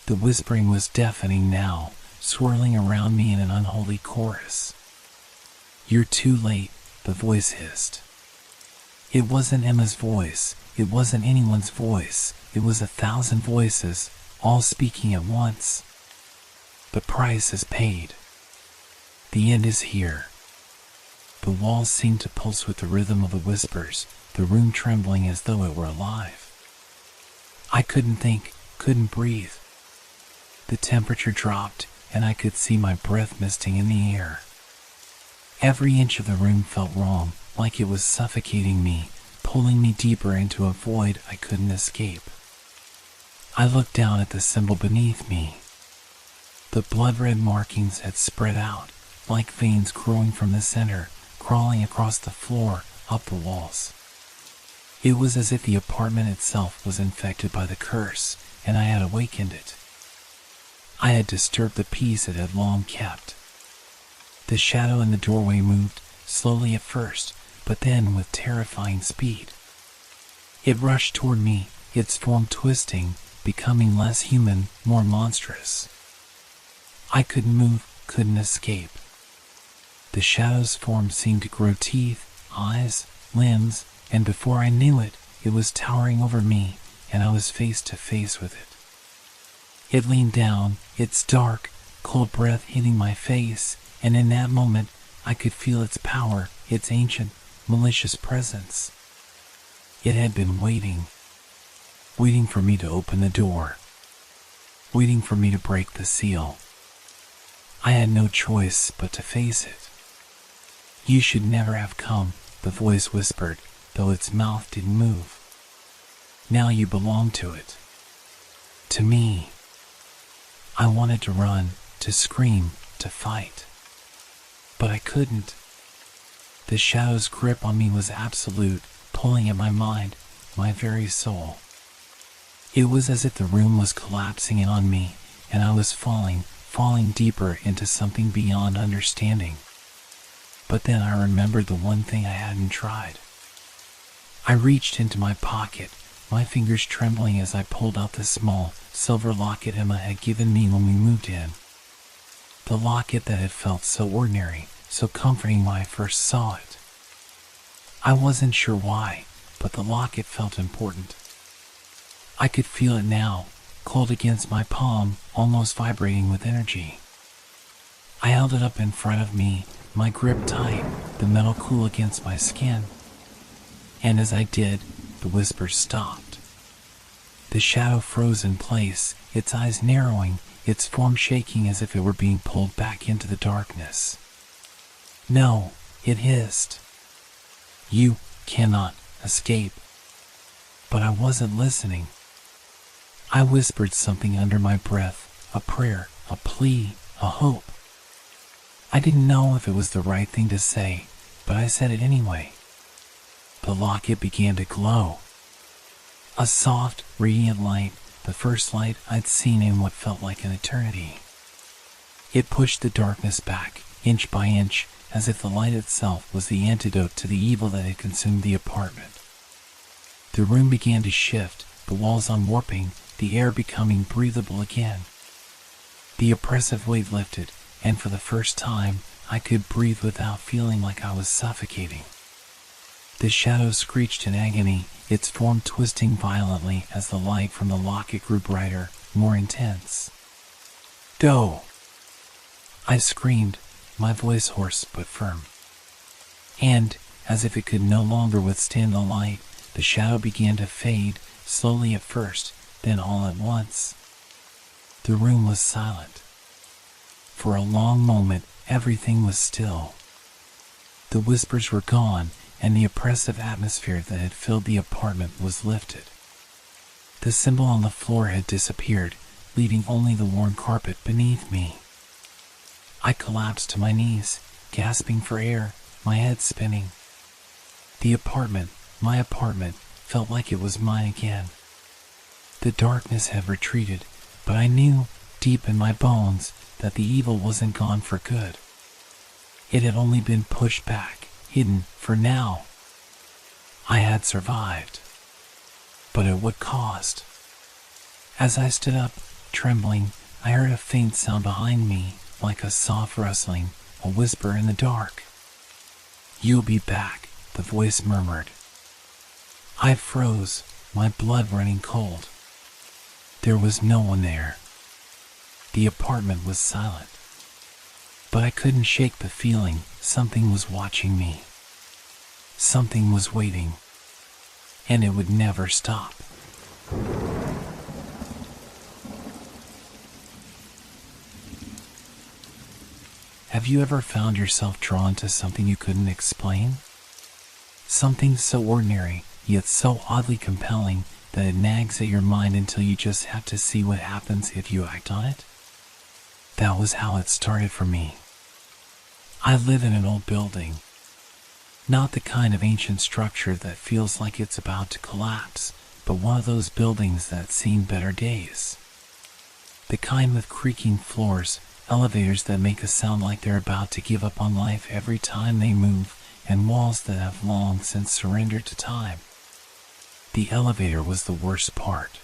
The whispering was deafening now, swirling around me in an unholy chorus. "You're too late," the voice hissed. It wasn't Emma's voice, it wasn't anyone's voice, it was 1,000 voices, all speaking at once. "The price is paid. The end is here." The walls seemed to pulse with the rhythm of the whispers, the room trembling as though it were alive. I couldn't think, couldn't breathe. The temperature dropped, and I could see my breath misting in the air. Every inch of the room felt wrong, like it was suffocating me, pulling me deeper into a void I couldn't escape. I looked down at the symbol beneath me. The blood-red markings had spread out, like veins growing from the center, crawling across the floor, up the walls. It was as if the apartment itself was infected by the curse, and I had awakened it. I had disturbed the peace it had long kept. The shadow in the doorway moved, slowly at first, but then with terrifying speed. It rushed toward me, its form twisting, becoming less human, more monstrous. I couldn't move, couldn't escape. The shadow's form seemed to grow teeth, eyes, limbs, and before I knew it, it was towering over me, and I was face to face with it. It leaned down, its dark, cold breath hitting my face, and in that moment, I could feel its power, its ancient, malicious presence. It had been waiting for me to open the door, waiting for me to break the seal. I had no choice but to face it. "You should never have come," the voice whispered, though its mouth didn't move. "Now you belong to it. To me." I wanted to run, to scream, to fight. But I couldn't. The shadow's grip on me was absolute, pulling at my mind, my very soul. It was as if the room was collapsing in on me, and I was falling deeper into something beyond understanding. But then I remembered the one thing I hadn't tried. I reached into my pocket, my fingers trembling as I pulled out the small, silver locket Emma had given me when we moved in. The locket that had felt so ordinary, so comforting when I first saw it. I wasn't sure why, but the locket felt important. I could feel it now, cold against my palm, almost vibrating with energy. I held it up in front of me, my grip tight, the metal cool against my skin. and as I did, the whispers stopped. The shadow froze in place, its eyes narrowing, its form shaking as if it were being pulled back into the darkness. "No," it hissed. "You cannot escape." But I wasn't listening. I whispered something under my breath, a prayer, a plea, a hope. I didn't know if it was the right thing to say, but I said it anyway. The locket began to glow. A soft, radiant light, the first light I'd seen in what felt like an eternity. It pushed the darkness back, inch by inch, as if the light itself was the antidote to the evil that had consumed the apartment. The room began to shift, the walls unwarping, the air becoming breathable again. The oppressive weight lifted, and for the first time, I could breathe without feeling like I was suffocating. The shadow screeched in agony, its form twisting violently as the light from the locket grew brighter, more intense. "Go!" I screamed, my voice hoarse but firm. And, as if it could no longer withstand the light, the shadow began to fade, slowly at first, then all at once. The room was silent. For a long moment, everything was still. The whispers were gone, and the oppressive atmosphere that had filled the apartment was lifted. The symbol on the floor had disappeared, leaving only the worn carpet beneath me. I collapsed to my knees, gasping for air, my head spinning. The apartment, my apartment, felt like it was mine again. The darkness had retreated, but I knew, deep in my bones, that the evil wasn't gone for good. It had only been pushed back, hidden, for now. I had survived. But at what cost? As I stood up, trembling, I heard a faint sound behind me, like a soft rustling, a whisper in the dark. "You'll be back," the voice murmured. I froze, my blood running cold. There was no one there. The apartment was silent. But I couldn't shake the feeling something was watching me. Something was waiting. And it would never stop. Have you ever found yourself drawn to something you couldn't explain? Something so ordinary, yet so oddly compelling that it nags at your mind until you just have to see what happens if you act on it? That was how it started for me. I live in an old building. Not the kind of ancient structure that feels like it's about to collapse, but one of those buildings that's seen better days. The kind with creaking floors, elevators that make a sound like they're about to give up on life every time they move, and walls that have long since surrendered to time. The elevator was the worst part.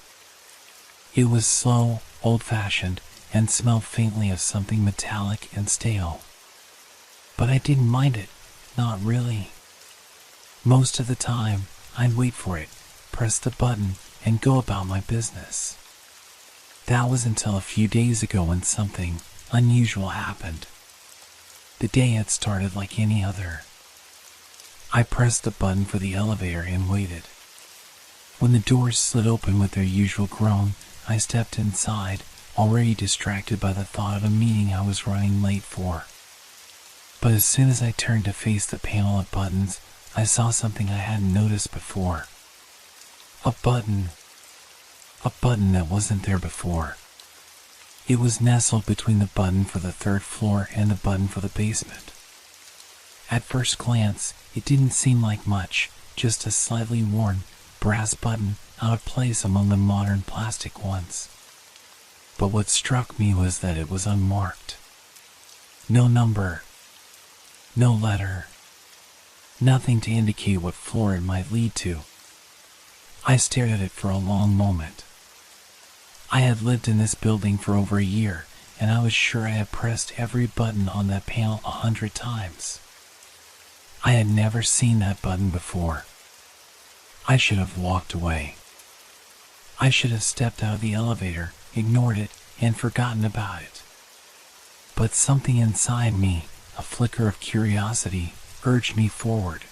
It was slow, old-fashioned, and smelled faintly of something metallic and stale. But I didn't mind it, not really. Most of the time, I'd wait for it, press the button, and go about my business. That was until a few days ago when something unusual happened. The day had started like any other. I pressed the button for the elevator and waited. When the doors slid open with their usual groan, I stepped inside, already distracted by the thought of a meeting I was running late for. But as soon as I turned to face the panel of buttons, I saw something I hadn't noticed before. A button that wasn't there before. It was nestled between the button for the third floor and the button for the basement. At first glance, it didn't seem like much, just a slightly worn, brass button out of place among the modern plastic ones. But what struck me was that it was unmarked. No number. No letter. Nothing to indicate what floor it might lead to. I stared at it for a long moment. I had lived in this building for over a year, and I was sure I had pressed every button on that panel 100 times. I had never seen that button before. I should have walked away. I should have stepped out of the elevator, ignored it, and forgotten about it. But something inside me, a flicker of curiosity, urged me forward.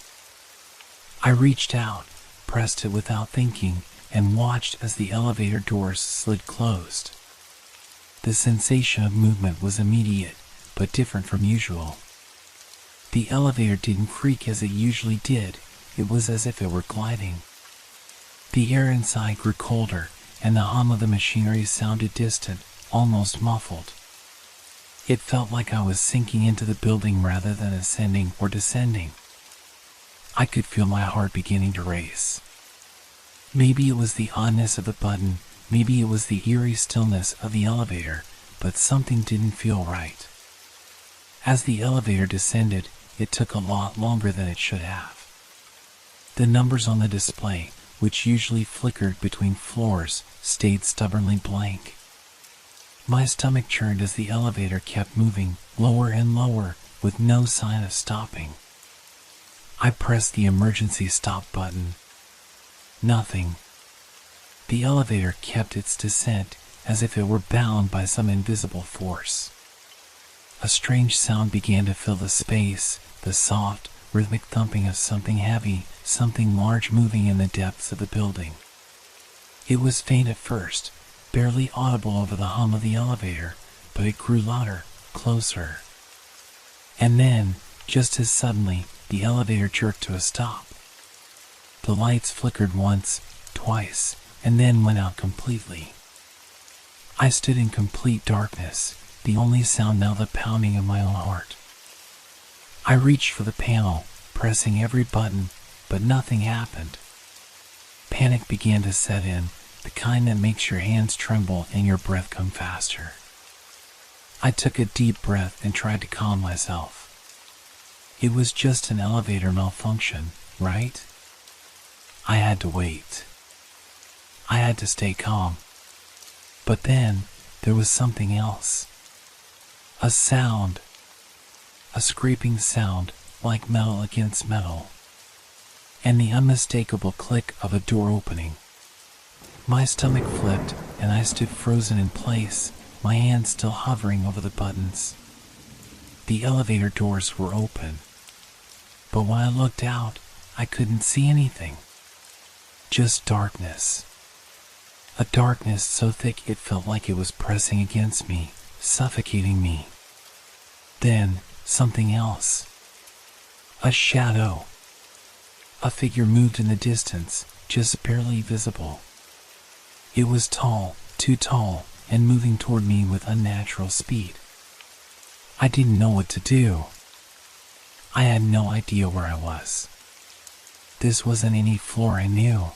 I reached out, pressed it without thinking, and watched as the elevator doors slid closed. The sensation of movement was immediate, but different from usual. The elevator didn't creak as it usually did, it was as if it were gliding. The air inside grew colder, and the hum of the machinery sounded distant, almost muffled. It felt like I was sinking into the building rather than ascending or descending. I could feel my heart beginning to race. Maybe it was the oddness of the button, maybe it was the eerie stillness of the elevator, but something didn't feel right. As the elevator descended, it took a lot longer than it should have. The numbers on the display, which usually flickered between floors, stayed stubbornly blank. My stomach churned as the elevator kept moving, lower and lower, with no sign of stopping. I pressed the emergency stop button. Nothing. The elevator kept its descent as if it were bound by some invisible force. A strange sound began to fill the space, the soft, rhythmic thumping of something heavy, something large moving in the depths of the building. It was faint at first, barely audible over the hum of the elevator, but it grew louder, closer. And then, just as suddenly, the elevator jerked to a stop. The lights flickered once, twice, and then went out completely. I stood in complete darkness, the only sound now the pounding of my own heart. I reached for the panel, pressing every button, but nothing happened. Panic began to set in, the kind that makes your hands tremble and your breath come faster. I took a deep breath and tried to calm myself. It was just an elevator malfunction, right? I had to wait. I had to stay calm. But then, there was something else. A sound. A scraping sound, like metal against metal. And the unmistakable click of a door opening. My stomach flipped, and I stood frozen in place, my hands still hovering over the buttons. The elevator doors were open. But when I looked out, I couldn't see anything. Just darkness. A darkness so thick it felt like it was pressing against me, suffocating me. Then, something else. A shadow. A figure moved in the distance, just barely visible. It was tall, too tall, and moving toward me with unnatural speed. I didn't know what to do. I had no idea where I was. This wasn't any floor I knew.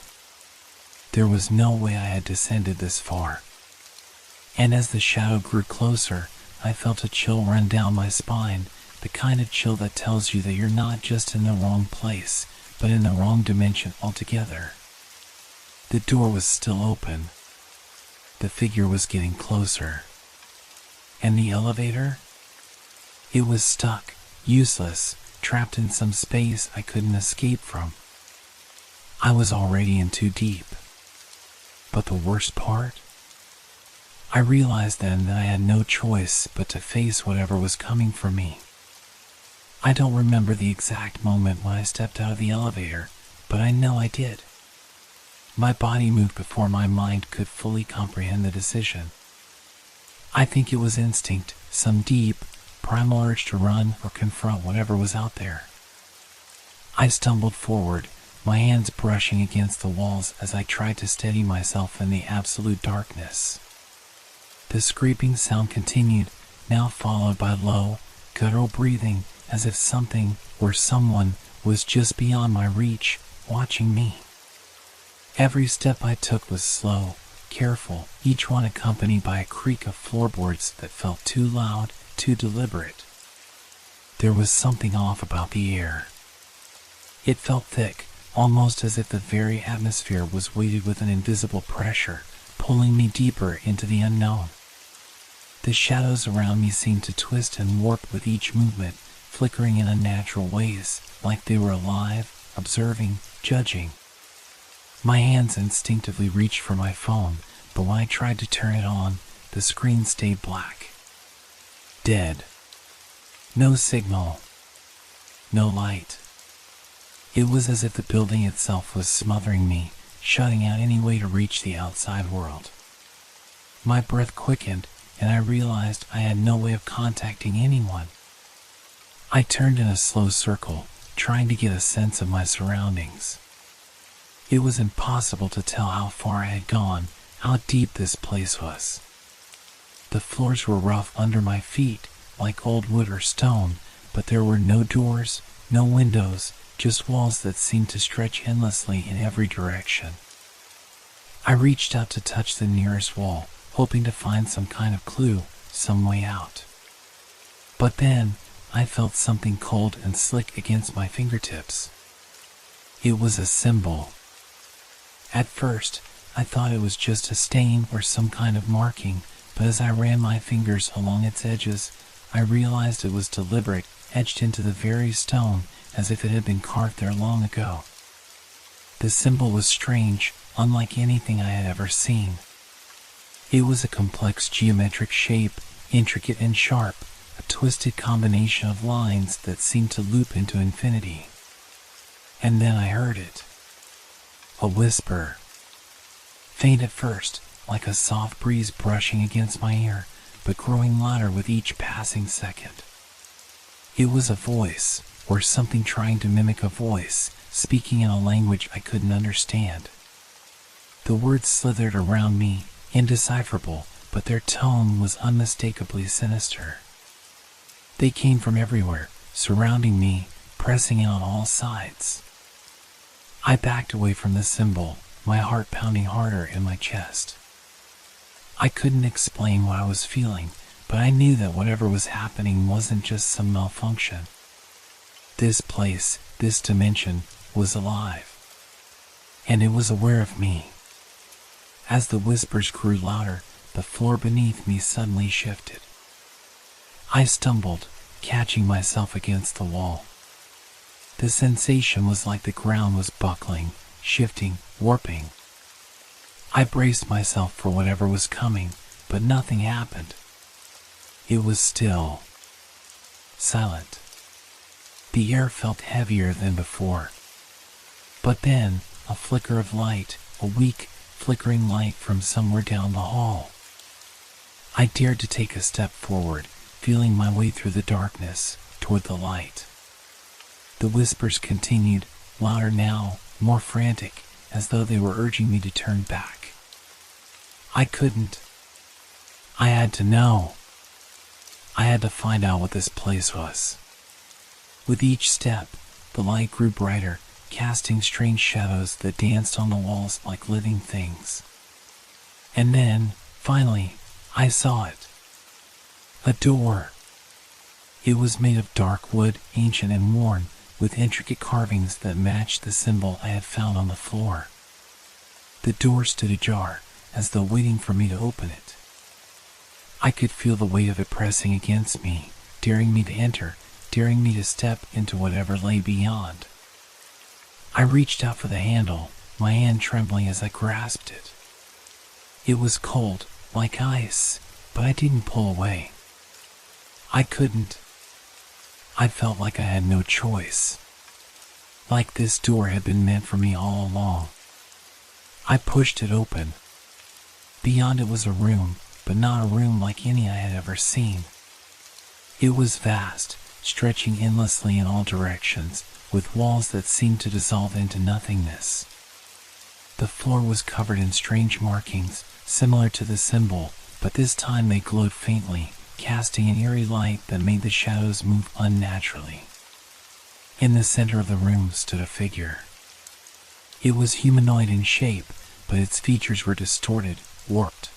There was no way I had descended this far. And as the shadow grew closer, I felt a chill run down my spine, the kind of chill that tells you that you're not just in the wrong place, but in the wrong dimension altogether. The door was still open. The figure was getting closer. And the elevator? It was stuck, useless, trapped in some space I couldn't escape from. I was already in too deep. But the worst part? I realized then that I had no choice but to face whatever was coming for me. I don't remember the exact moment when I stepped out of the elevator, but I know I did. My body moved before my mind could fully comprehend the decision. I think it was instinct, some deep, primal urge to run or confront whatever was out there. I stumbled forward, my hands brushing against the walls as I tried to steady myself in the absolute darkness. The scraping sound continued, now followed by low, guttural breathing, as if something or someone was just beyond my reach, watching me. Every step I took was slow, careful, each one accompanied by a creak of floorboards that felt too loud, too deliberate. There was something off about the air. It felt thick, almost as if the very atmosphere was weighted with an invisible pressure, pulling me deeper into the unknown. The shadows around me seemed to twist and warp with each movement, flickering in unnatural ways, like they were alive, observing, judging. My hands instinctively reached for my phone, but when I tried to turn it on, the screen stayed black. Dead. No signal. No light. It was as if the building itself was smothering me, shutting out any way to reach the outside world. My breath quickened, and I realized I had no way of contacting anyone. I turned in a slow circle, trying to get a sense of my surroundings. It was impossible to tell how far I had gone, how deep this place was. The floors were rough under my feet, like old wood or stone, but there were no doors, no windows, just walls that seemed to stretch endlessly in every direction. I reached out to touch the nearest wall, hoping to find some kind of clue, some way out. But then, I felt something cold and slick against my fingertips. It was a symbol. At first, I thought it was just a stain or some kind of marking, but as I ran my fingers along its edges, I realized it was deliberate, etched into the very stone, as if it had been carved there long ago. The symbol was strange, unlike anything I had ever seen. It was a complex geometric shape, intricate and sharp, a twisted combination of lines that seemed to loop into infinity. And then I heard it. A whisper. Faint at first, like a soft breeze brushing against my ear, but growing louder with each passing second. It was a voice, or something trying to mimic a voice, speaking in a language I couldn't understand. The words slithered around me, indecipherable, but their tone was unmistakably sinister. They came from everywhere, surrounding me, pressing in on all sides. I backed away from the symbol, my heart pounding harder in my chest. I couldn't explain what I was feeling, but I knew that whatever was happening wasn't just some malfunction. This place, this dimension, was alive. And it was aware of me. As the whispers grew louder, the floor beneath me suddenly shifted. I stumbled, catching myself against the wall. The sensation was like the ground was buckling, shifting, warping. I braced myself for whatever was coming, but nothing happened. It was still. Silent. The air felt heavier than before. But then, a flicker of light, a weak, flickering light from somewhere down the hall. I dared to take a step forward, feeling my way through the darkness, toward the light. The whispers continued, louder now, more frantic, as though they were urging me to turn back. I couldn't. I had to know. I had to find out what this place was. With each step, the light grew brighter, casting strange shadows that danced on the walls like living things. And then, finally, I saw it. A door. It was made of dark wood, ancient and worn, with intricate carvings that matched the symbol I had found on the floor. The door stood ajar, as though waiting for me to open it. I could feel the weight of it pressing against me, daring me to enter, daring me to step into whatever lay beyond. I reached out for the handle, my hand trembling as I grasped it. It was cold, like ice, but I didn't pull away. I couldn't. I felt like I had no choice. Like this door had been meant for me all along. I pushed it open. Beyond it was a room, but not a room like any I had ever seen. It was vast, stretching endlessly in all directions, with walls that seemed to dissolve into nothingness. The floor was covered in strange markings, similar to the symbol, but this time they glowed faintly, casting an eerie light that made the shadows move unnaturally. In the center of the room stood a figure. It was humanoid in shape, but its features were distorted, warped.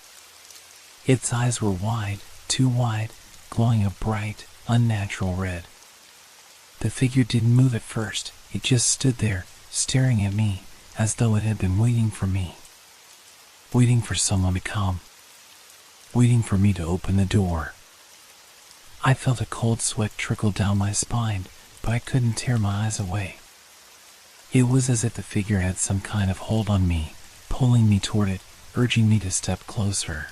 Its eyes were wide, too wide, glowing a bright, unnatural red. The figure didn't move at first, it just stood there, staring at me, as though it had been waiting for me. Waiting for someone to come. Waiting for me to open the door. I felt a cold sweat trickle down my spine, but I couldn't tear my eyes away. It was as if the figure had some kind of hold on me, pulling me toward it, urging me to step closer.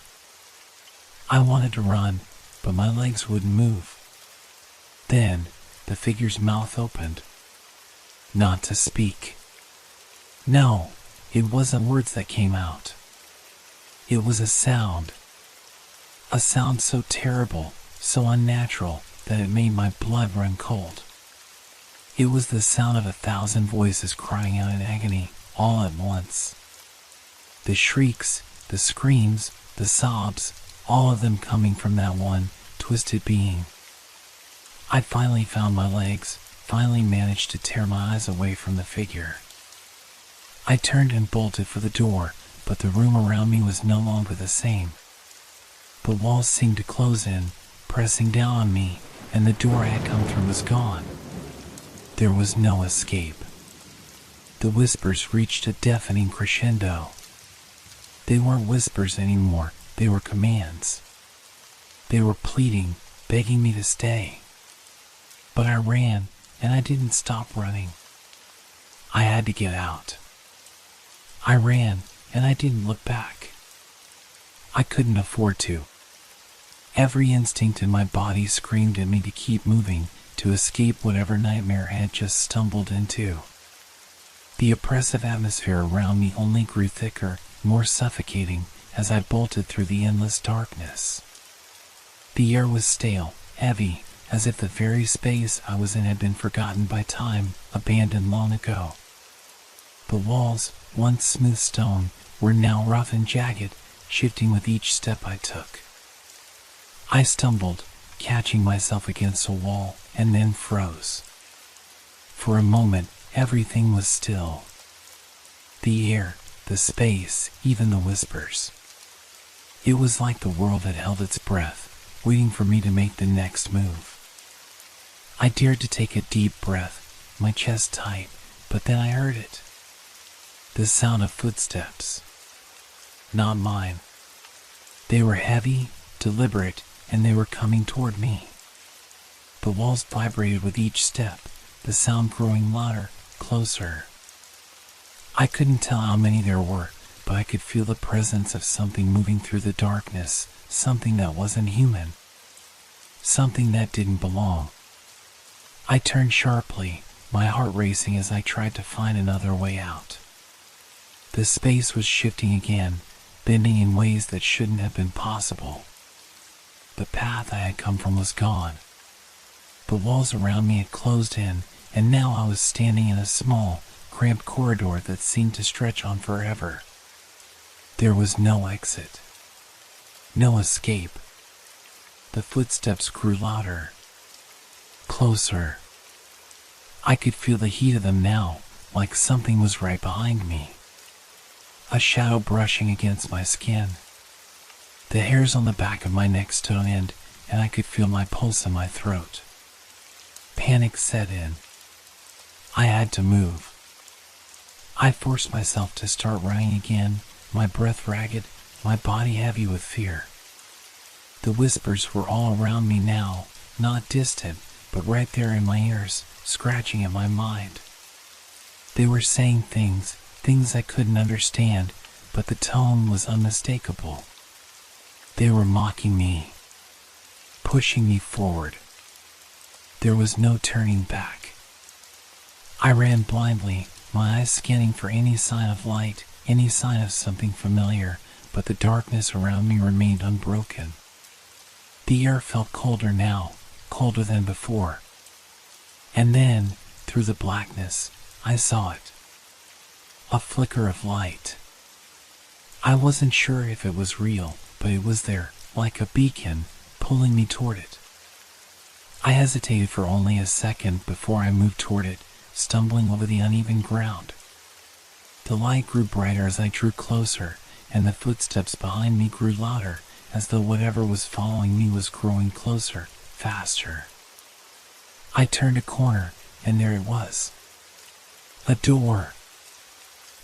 I wanted to run, but my legs wouldn't move. Then, the figure's mouth opened. not to speak. No, it wasn't words that came out. It was a sound so terrible, so unnatural, that it made my blood run cold. It was the sound of 1,000 voices crying out in agony, all at once. The shrieks, the screams, the sobs, all of them coming from that one twisted being. I finally found my legs, finally managed to tear my eyes away from the figure. I turned and bolted for the door, but the room around me was no longer the same. The walls seemed to close in, pressing down on me, and the door I had come through was gone. There was no escape. The whispers reached a deafening crescendo. They weren't whispers anymore, they were commands. They were pleading, begging me to stay. But I ran, and I didn't stop running. I had to get out. I ran, and I didn't look back. I couldn't afford to. Every instinct in my body screamed at me to keep moving, to escape whatever nightmare I had just stumbled into. The oppressive atmosphere around me only grew thicker, more suffocating, as I bolted through the endless darkness. The air was stale, heavy, as if the very space I was in had been forgotten by time, abandoned long ago. The walls, once smooth stone, were now rough and jagged, shifting with each step I took. I stumbled, catching myself against a wall, and then froze. For a moment, everything was still. The air, the space, even the whispers. It was like the world had held its breath, waiting for me to make the next move. I dared to take a deep breath, my chest tight, but then I heard it. The sound of footsteps. Not mine. They were heavy, deliberate, and they were coming toward me. The walls vibrated with each step, the sound growing louder, closer. I couldn't tell how many there were, but I could feel the presence of something moving through the darkness, something that wasn't human. Something that didn't belong. I turned sharply, my heart racing as I tried to find another way out. The space was shifting again, bending in ways that shouldn't have been possible. The path I had come from was gone. The walls around me had closed in, and now I was standing in a small, cramped corridor that seemed to stretch on forever. There was no exit. No escape. The footsteps grew louder. Closer. I could feel the heat of them now, like something was right behind me. A shadow brushing against my skin. The hairs on the back of my neck stood on end, and I could feel my pulse in my throat. Panic set in. I had to move. I forced myself to start running again, my breath ragged, my body heavy with fear. The whispers were all around me now, not distant, but right there in my ears, scratching at my mind. They were saying things I couldn't understand, but the tone was unmistakable. They were mocking me, pushing me forward. There was no turning back. I ran blindly, my eyes scanning for any sign of light, any sign of something familiar, but the darkness around me remained unbroken. The air felt colder now, colder than before. And then, through the blackness, I saw it. A flicker of light. I wasn't sure if it was real, but it was there, like a beacon, pulling me toward it. I hesitated for only a second before I moved toward it, stumbling over the uneven ground. The light grew brighter as I drew closer, and the footsteps behind me grew louder, as though whatever was following me was growing closer, faster. I turned a corner, and there it was. A door.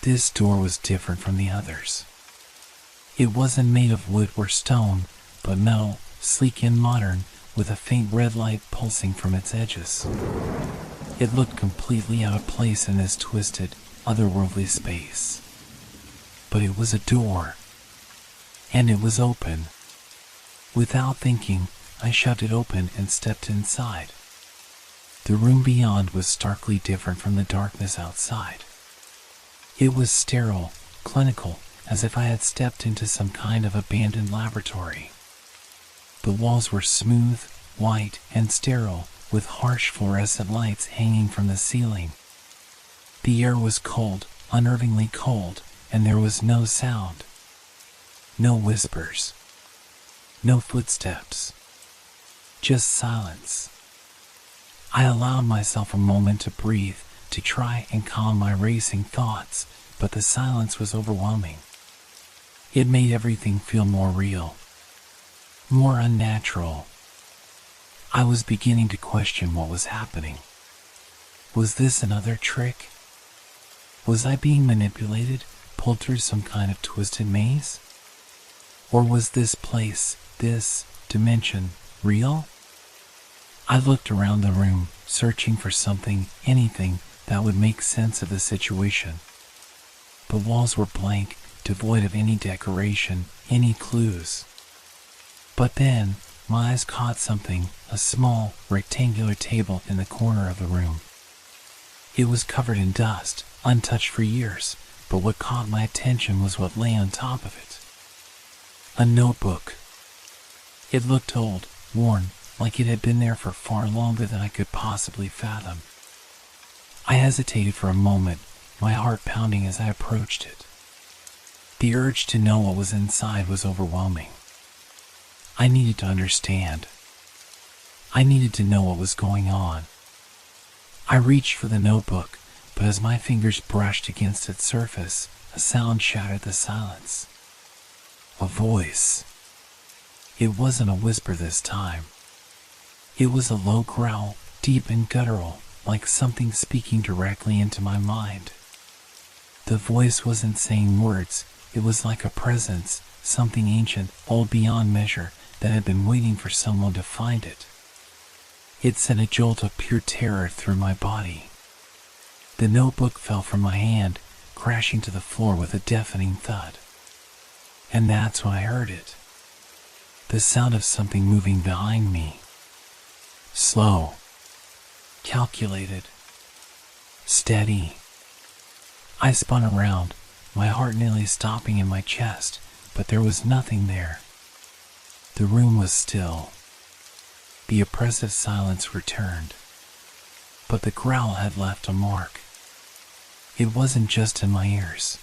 This door was different from the others. It wasn't made of wood or stone, but metal, sleek and modern, with a faint red light pulsing from its edges. It looked completely out of place in this twisted, otherworldly space. But it was a door. And it was open. Without thinking, I shoved it open and stepped inside. The room beyond was starkly different from the darkness outside. It was sterile, clinical, as if I had stepped into some kind of abandoned laboratory. The walls were smooth, white, and sterile, with harsh fluorescent lights hanging from the ceiling. The air was cold, unnervingly cold, and there was no sound. No whispers. No footsteps. Just silence. I allowed myself a moment to breathe, to try and calm my racing thoughts, but the silence was overwhelming. It made everything feel more real, more unnatural. I was beginning to question what was happening. Was this another trick? Was I being manipulated, pulled through some kind of twisted maze? Or was this place, this dimension, real? I looked around the room, searching for something, anything, that would make sense of the situation. The walls were blank, devoid of any decoration, any clues. But then, my eyes caught something, a small, rectangular table in the corner of the room. It was covered in dust, untouched for years, but what caught my attention was what lay on top of it. A notebook. It looked old, worn, like it had been there for far longer than I could possibly fathom. I hesitated for a moment, my heart pounding as I approached it. The urge to know what was inside was overwhelming. I needed to understand. I needed to know what was going on. I reached for the notebook, but as my fingers brushed against its surface, a sound shattered the silence. A voice. It wasn't a whisper this time. It was a low growl, deep and guttural, like something speaking directly into my mind. The voice wasn't saying words, it was like a presence, something ancient, old beyond measure, that had been waiting for someone to find it. It sent a jolt of pure terror through my body. The notebook fell from my hand, crashing to the floor with a deafening thud. And that's when I heard it. The sound of something moving behind me. Slow. Calculated. Steady. I spun around, my heart nearly stopping in my chest, but there was nothing there. The room was still. The oppressive silence returned. But the growl had left a mark. It wasn't just in my ears.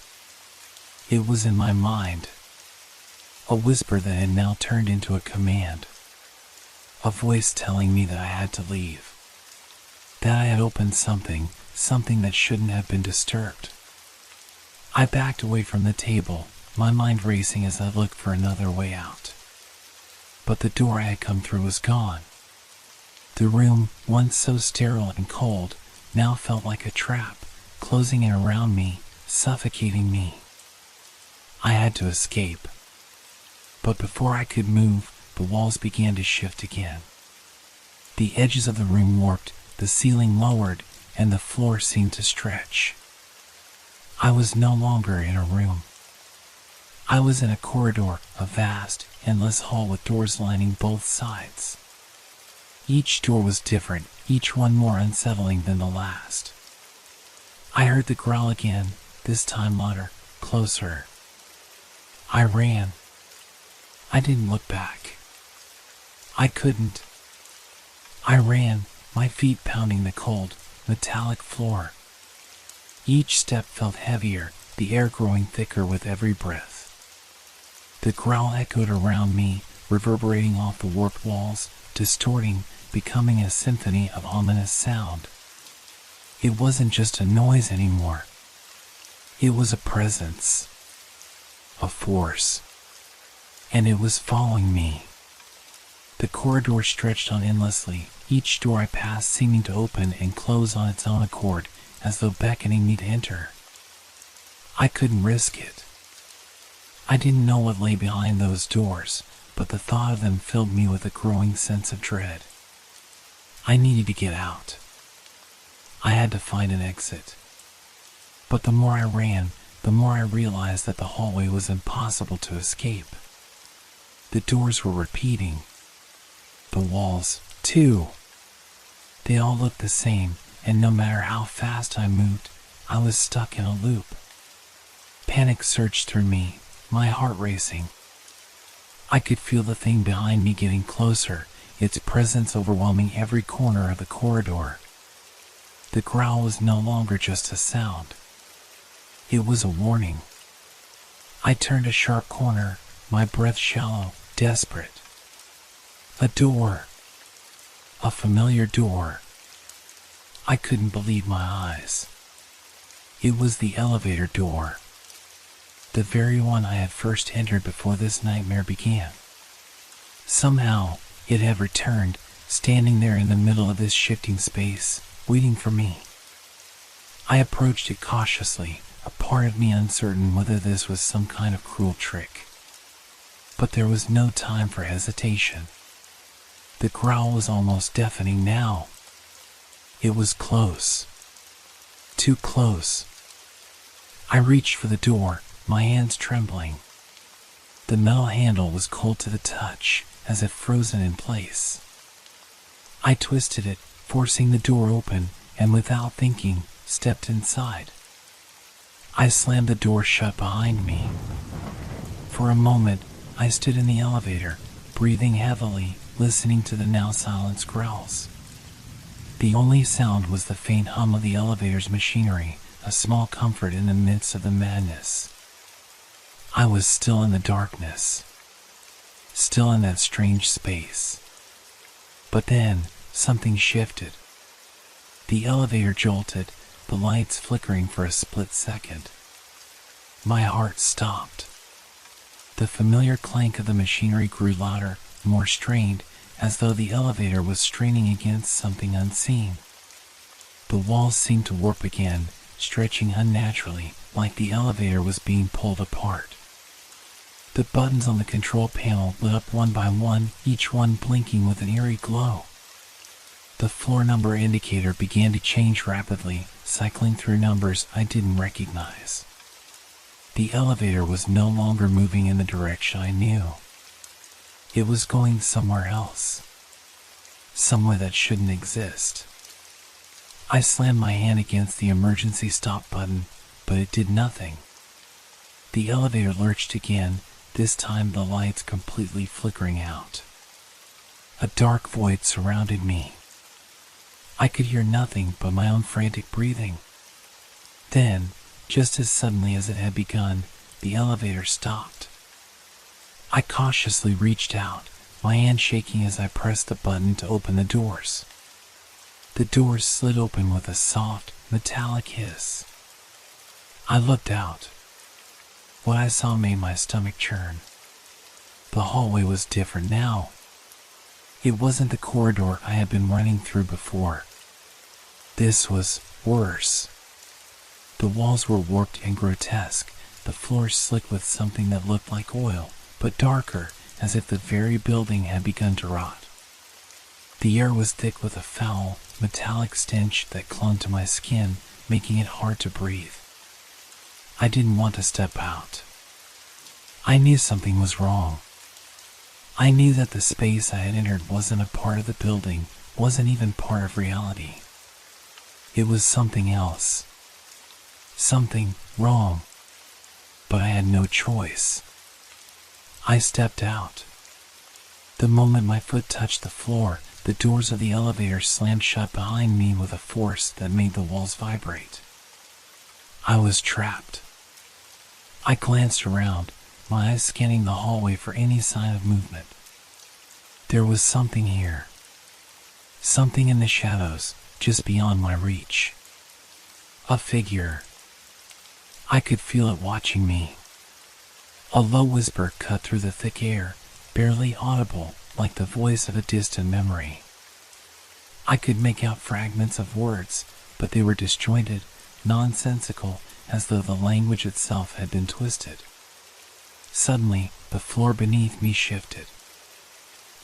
It was in my mind. A whisper that had now turned into a command. A voice telling me that I had to leave. That I had opened something that shouldn't have been disturbed. I backed away from the table, my mind racing as I looked for another way out. But the door I had come through was gone. The room, once so sterile and cold, now felt like a trap, closing in around me, suffocating me. I had to escape. But before I could move, the walls began to shift again. The edges of the room warped, the ceiling lowered, and the floor seemed to stretch. I was no longer in a room. I was in a corridor, a vast, endless hall with doors lining both sides. Each door was different, each one more unsettling than the last. I heard the growl again, this time louder, closer. I ran. I didn't look back. I couldn't. I ran, my feet pounding the cold, metallic floor. Each step felt heavier, the air growing thicker with every breath. The growl echoed around me, reverberating off the warped walls, distorting, becoming a symphony of ominous sound. It wasn't just a noise anymore. It was a presence. A force. And it was following me. The corridor stretched on endlessly, each door I passed seeming to open and close on its own accord, as though beckoning me to enter. I couldn't risk it. I didn't know what lay behind those doors, but the thought of them filled me with a growing sense of dread. I needed to get out. I had to find an exit. But the more I ran, the more I realized that the hallway was impossible to escape. The doors were repeating. The walls, too. They all looked the same, and no matter how fast I moved, I was stuck in a loop. Panic surged through me, my heart racing. I could feel the thing behind me getting closer, its presence overwhelming every corner of the corridor. The growl was no longer just a sound. It was a warning. I turned a sharp corner, my breath shallow, desperate. A door. A familiar door. I couldn't believe my eyes. It was the elevator door. The very one I had first entered before this nightmare began. Somehow, it had returned, standing there in the middle of this shifting space, waiting for me. I approached it cautiously, a part of me uncertain whether this was some kind of cruel trick. But there was no time for hesitation. The growl was almost deafening now. It was close. Too close. I reached for the door, my hands trembling. The metal handle was cold to the touch, as if frozen in place. I twisted it, forcing the door open, and without thinking, stepped inside. I slammed the door shut behind me. For a moment, I stood in the elevator, breathing heavily, listening to the now silenced growls. The only sound was the faint hum of the elevator's machinery, a small comfort in the midst of the madness. I was still in the darkness, still in that strange space. But then, something shifted. The elevator jolted, the lights flickering for a split second. My heart stopped. The familiar clank of the machinery grew louder, more strained, as though the elevator was straining against something unseen. The walls seemed to warp again, stretching unnaturally, like the elevator was being pulled apart. The buttons on the control panel lit up one by one, each one blinking with an eerie glow. The floor number indicator began to change rapidly, cycling through numbers I didn't recognize. The elevator was no longer moving in the direction I knew. It was going somewhere else. Somewhere that shouldn't exist. I slammed my hand against the emergency stop button, but it did nothing. The elevator lurched again, this time the lights completely flickering out. A dark void surrounded me. I could hear nothing but my own frantic breathing. Then, just as suddenly as it had begun, the elevator stopped. I cautiously reached out, my hand shaking as I pressed the button to open the doors. The doors slid open with a soft, metallic hiss. I looked out. What I saw made my stomach churn. The hallway was different now. It wasn't the corridor I had been running through before. This was worse. The walls were warped and grotesque, the floor slick with something that looked like oil, but darker, as if the very building had begun to rot. The air was thick with a foul, metallic stench that clung to my skin, making it hard to breathe. I didn't want to step out. I knew something was wrong. I knew that the space I had entered wasn't a part of the building, wasn't even part of reality. It was something else. Something wrong. But I had no choice. I stepped out. The moment my foot touched the floor, the doors of the elevator slammed shut behind me with a force that made the walls vibrate. I was trapped. I glanced around, my eyes scanning the hallway for any sign of movement. There was something here. Something in the shadows, just beyond my reach. A figure. I could feel it watching me. A low whisper cut through the thick air, barely audible, like the voice of a distant memory. I could make out fragments of words, but they were disjointed, nonsensical, as though the language itself had been twisted. Suddenly, the floor beneath me shifted.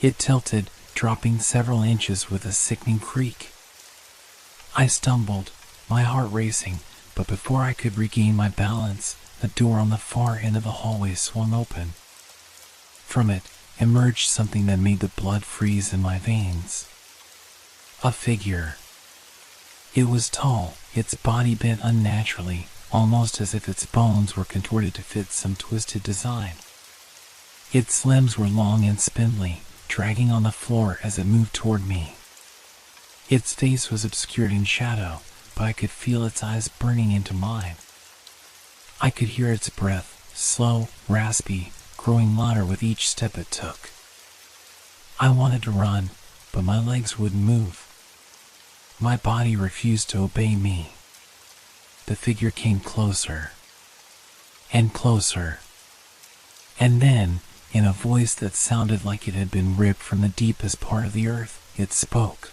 It tilted, dropping several inches with a sickening creak. I stumbled, my heart racing, but before I could regain my balance, the door on the far end of the hallway swung open. From it emerged something that made the blood freeze in my veins. A figure. It was tall, its body bent unnaturally, almost as if its bones were contorted to fit some twisted design. Its limbs were long and spindly, dragging on the floor as it moved toward me. Its face was obscured in shadow, but I could feel its eyes burning into mine. I could hear its breath, slow, raspy, growing louder with each step it took. I wanted to run, but my legs wouldn't move. My body refused to obey me. The figure came closer, and closer, and then, in a voice that sounded like it had been ripped from the deepest part of the earth, it spoke.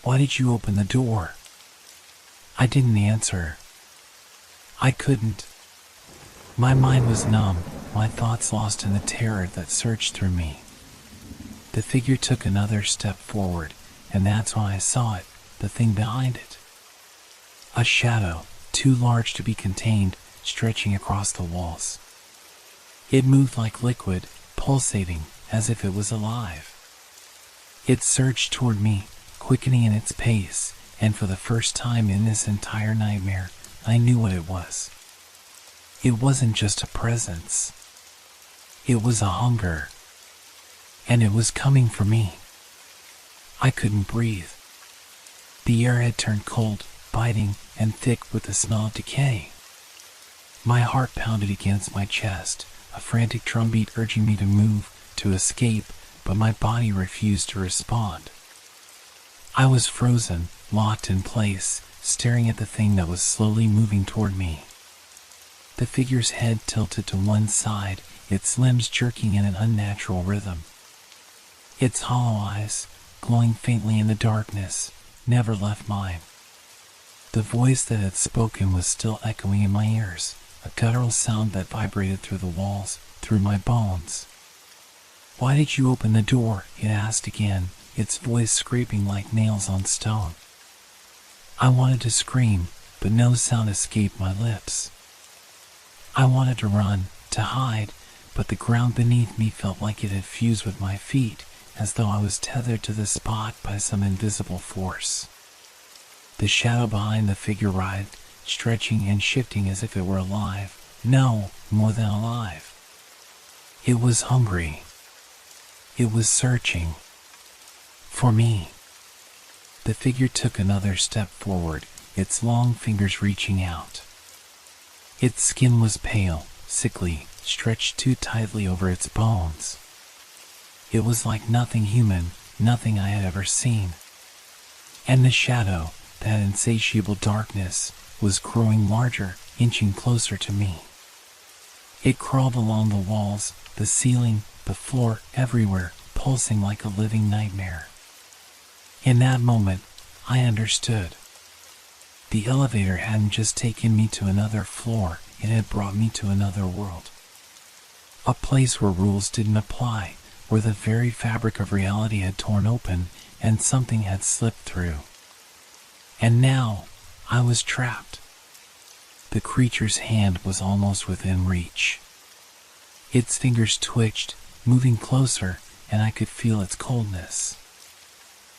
"Why did you open the door?" I didn't answer. I couldn't. My mind was numb, my thoughts lost in the terror that surged through me. The figure took another step forward, and that's when I saw it, the thing behind it. A shadow, too large to be contained, stretching across the walls. It moved like liquid, pulsating, as if it was alive. It surged toward me, quickening in its pace, and for the first time in this entire nightmare, I knew what it was. It wasn't just a presence. It was a hunger. And it was coming for me. I couldn't breathe. The air had turned cold, biting, and thick with the smell of decay. My heart pounded against my chest, a frantic drumbeat urging me to move, to escape, but my body refused to respond. I was frozen, locked in place, staring at the thing that was slowly moving toward me. The figure's head tilted to one side, its limbs jerking in an unnatural rhythm. Its hollow eyes, glowing faintly in the darkness, never left mine. The voice that had spoken was still echoing in my ears, a guttural sound that vibrated through the walls, through my bones. "Why did you open the door?" it asked again, its voice scraping like nails on stone. I wanted to scream, but no sound escaped my lips. I wanted to run, to hide, but the ground beneath me felt like it had fused with my feet, as though I was tethered to the spot by some invisible force. The shadow behind the figure writhed, stretching and shifting as if it were alive. No, more than alive. It was hungry. It was searching. For me. The figure took another step forward, its long fingers reaching out. Its skin was pale, sickly, stretched too tightly over its bones. It was like nothing human, nothing I had ever seen. And the shadow, that insatiable darkness, was growing larger, inching closer to me. It crawled along the walls, the ceiling, the floor, everywhere, pulsing like a living nightmare. In that moment, I understood. The elevator hadn't just taken me to another floor, it had brought me to another world. A place where rules didn't apply, where the very fabric of reality had torn open, and something had slipped through. And now, I was trapped. The creature's hand was almost within reach. Its fingers twitched, moving closer, and I could feel its coldness.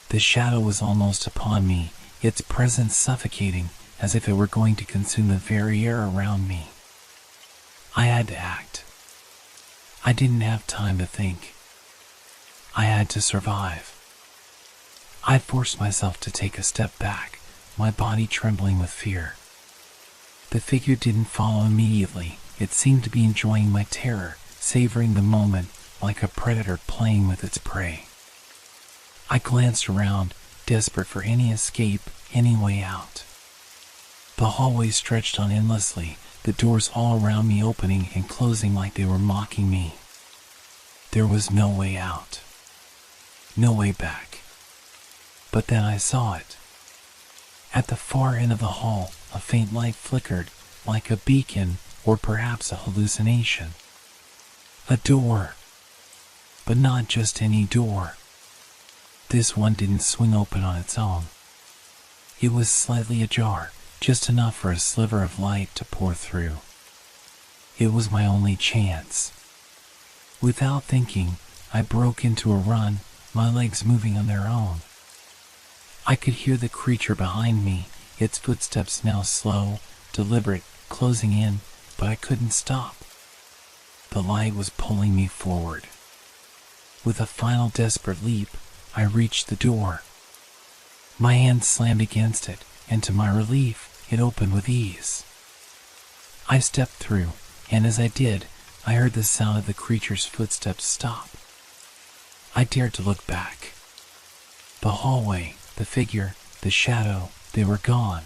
The shadow was almost upon me, its presence suffocating, as if it were going to consume the very air around me. I had to act. I didn't have time to think. I had to survive. I forced myself to take a step back, my body trembling with fear. The figure didn't follow immediately. It seemed to be enjoying my terror, savoring the moment like a predator playing with its prey. I glanced around, desperate for any escape, any way out. The hallway stretched on endlessly, the doors all around me opening and closing like they were mocking me. There was no way out. No way back. But then I saw it. At the far end of the hall, a faint light flickered, like a beacon, or perhaps a hallucination. A door. But not just any door. This one didn't swing open on its own. It was slightly ajar, just enough for a sliver of light to pour through. It was my only chance. Without thinking, I broke into a run, my legs moving on their own. I could hear the creature behind me, its footsteps now slow, deliberate, closing in, but I couldn't stop. The light was pulling me forward. With a final desperate leap, I reached the door. My hand slammed against it, and to my relief, it opened with ease. I stepped through, and as I did, I heard the sound of the creature's footsteps stop. I dared to look back. The hallway, the figure, the shadow, they were gone.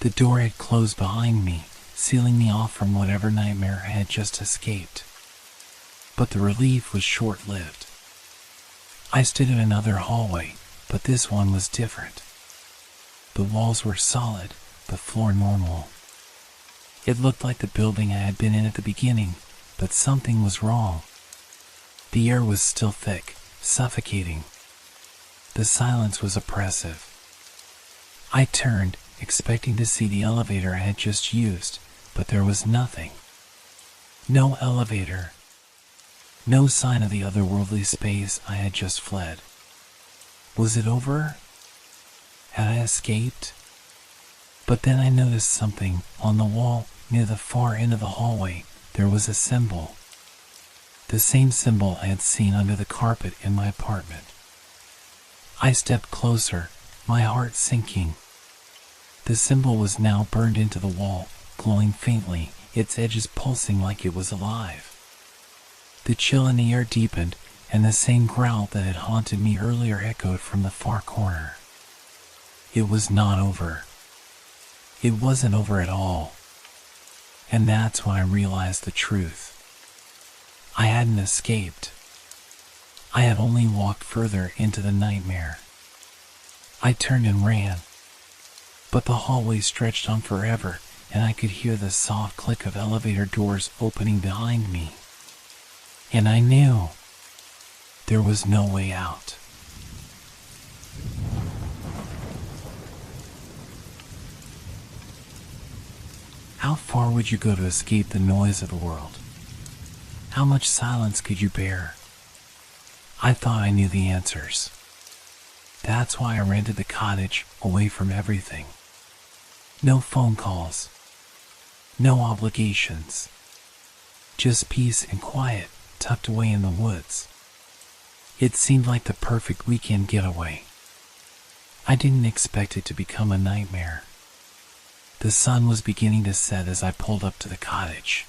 The door had closed behind me, sealing me off from whatever nightmare I had just escaped. But the relief was short-lived. I stood in another hallway, but this one was different. The walls were solid, the floor normal. It looked like the building I had been in at the beginning, but something was wrong. The air was still thick, suffocating. The silence was oppressive. I turned, expecting to see the elevator I had just used, but there was nothing. No elevator. No sign of the otherworldly space I had just fled. Was it over? Had I escaped? But then I noticed something on the wall near the far end of the hallway. There was a symbol. The same symbol I had seen under the carpet in my apartment. I stepped closer, my heart sinking. The symbol was now burned into the wall, glowing faintly, its edges pulsing like it was alive. The chill in the air deepened, and the same growl that had haunted me earlier echoed from the far corner. It was not over. It wasn't over at all. And that's when I realized the truth. I hadn't escaped. I had only walked further into the nightmare. I turned and ran. But the hallway stretched on forever, and I could hear the soft click of elevator doors opening behind me. And I knew there was no way out. How far would you go to escape the noise of the world? How much silence could you bear? I thought I knew the answers. That's why I rented the cottage, away from everything. No phone calls. No obligations. Just peace and quiet, tucked away in the woods. It seemed like the perfect weekend getaway. I didn't expect it to become a nightmare. The sun was beginning to set as I pulled up to the cottage.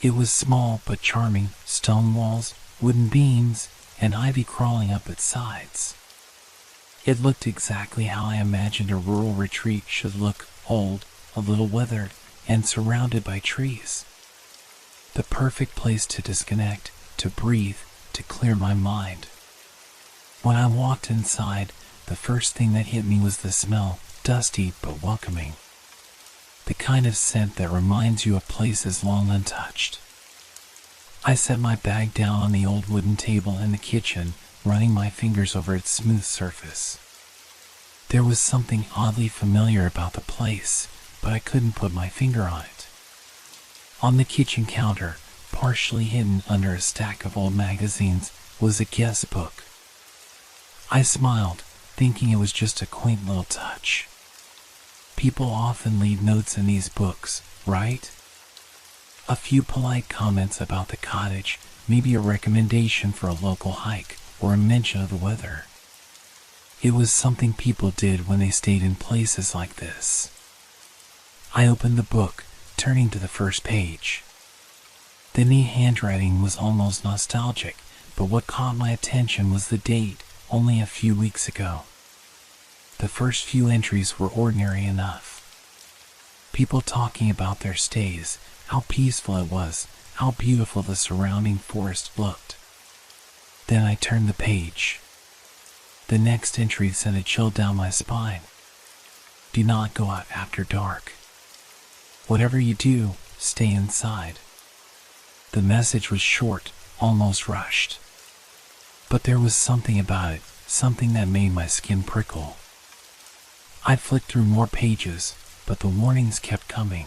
It was small but charming, stone walls, wooden beams, and ivy crawling up its sides. It looked exactly how I imagined a rural retreat should look: old, a little weathered, and surrounded by trees. The perfect place to disconnect, to breathe, to clear my mind. When I walked inside, the first thing that hit me was the smell, dusty but welcoming. The kind of scent that reminds you of places long untouched. I set my bag down on the old wooden table in the kitchen, running my fingers over its smooth surface. There was something oddly familiar about the place, but I couldn't put my finger on it. On the kitchen counter, partially hidden under a stack of old magazines, was a guest book. I smiled, thinking it was just a quaint little touch. People often leave notes in these books, right? A few polite comments about the cottage, maybe a recommendation for a local hike, or a mention of the weather. It was something people did when they stayed in places like this. I opened the book, turning to the first page. The neat handwriting was almost nostalgic, but what caught my attention was the date, only a few weeks ago. The first few entries were ordinary enough. People talking about their stays, how peaceful it was, how beautiful the surrounding forest looked. Then I turned the page. The next entry sent a chill down my spine. Do not go out after dark. Whatever you do, stay inside. The message was short, almost rushed. But there was something about it, something that made my skin prickle. I flicked through more pages, but the warnings kept coming.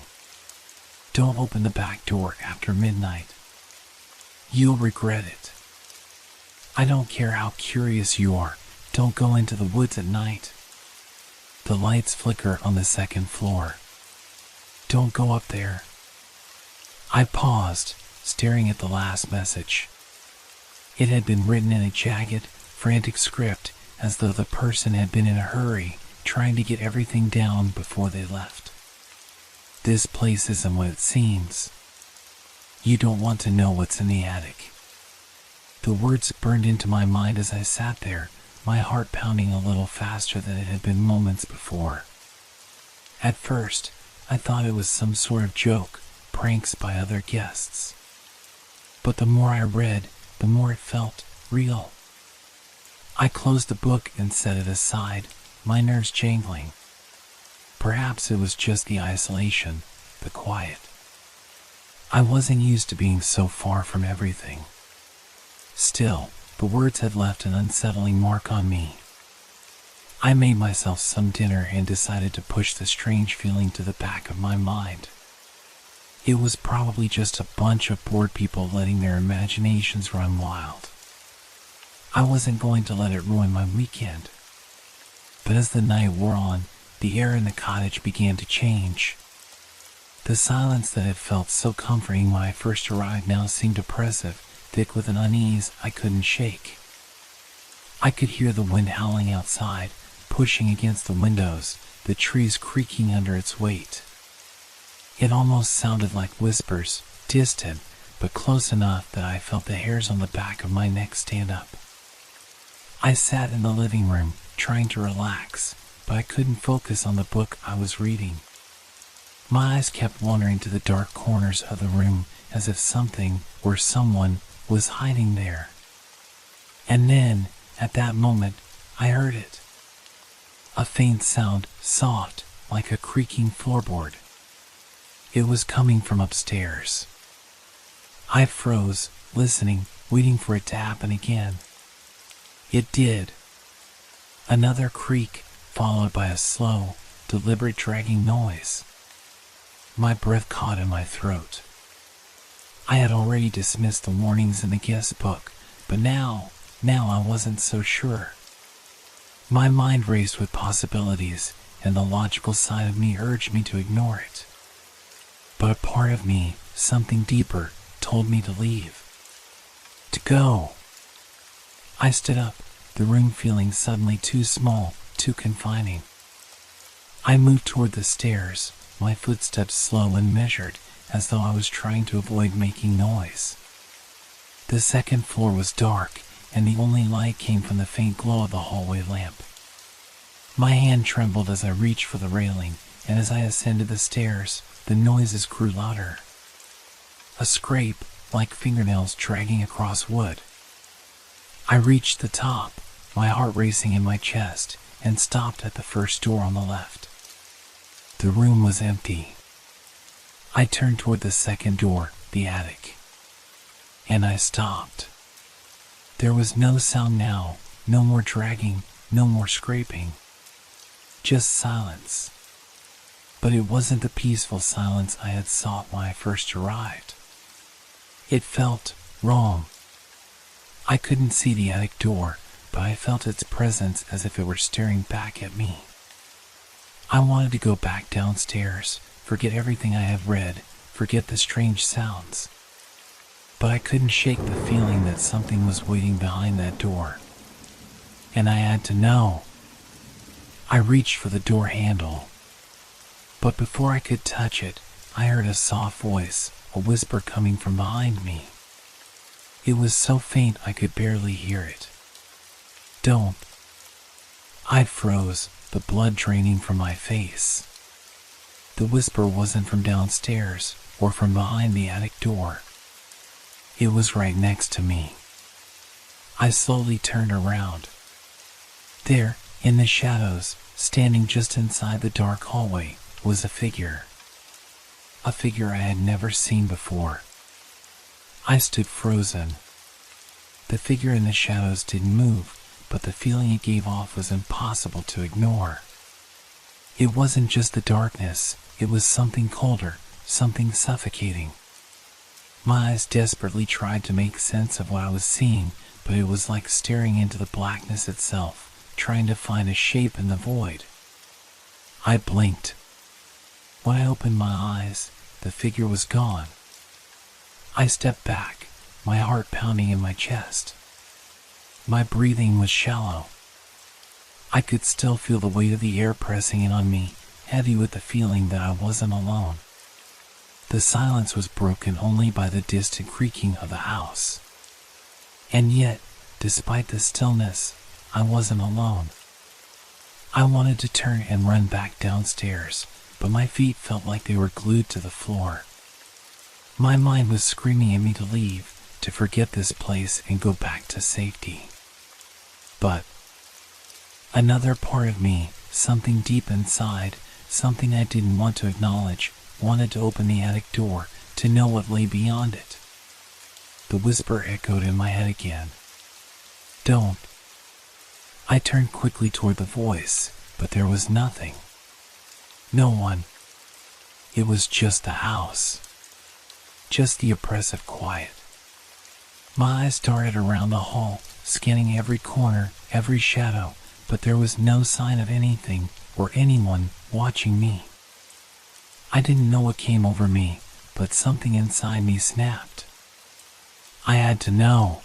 Don't open the back door after midnight. You'll regret it. I don't care how curious you are, Don't go into the woods at night. The lights flicker on the second floor. Don't go up there. I paused, staring at the last message. It had been written in a jagged, frantic script, as though the person had been in a hurry, trying to get everything down before they left. This place isn't what it seems. You don't want to know what's in the attic. The words burned into my mind as I sat there, my heart pounding a little faster than it had been moments before. At first, I thought it was some sort of joke, pranks by other guests. But the more I read, the more it felt real. I closed the book and set it aside, my nerves jangling. Perhaps it was just the isolation, the quiet. I wasn't used to being so far from everything. Still, the words had left an unsettling mark on me. I made myself some dinner and decided to push the strange feeling to the back of my mind. It was probably just a bunch of bored people letting their imaginations run wild. I wasn't going to let it ruin my weekend. But as the night wore on, the air in the cottage began to change. The silence that had felt so comforting when I first arrived now seemed oppressive, thick with an unease I couldn't shake. I could hear the wind howling outside, pushing against the windows, the trees creaking under its weight. It almost sounded like whispers, distant, but close enough that I felt the hairs on the back of my neck stand up. I sat in the living room, trying to relax, but I couldn't focus on the book I was reading. My eyes kept wandering to the dark corners of the room as if something or someone was hiding there. And then, at that moment, I heard it. A faint sound, soft, like a creaking floorboard. It was coming from upstairs. I froze, listening, waiting for it to happen again. It did. Another creak, followed by a slow, deliberate dragging noise. My breath caught in my throat. I had already dismissed the warnings in the guest book, but now I wasn't so sure. My mind raced with possibilities, and the logical side of me urged me to ignore it. But a part of me, something deeper, told me to leave. To go. I stood up, the room feeling suddenly too small, too confining. I moved toward the stairs, my footsteps slow and measured, as though I was trying to avoid making noise. The second floor was dark, and the only light came from the faint glow of the hallway lamp. My hand trembled as I reached for the railing, and as I ascended the stairs, the noises grew louder. A scrape, like fingernails dragging across wood. I reached the top, my heart racing in my chest, and stopped at the first door on the left. The room was empty. I turned toward the second door, the attic. And I stopped. There was no sound now, no more dragging, no more scraping. Just silence. But it wasn't the peaceful silence I had sought when I first arrived. It felt wrong. I couldn't see the attic door, but I felt its presence as if it were staring back at me. I wanted to go back downstairs, forget everything I had read, forget the strange sounds. But I couldn't shake the feeling that something was waiting behind that door. And I had to know. I reached for the door handle. But before I could touch it, I heard a soft voice, a whisper coming from behind me. It was so faint I could barely hear it. Don't. I froze, the blood draining from my face. The whisper wasn't from downstairs or from behind the attic door. It was right next to me. I slowly turned around. There, in the shadows, standing just inside the dark hallway, was a figure. A figure I had never seen before. I stood frozen. The figure in the shadows didn't move, but the feeling it gave off was impossible to ignore. It wasn't just the darkness, it was something colder, something suffocating. My eyes desperately tried to make sense of what I was seeing, but it was like staring into the blackness itself, trying to find a shape in the void. I blinked. When I opened my eyes, the figure was gone. I stepped back, my heart pounding in my chest. My breathing was shallow. I could still feel the weight of the air pressing in on me, heavy with the feeling that I wasn't alone. The silence was broken only by the distant creaking of the house. And yet, despite the stillness, I wasn't alone. I wanted to turn and run back downstairs, but my feet felt like they were glued to the floor. My mind was screaming at me to leave, to forget this place and go back to safety. But another part of me, something deep inside, something I didn't want to acknowledge, wanted to open the attic door to know what lay beyond it. The whisper echoed in my head again. Don't. I turned quickly toward the voice, but there was nothing. No one. It was just the house. Just the oppressive quiet. My eyes darted around the hall, scanning every corner, every shadow, but there was no sign of anything or anyone watching me. I didn't know what came over me, but something inside me snapped. I had to know.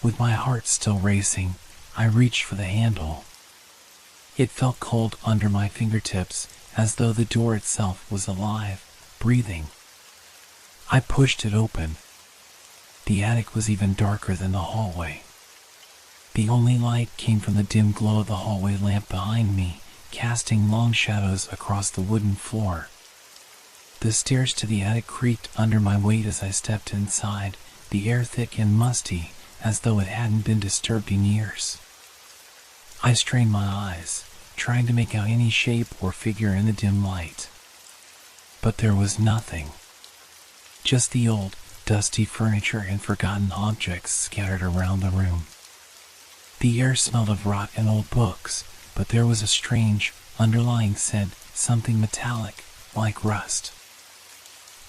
With my heart still racing, I reached for the handle. It felt cold under my fingertips, as though the door itself was alive, breathing. I pushed it open. The attic was even darker than the hallway. The only light came from the dim glow of the hallway lamp behind me, casting long shadows across the wooden floor. The stairs to the attic creaked under my weight as I stepped inside, the air thick and musty, as though it hadn't been disturbed in years. I strained my eyes, trying to make out any shape or figure in the dim light. But there was nothing. Just the old, dusty furniture and forgotten objects scattered around the room. The air smelled of rot and old books, but there was a strange, underlying scent, something metallic, like rust.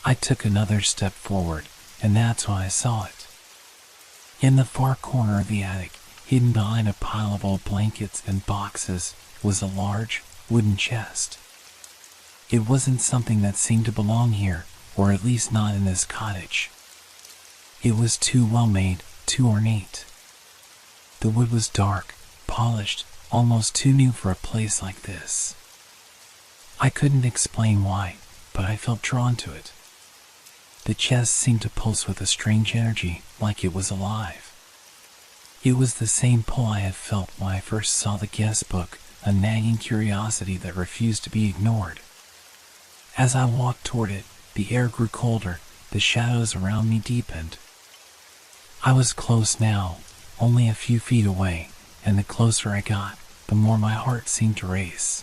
I took another step forward, and that's when I saw it. In the far corner of the attic, hidden behind a pile of old blankets and boxes, was a large, wooden chest. It wasn't something that seemed to belong here, or at least not in this cottage. It was too well made, too ornate. The wood was dark, polished, almost too new for a place like this. I couldn't explain why, but I felt drawn to it. The chest seemed to pulse with a strange energy, like it was alive. It was the same pull I had felt when I first saw the guest book, a nagging curiosity that refused to be ignored. As I walked toward it, the air grew colder, the shadows around me deepened. I was close now, only a few feet away, and the closer I got, the more my heart seemed to race.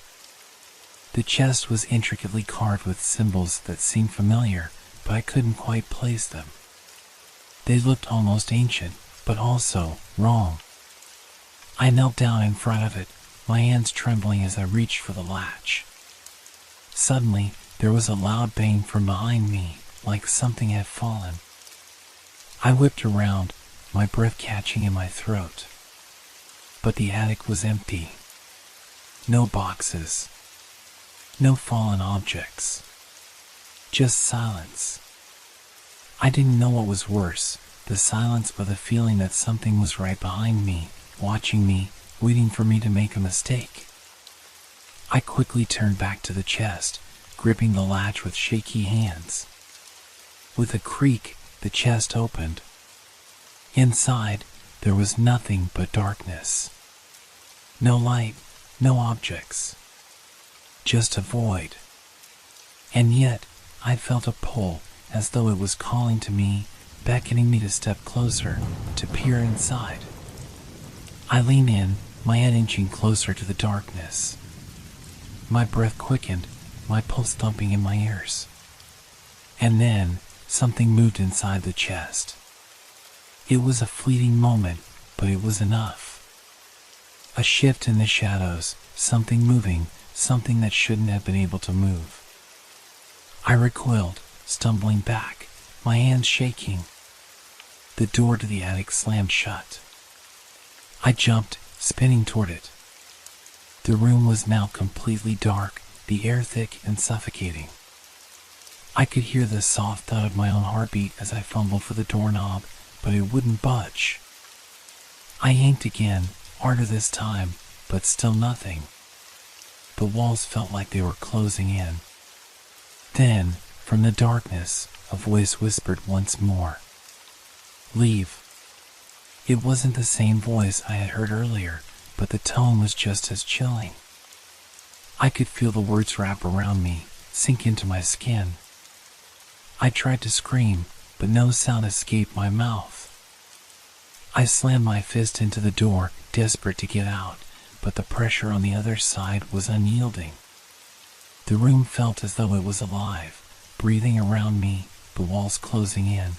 The chest was intricately carved with symbols that seemed familiar, but I couldn't quite place them. They looked almost ancient, but also wrong. I knelt down in front of it, my hands trembling as I reached for the latch. Suddenly, there was a loud bang from behind me, like something had fallen. I whipped around, my breath catching in my throat. But the attic was empty. No boxes. No fallen objects. Just silence. I didn't know what was worse, the silence or the feeling that something was right behind me, watching me, waiting for me to make a mistake. I quickly turned back to the chest, gripping the latch with shaky hands. With a creak, the chest opened. Inside, there was nothing but darkness. No light, no objects. Just a void. And yet, I felt a pull, as though it was calling to me, beckoning me to step closer, to peer inside. I leaned in, my head inching closer to the darkness. My breath quickened, my pulse thumping in my ears. And then, something moved inside the chest. It was a fleeting moment, but it was enough. A shift in the shadows, something moving, something that shouldn't have been able to move. I recoiled, stumbling back, my hands shaking. The door to the attic slammed shut. I jumped, spinning toward it. The room was now completely dark, the air thick and suffocating. I could hear the soft thud of my own heartbeat as I fumbled for the doorknob, but it wouldn't budge. I yanked again, harder this time, but still nothing. The walls felt like they were closing in. Then, from the darkness, a voice whispered once more, "Leave." It wasn't the same voice I had heard earlier, but the tone was just as chilling. I could feel the words wrap around me, sink into my skin. I tried to scream, but no sound escaped my mouth. I slammed my fist into the door, desperate to get out, but the pressure on the other side was unyielding. The room felt as though it was alive, breathing around me, the walls closing in.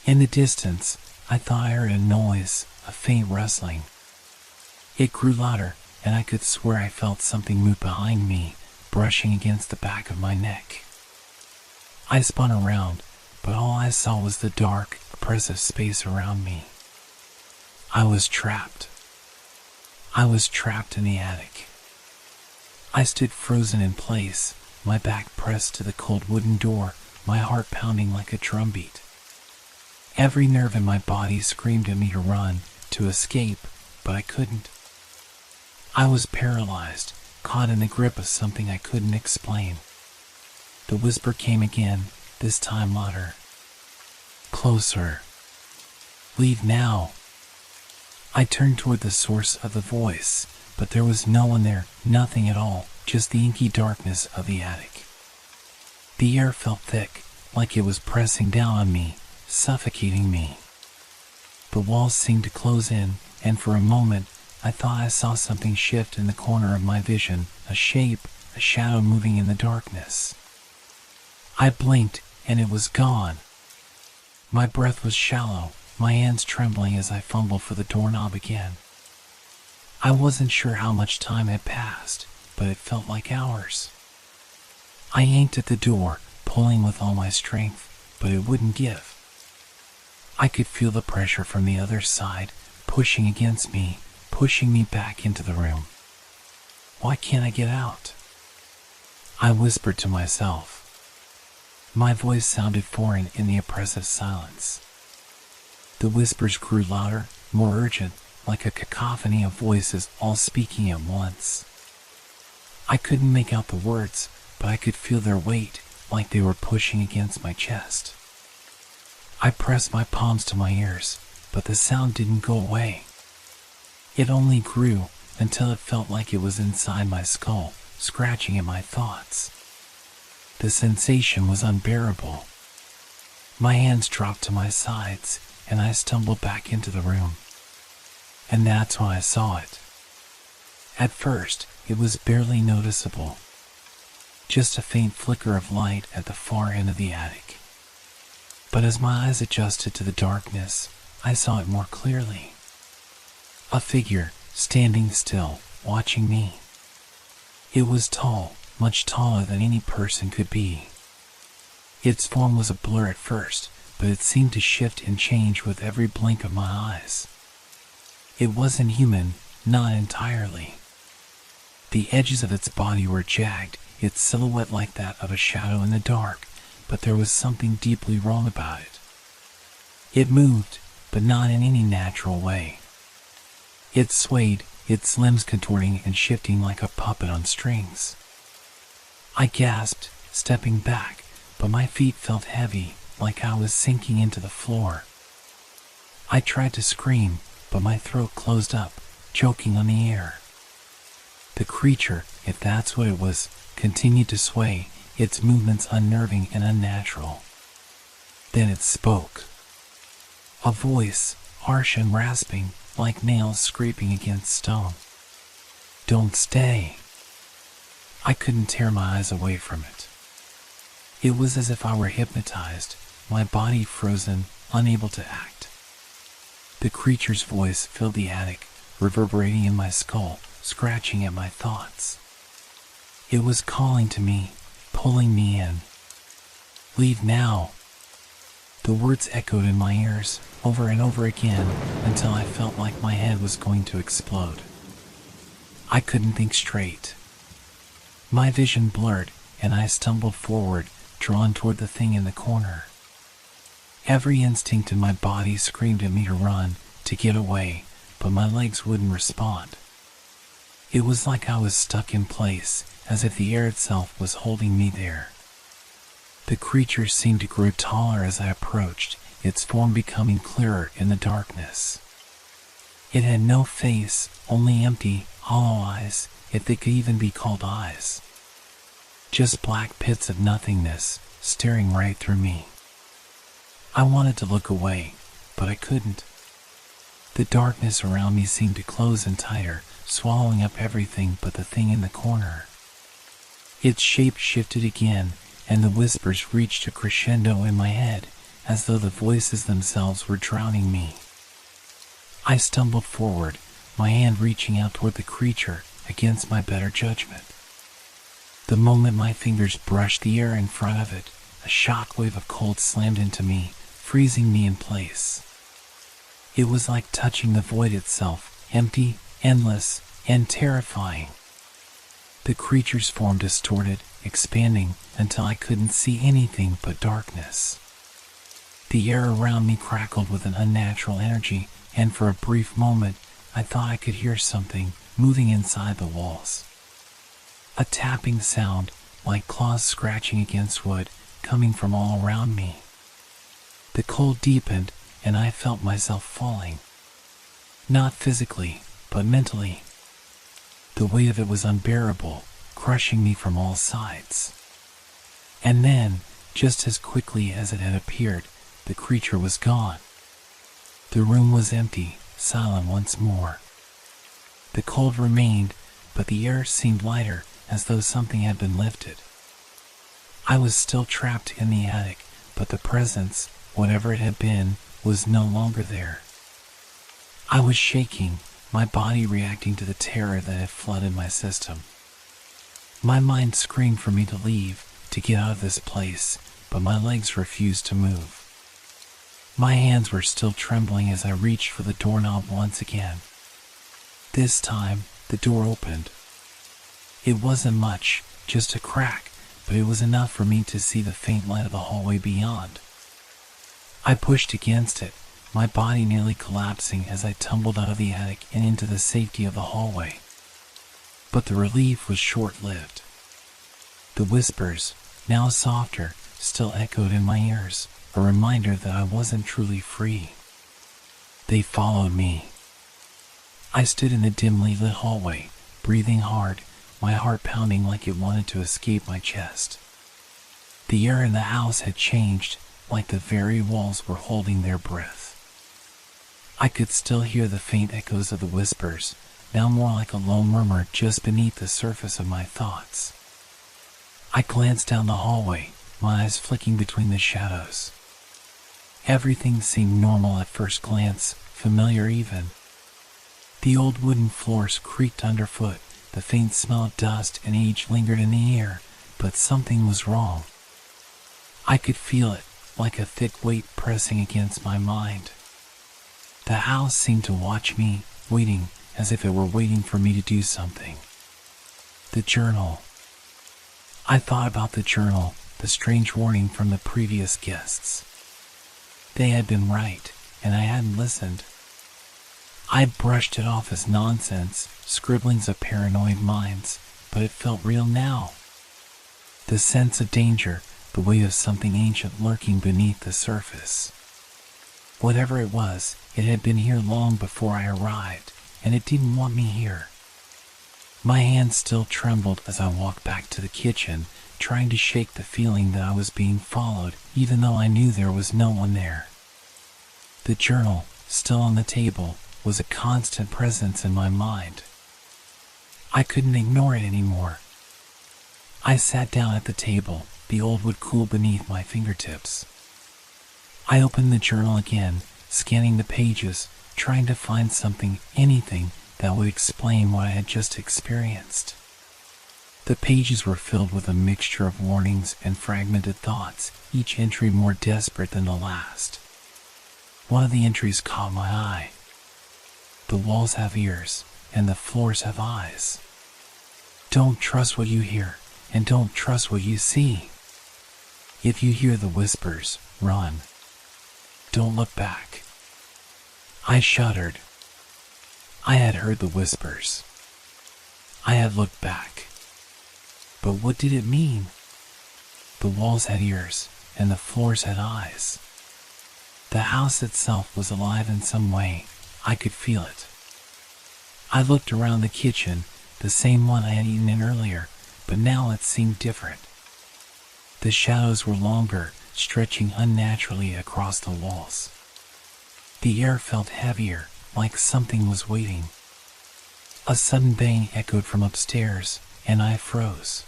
In the distance, I thought I heard a noise, a faint rustling. It grew louder, and I could swear I felt something move behind me, brushing against the back of my neck. I spun around, but all I saw was the dark, oppressive space around me. I was trapped. I was trapped in the attic. I stood frozen in place, my back pressed to the cold wooden door, my heart pounding like a drumbeat. Every nerve in my body screamed at me to run, to escape, but I couldn't. I was paralyzed, caught in the grip of something I couldn't explain. The whisper came again, this time louder. "Closer. Leave now." I turned toward the source of the voice, but there was no one there, nothing at all, just the inky darkness of the attic. The air felt thick, like it was pressing down on me, suffocating me. The walls seemed to close in, and for a moment, I thought I saw something shift in the corner of my vision, a shape, a shadow moving in the darkness. I blinked, and it was gone. My breath was shallow, my hands trembling as I fumbled for the doorknob again. I wasn't sure how much time had passed, but it felt like hours. I yanked at the door, pulling with all my strength, but it wouldn't give. I could feel the pressure from the other side, pushing against me, pushing me back into the room. "Why can't I get out?" I whispered to myself. My voice sounded foreign in the oppressive silence. The whispers grew louder, more urgent, like a cacophony of voices all speaking at once. I couldn't make out the words, but I could feel their weight, like they were pushing against my chest. I pressed my palms to my ears, but the sound didn't go away. It only grew until it felt like it was inside my skull, scratching at my thoughts. The sensation was unbearable. My hands dropped to my sides, and I stumbled back into the room. And that's when I saw it. At first, it was barely noticeable. Just a faint flicker of light at the far end of the attic. But as my eyes adjusted to the darkness, I saw it more clearly. A figure, standing still, watching me. It was tall, much taller than any person could be. Its form was a blur at first, but it seemed to shift and change with every blink of my eyes. It wasn't human, not entirely. The edges of its body were jagged, its silhouette like that of a shadow in the dark, but there was something deeply wrong about it. It moved, but not in any natural way. It swayed, its limbs contorting and shifting like a puppet on strings. I gasped, stepping back, but my feet felt heavy, like I was sinking into the floor. I tried to scream, but my throat closed up, choking on the air. The creature, if that's what it was, continued to sway, its movements unnerving and unnatural. Then it spoke. A voice, harsh and rasping, like nails scraping against stone. "Don't stay." I couldn't tear my eyes away from it. It was as if I were hypnotized, my body frozen, unable to act. The creature's voice filled the attic, reverberating in my skull, scratching at my thoughts. It was calling to me, pulling me in. "Leave now." The words echoed in my ears over and over again until I felt like my head was going to explode. I couldn't think straight. My vision blurred and I stumbled forward, drawn toward the thing in the corner. Every instinct in my body screamed at me to run, to get away, but my legs wouldn't respond. It was like I was stuck in place, as if the air itself was holding me there. The creature seemed to grow taller as I approached, its form becoming clearer in the darkness. It had no face, only empty, hollow eyes, if they could even be called eyes. Just black pits of nothingness, staring right through me. I wanted to look away, but I couldn't. The darkness around me seemed to close in tighter, swallowing up everything but the thing in the corner. Its shape shifted again, and the whispers reached a crescendo in my head, as though the voices themselves were drowning me. I stumbled forward, my hand reaching out toward the creature, against my better judgment. The moment my fingers brushed the air in front of it, a shockwave of cold slammed into me, freezing me in place. It was like touching the void itself, empty, endless, and terrifying. The creature's form distorted, expanding, until I couldn't see anything but darkness. The air around me crackled with an unnatural energy, and for a brief moment, I thought I could hear something moving inside the walls. A tapping sound, like claws scratching against wood, coming from all around me. The cold deepened, and I felt myself falling. Not physically, but mentally. The weight of it was unbearable, crushing me from all sides. And then, just as quickly as it had appeared, the creature was gone. The room was empty, silent once more. The cold remained, but the air seemed lighter, as though something had been lifted. I was still trapped in the attic, but the presence, whatever it had been, was no longer there. I was shaking, my body reacting to the terror that had flooded my system. My mind screamed for me to leave, to get out of this place, but my legs refused to move. My hands were still trembling as I reached for the doorknob once again. This time, the door opened. It wasn't much, just a crack, but it was enough for me to see the faint light of the hallway beyond. I pushed against it, my body nearly collapsing as I tumbled out of the attic and into the safety of the hallway. But the relief was short-lived. The whispers, now softer, still echoed in my ears, a reminder that I wasn't truly free. They followed me. I stood in the dimly lit hallway, breathing hard, my heart pounding like it wanted to escape my chest. The air in the house had changed, like the very walls were holding their breath. I could still hear the faint echoes of the whispers, now more like a low murmur just beneath the surface of my thoughts. I glanced down the hallway, my eyes flicking between the shadows. Everything seemed normal at first glance, familiar even. The old wooden floors creaked underfoot, the faint smell of dust and age lingered in the air, but something was wrong. I could feel it, like a thick weight pressing against my mind. The house seemed to watch me, waiting, as if it were waiting for me to do something. The journal. I thought about the journal, the strange warning from the previous guests. They had been right, and I hadn't listened. I brushed it off as nonsense, scribblings of paranoid minds, but it felt real now. The sense of danger, the weight of something ancient lurking beneath the surface. Whatever it was, it had been here long before I arrived, and it didn't want me here. My hands still trembled as I walked back to the kitchen, trying to shake the feeling that I was being followed, even though I knew there was no one there. The journal, still on the table, was a constant presence in my mind. I couldn't ignore it anymore. I sat down at the table, the old wood cool beneath my fingertips. I opened the journal again, scanning the pages, trying to find something, anything, that would explain what I had just experienced. The pages were filled with a mixture of warnings and fragmented thoughts, each entry more desperate than the last. One of the entries caught my eye. The walls have ears, and the floors have eyes. Don't trust what you hear, and don't trust what you see. If you hear the whispers, run. Don't look back. I shuddered. I had heard the whispers. I had looked back. But what did it mean? The walls had ears, and the floors had eyes. The house itself was alive in some way. I could feel it. I looked around the kitchen, the same one I had eaten in earlier, but now it seemed different. The shadows were longer, stretching unnaturally across the walls. The air felt heavier, like something was waiting. A sudden bang echoed from upstairs, and I froze.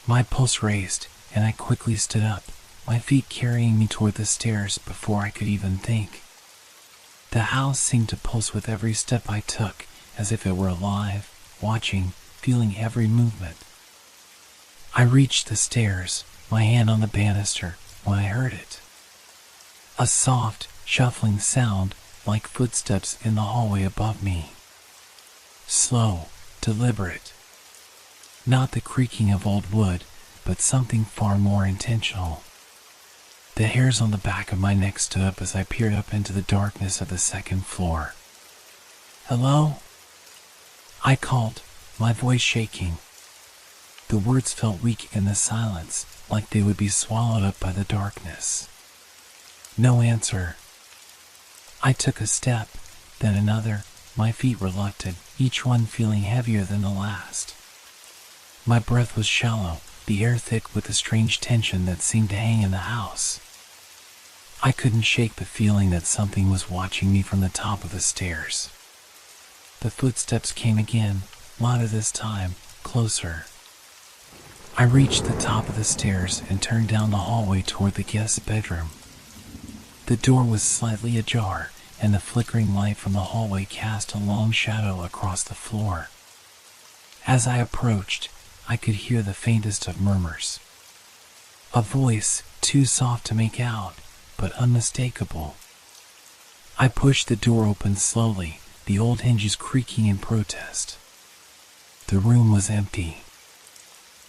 My pulse raced, and I quickly stood up, my feet carrying me toward the stairs before I could even think. The house seemed to pulse with every step I took, as if it were alive, watching, feeling every movement. I reached the stairs, my hand on the banister, when I heard it. A soft, shuffling sound, like footsteps in the hallway above me. Slow, deliberate. Not the creaking of old wood, but something far more intentional. The hairs on the back of my neck stood up as I peered up into the darkness of the second floor. "Hello?" I called, my voice shaking. The words felt weak in the silence, like they would be swallowed up by the darkness. No answer. I took a step, then another, my feet reluctant, each one feeling heavier than the last. My breath was shallow, the air thick with a strange tension that seemed to hang in the house. I couldn't shake the feeling that something was watching me from the top of the stairs. The footsteps came again, louder this time, closer. I reached the top of the stairs and turned down the hallway toward the guest's bedroom. The door was slightly ajar, and the flickering light from the hallway cast a long shadow across the floor. As I approached, I could hear the faintest of murmurs. A voice, too soft to make out, but unmistakable. I pushed the door open slowly, the old hinges creaking in protest. The room was empty.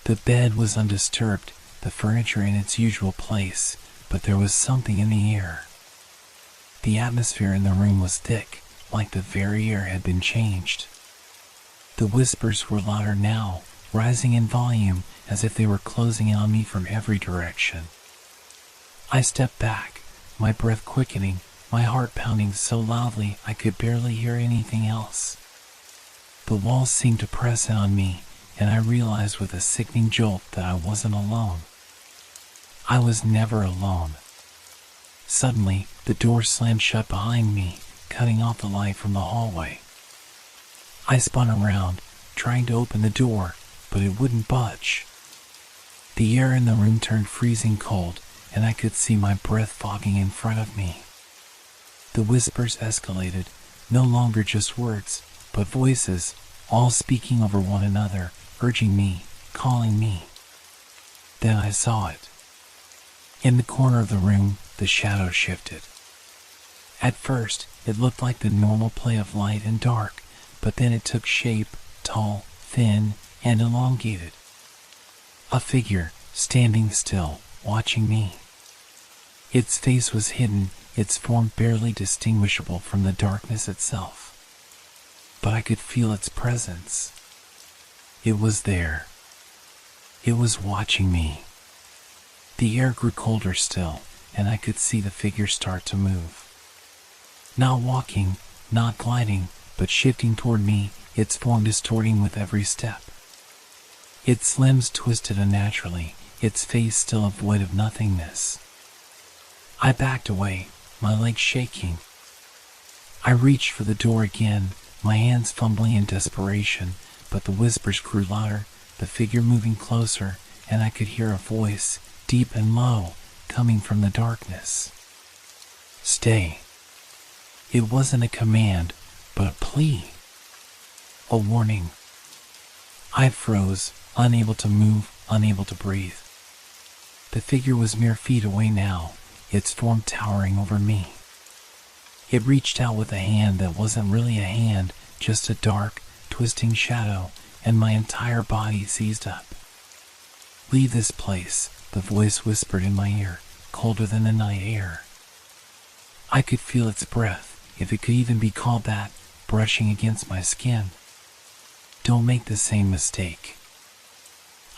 The bed was undisturbed, the furniture in its usual place, but there was something in the air. The atmosphere in the room was thick, like the very air had been changed. The whispers were louder now, rising in volume as if they were closing in on me from every direction. I stepped back, my breath quickening, my heart pounding so loudly I could barely hear anything else. The walls seemed to press in on me, and I realized with a sickening jolt that I wasn't alone. I was never alone. Suddenly, the door slammed shut behind me, cutting off the light from the hallway. I spun around, trying to open the door, but it wouldn't budge. The air in the room turned freezing cold, and I could see my breath fogging in front of me. The whispers escalated, no longer just words, but voices, all speaking over one another, urging me, calling me. Then I saw it. In the corner of the room, the shadow shifted. At first, it looked like the normal play of light and dark, but then it took shape, tall, thin, and elongated. A figure, standing still, watching me. Its face was hidden, its form barely distinguishable from the darkness itself. But I could feel its presence. It was there. It was watching me. The air grew colder still, and I could see the figure start to move. Not walking, not gliding, but shifting toward me, its form distorting with every step. Its limbs twisted unnaturally, its face still a void of nothingness. I backed away, my legs shaking. I reached for the door again, my hands fumbling in desperation, but the whispers grew louder, the figure moving closer, and I could hear a voice, deep and low, coming from the darkness. Stay. It wasn't a command, but a plea. A warning. I froze, unable to move, unable to breathe. The figure was mere feet away now, its form towering over me. It reached out with a hand that wasn't really a hand, just a dark, twisting shadow, and my entire body seized up. "Leave this place," the voice whispered in my ear, colder than the night air. I could feel its breath, if it could even be called that, brushing against my skin. "Don't make the same mistake."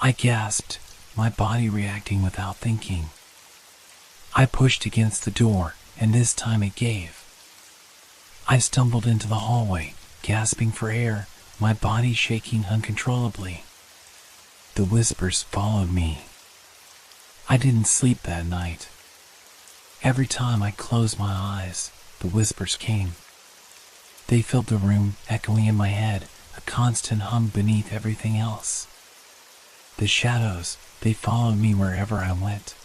I gasped, my body reacting without thinking. I pushed against the door, and this time it gave. I stumbled into the hallway, gasping for air, my body shaking uncontrollably. The whispers followed me. I didn't sleep that night. Every time I closed my eyes, the whispers came. They filled the room, echoing in my head, a constant hum beneath everything else. The shadows, they followed me wherever I went.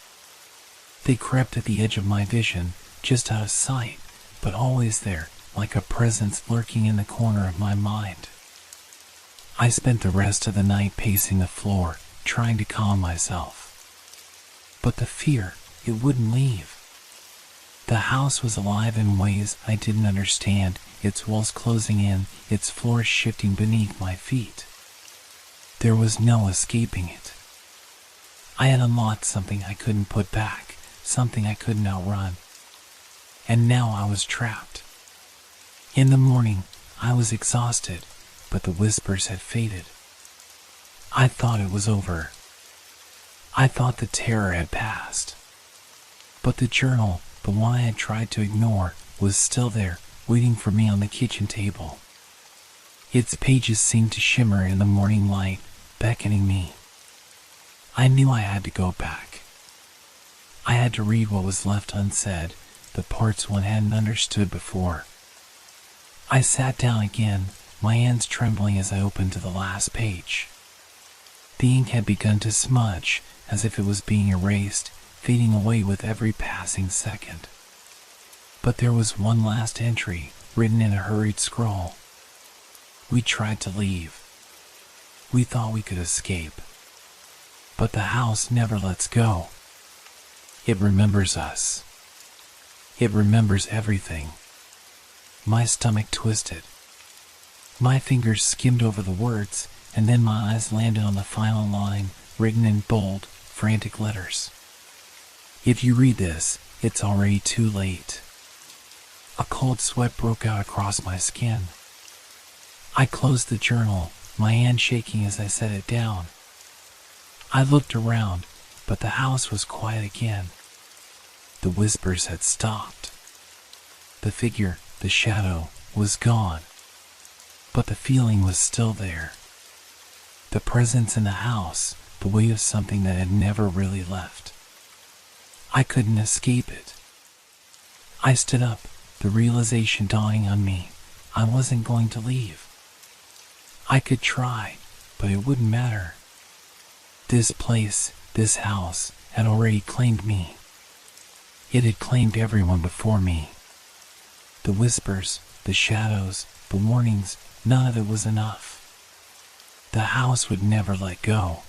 They crept at the edge of my vision, just out of sight, but always there, like a presence lurking in the corner of my mind. I spent the rest of the night pacing the floor, trying to calm myself. But the fear, it wouldn't leave. The house was alive in ways I didn't understand, its walls closing in, its floor shifting beneath my feet. There was no escaping it. I had unlocked something I couldn't put back, something I couldn't outrun. And now I was trapped. In the morning, I was exhausted, but the whispers had faded. I thought it was over. I thought the terror had passed. But the journal, the one I had tried to ignore, was still there, waiting for me on the kitchen table. Its pages seemed to shimmer in the morning light, beckoning me. I knew I had to go back. I had to read what was left unsaid, the parts one hadn't understood before. I sat down again, my hands trembling as I opened to the last page. The ink had begun to smudge, as if it was being erased, fading away with every passing second. But there was one last entry, written in a hurried scrawl. "We tried to leave. We thought we could escape. But the house never lets go. It remembers us. It remembers everything." My stomach twisted. My fingers skimmed over the words, and then my eyes landed on the final line, written in bold, frantic letters. "If you read this, it's already too late." A cold sweat broke out across my skin. I closed the journal, my hand shaking as I set it down. I looked around, but the house was quiet again. The whispers had stopped. The figure, the shadow, was gone. But the feeling was still there. The presence in the house, the weight of something that had never really left. I couldn't escape it. I stood up, the realization dawning on me. I wasn't going to leave. I could try, but it wouldn't matter. This place, this house, had already claimed me. It had claimed everyone before me. The whispers, the shadows, the warnings, none of it was enough. The house would never let go.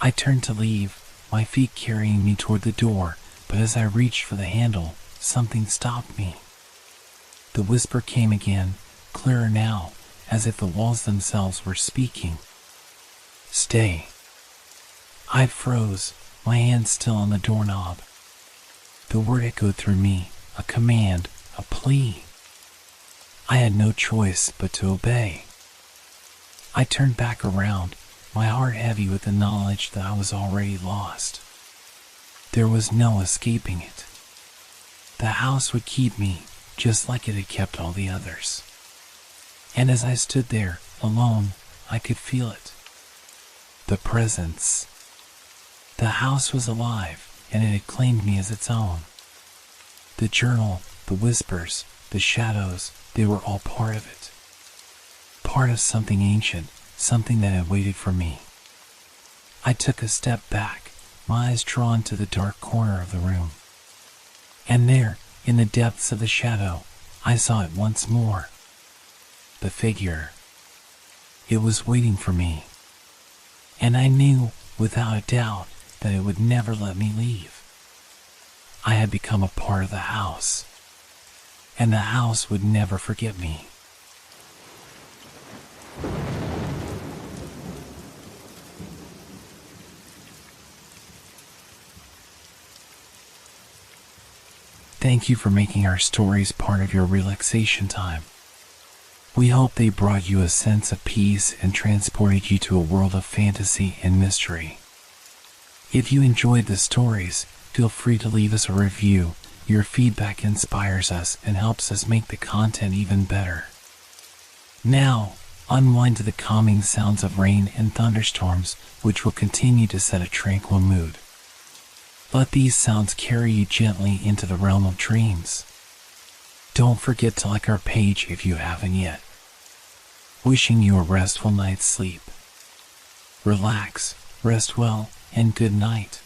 I turned to leave, my feet carrying me toward the door, but as I reached for the handle, something stopped me. The whisper came again, clearer now, as if the walls themselves were speaking. "Stay." I froze, my hand still on the doorknob. The word echoed through me, a command, a plea. I had no choice but to obey. I turned back around, my heart heavy with the knowledge that I was already lost. There was no escaping it. The house would keep me, just like it had kept all the others. And as I stood there, alone, I could feel it. The presence. The house was alive, and it had claimed me as its own. The journal, the whispers, the shadows, they were all part of it. Part of something ancient, something that had waited for me. I took a step back, my eyes drawn to the dark corner of the room. And there, in the depths of the shadow, I saw it once more. The figure. It was waiting for me. and I knew, without a doubt, that it would never let me leave. I had become a part of the house, and the house would never forget me. Thank you for making our stories part of your relaxation time. We hope they brought you a sense of peace and transported you to a world of fantasy and mystery. If you enjoyed the stories, feel free to leave us a review. Your feedback inspires us and helps us make the content even better. Now, unwind to the calming sounds of rain and thunderstorms, which will continue to set a tranquil mood. Let these sounds carry you gently into the realm of dreams. Don't forget to like our page if you haven't yet. Wishing you a restful night's sleep. Relax, rest well, and good night.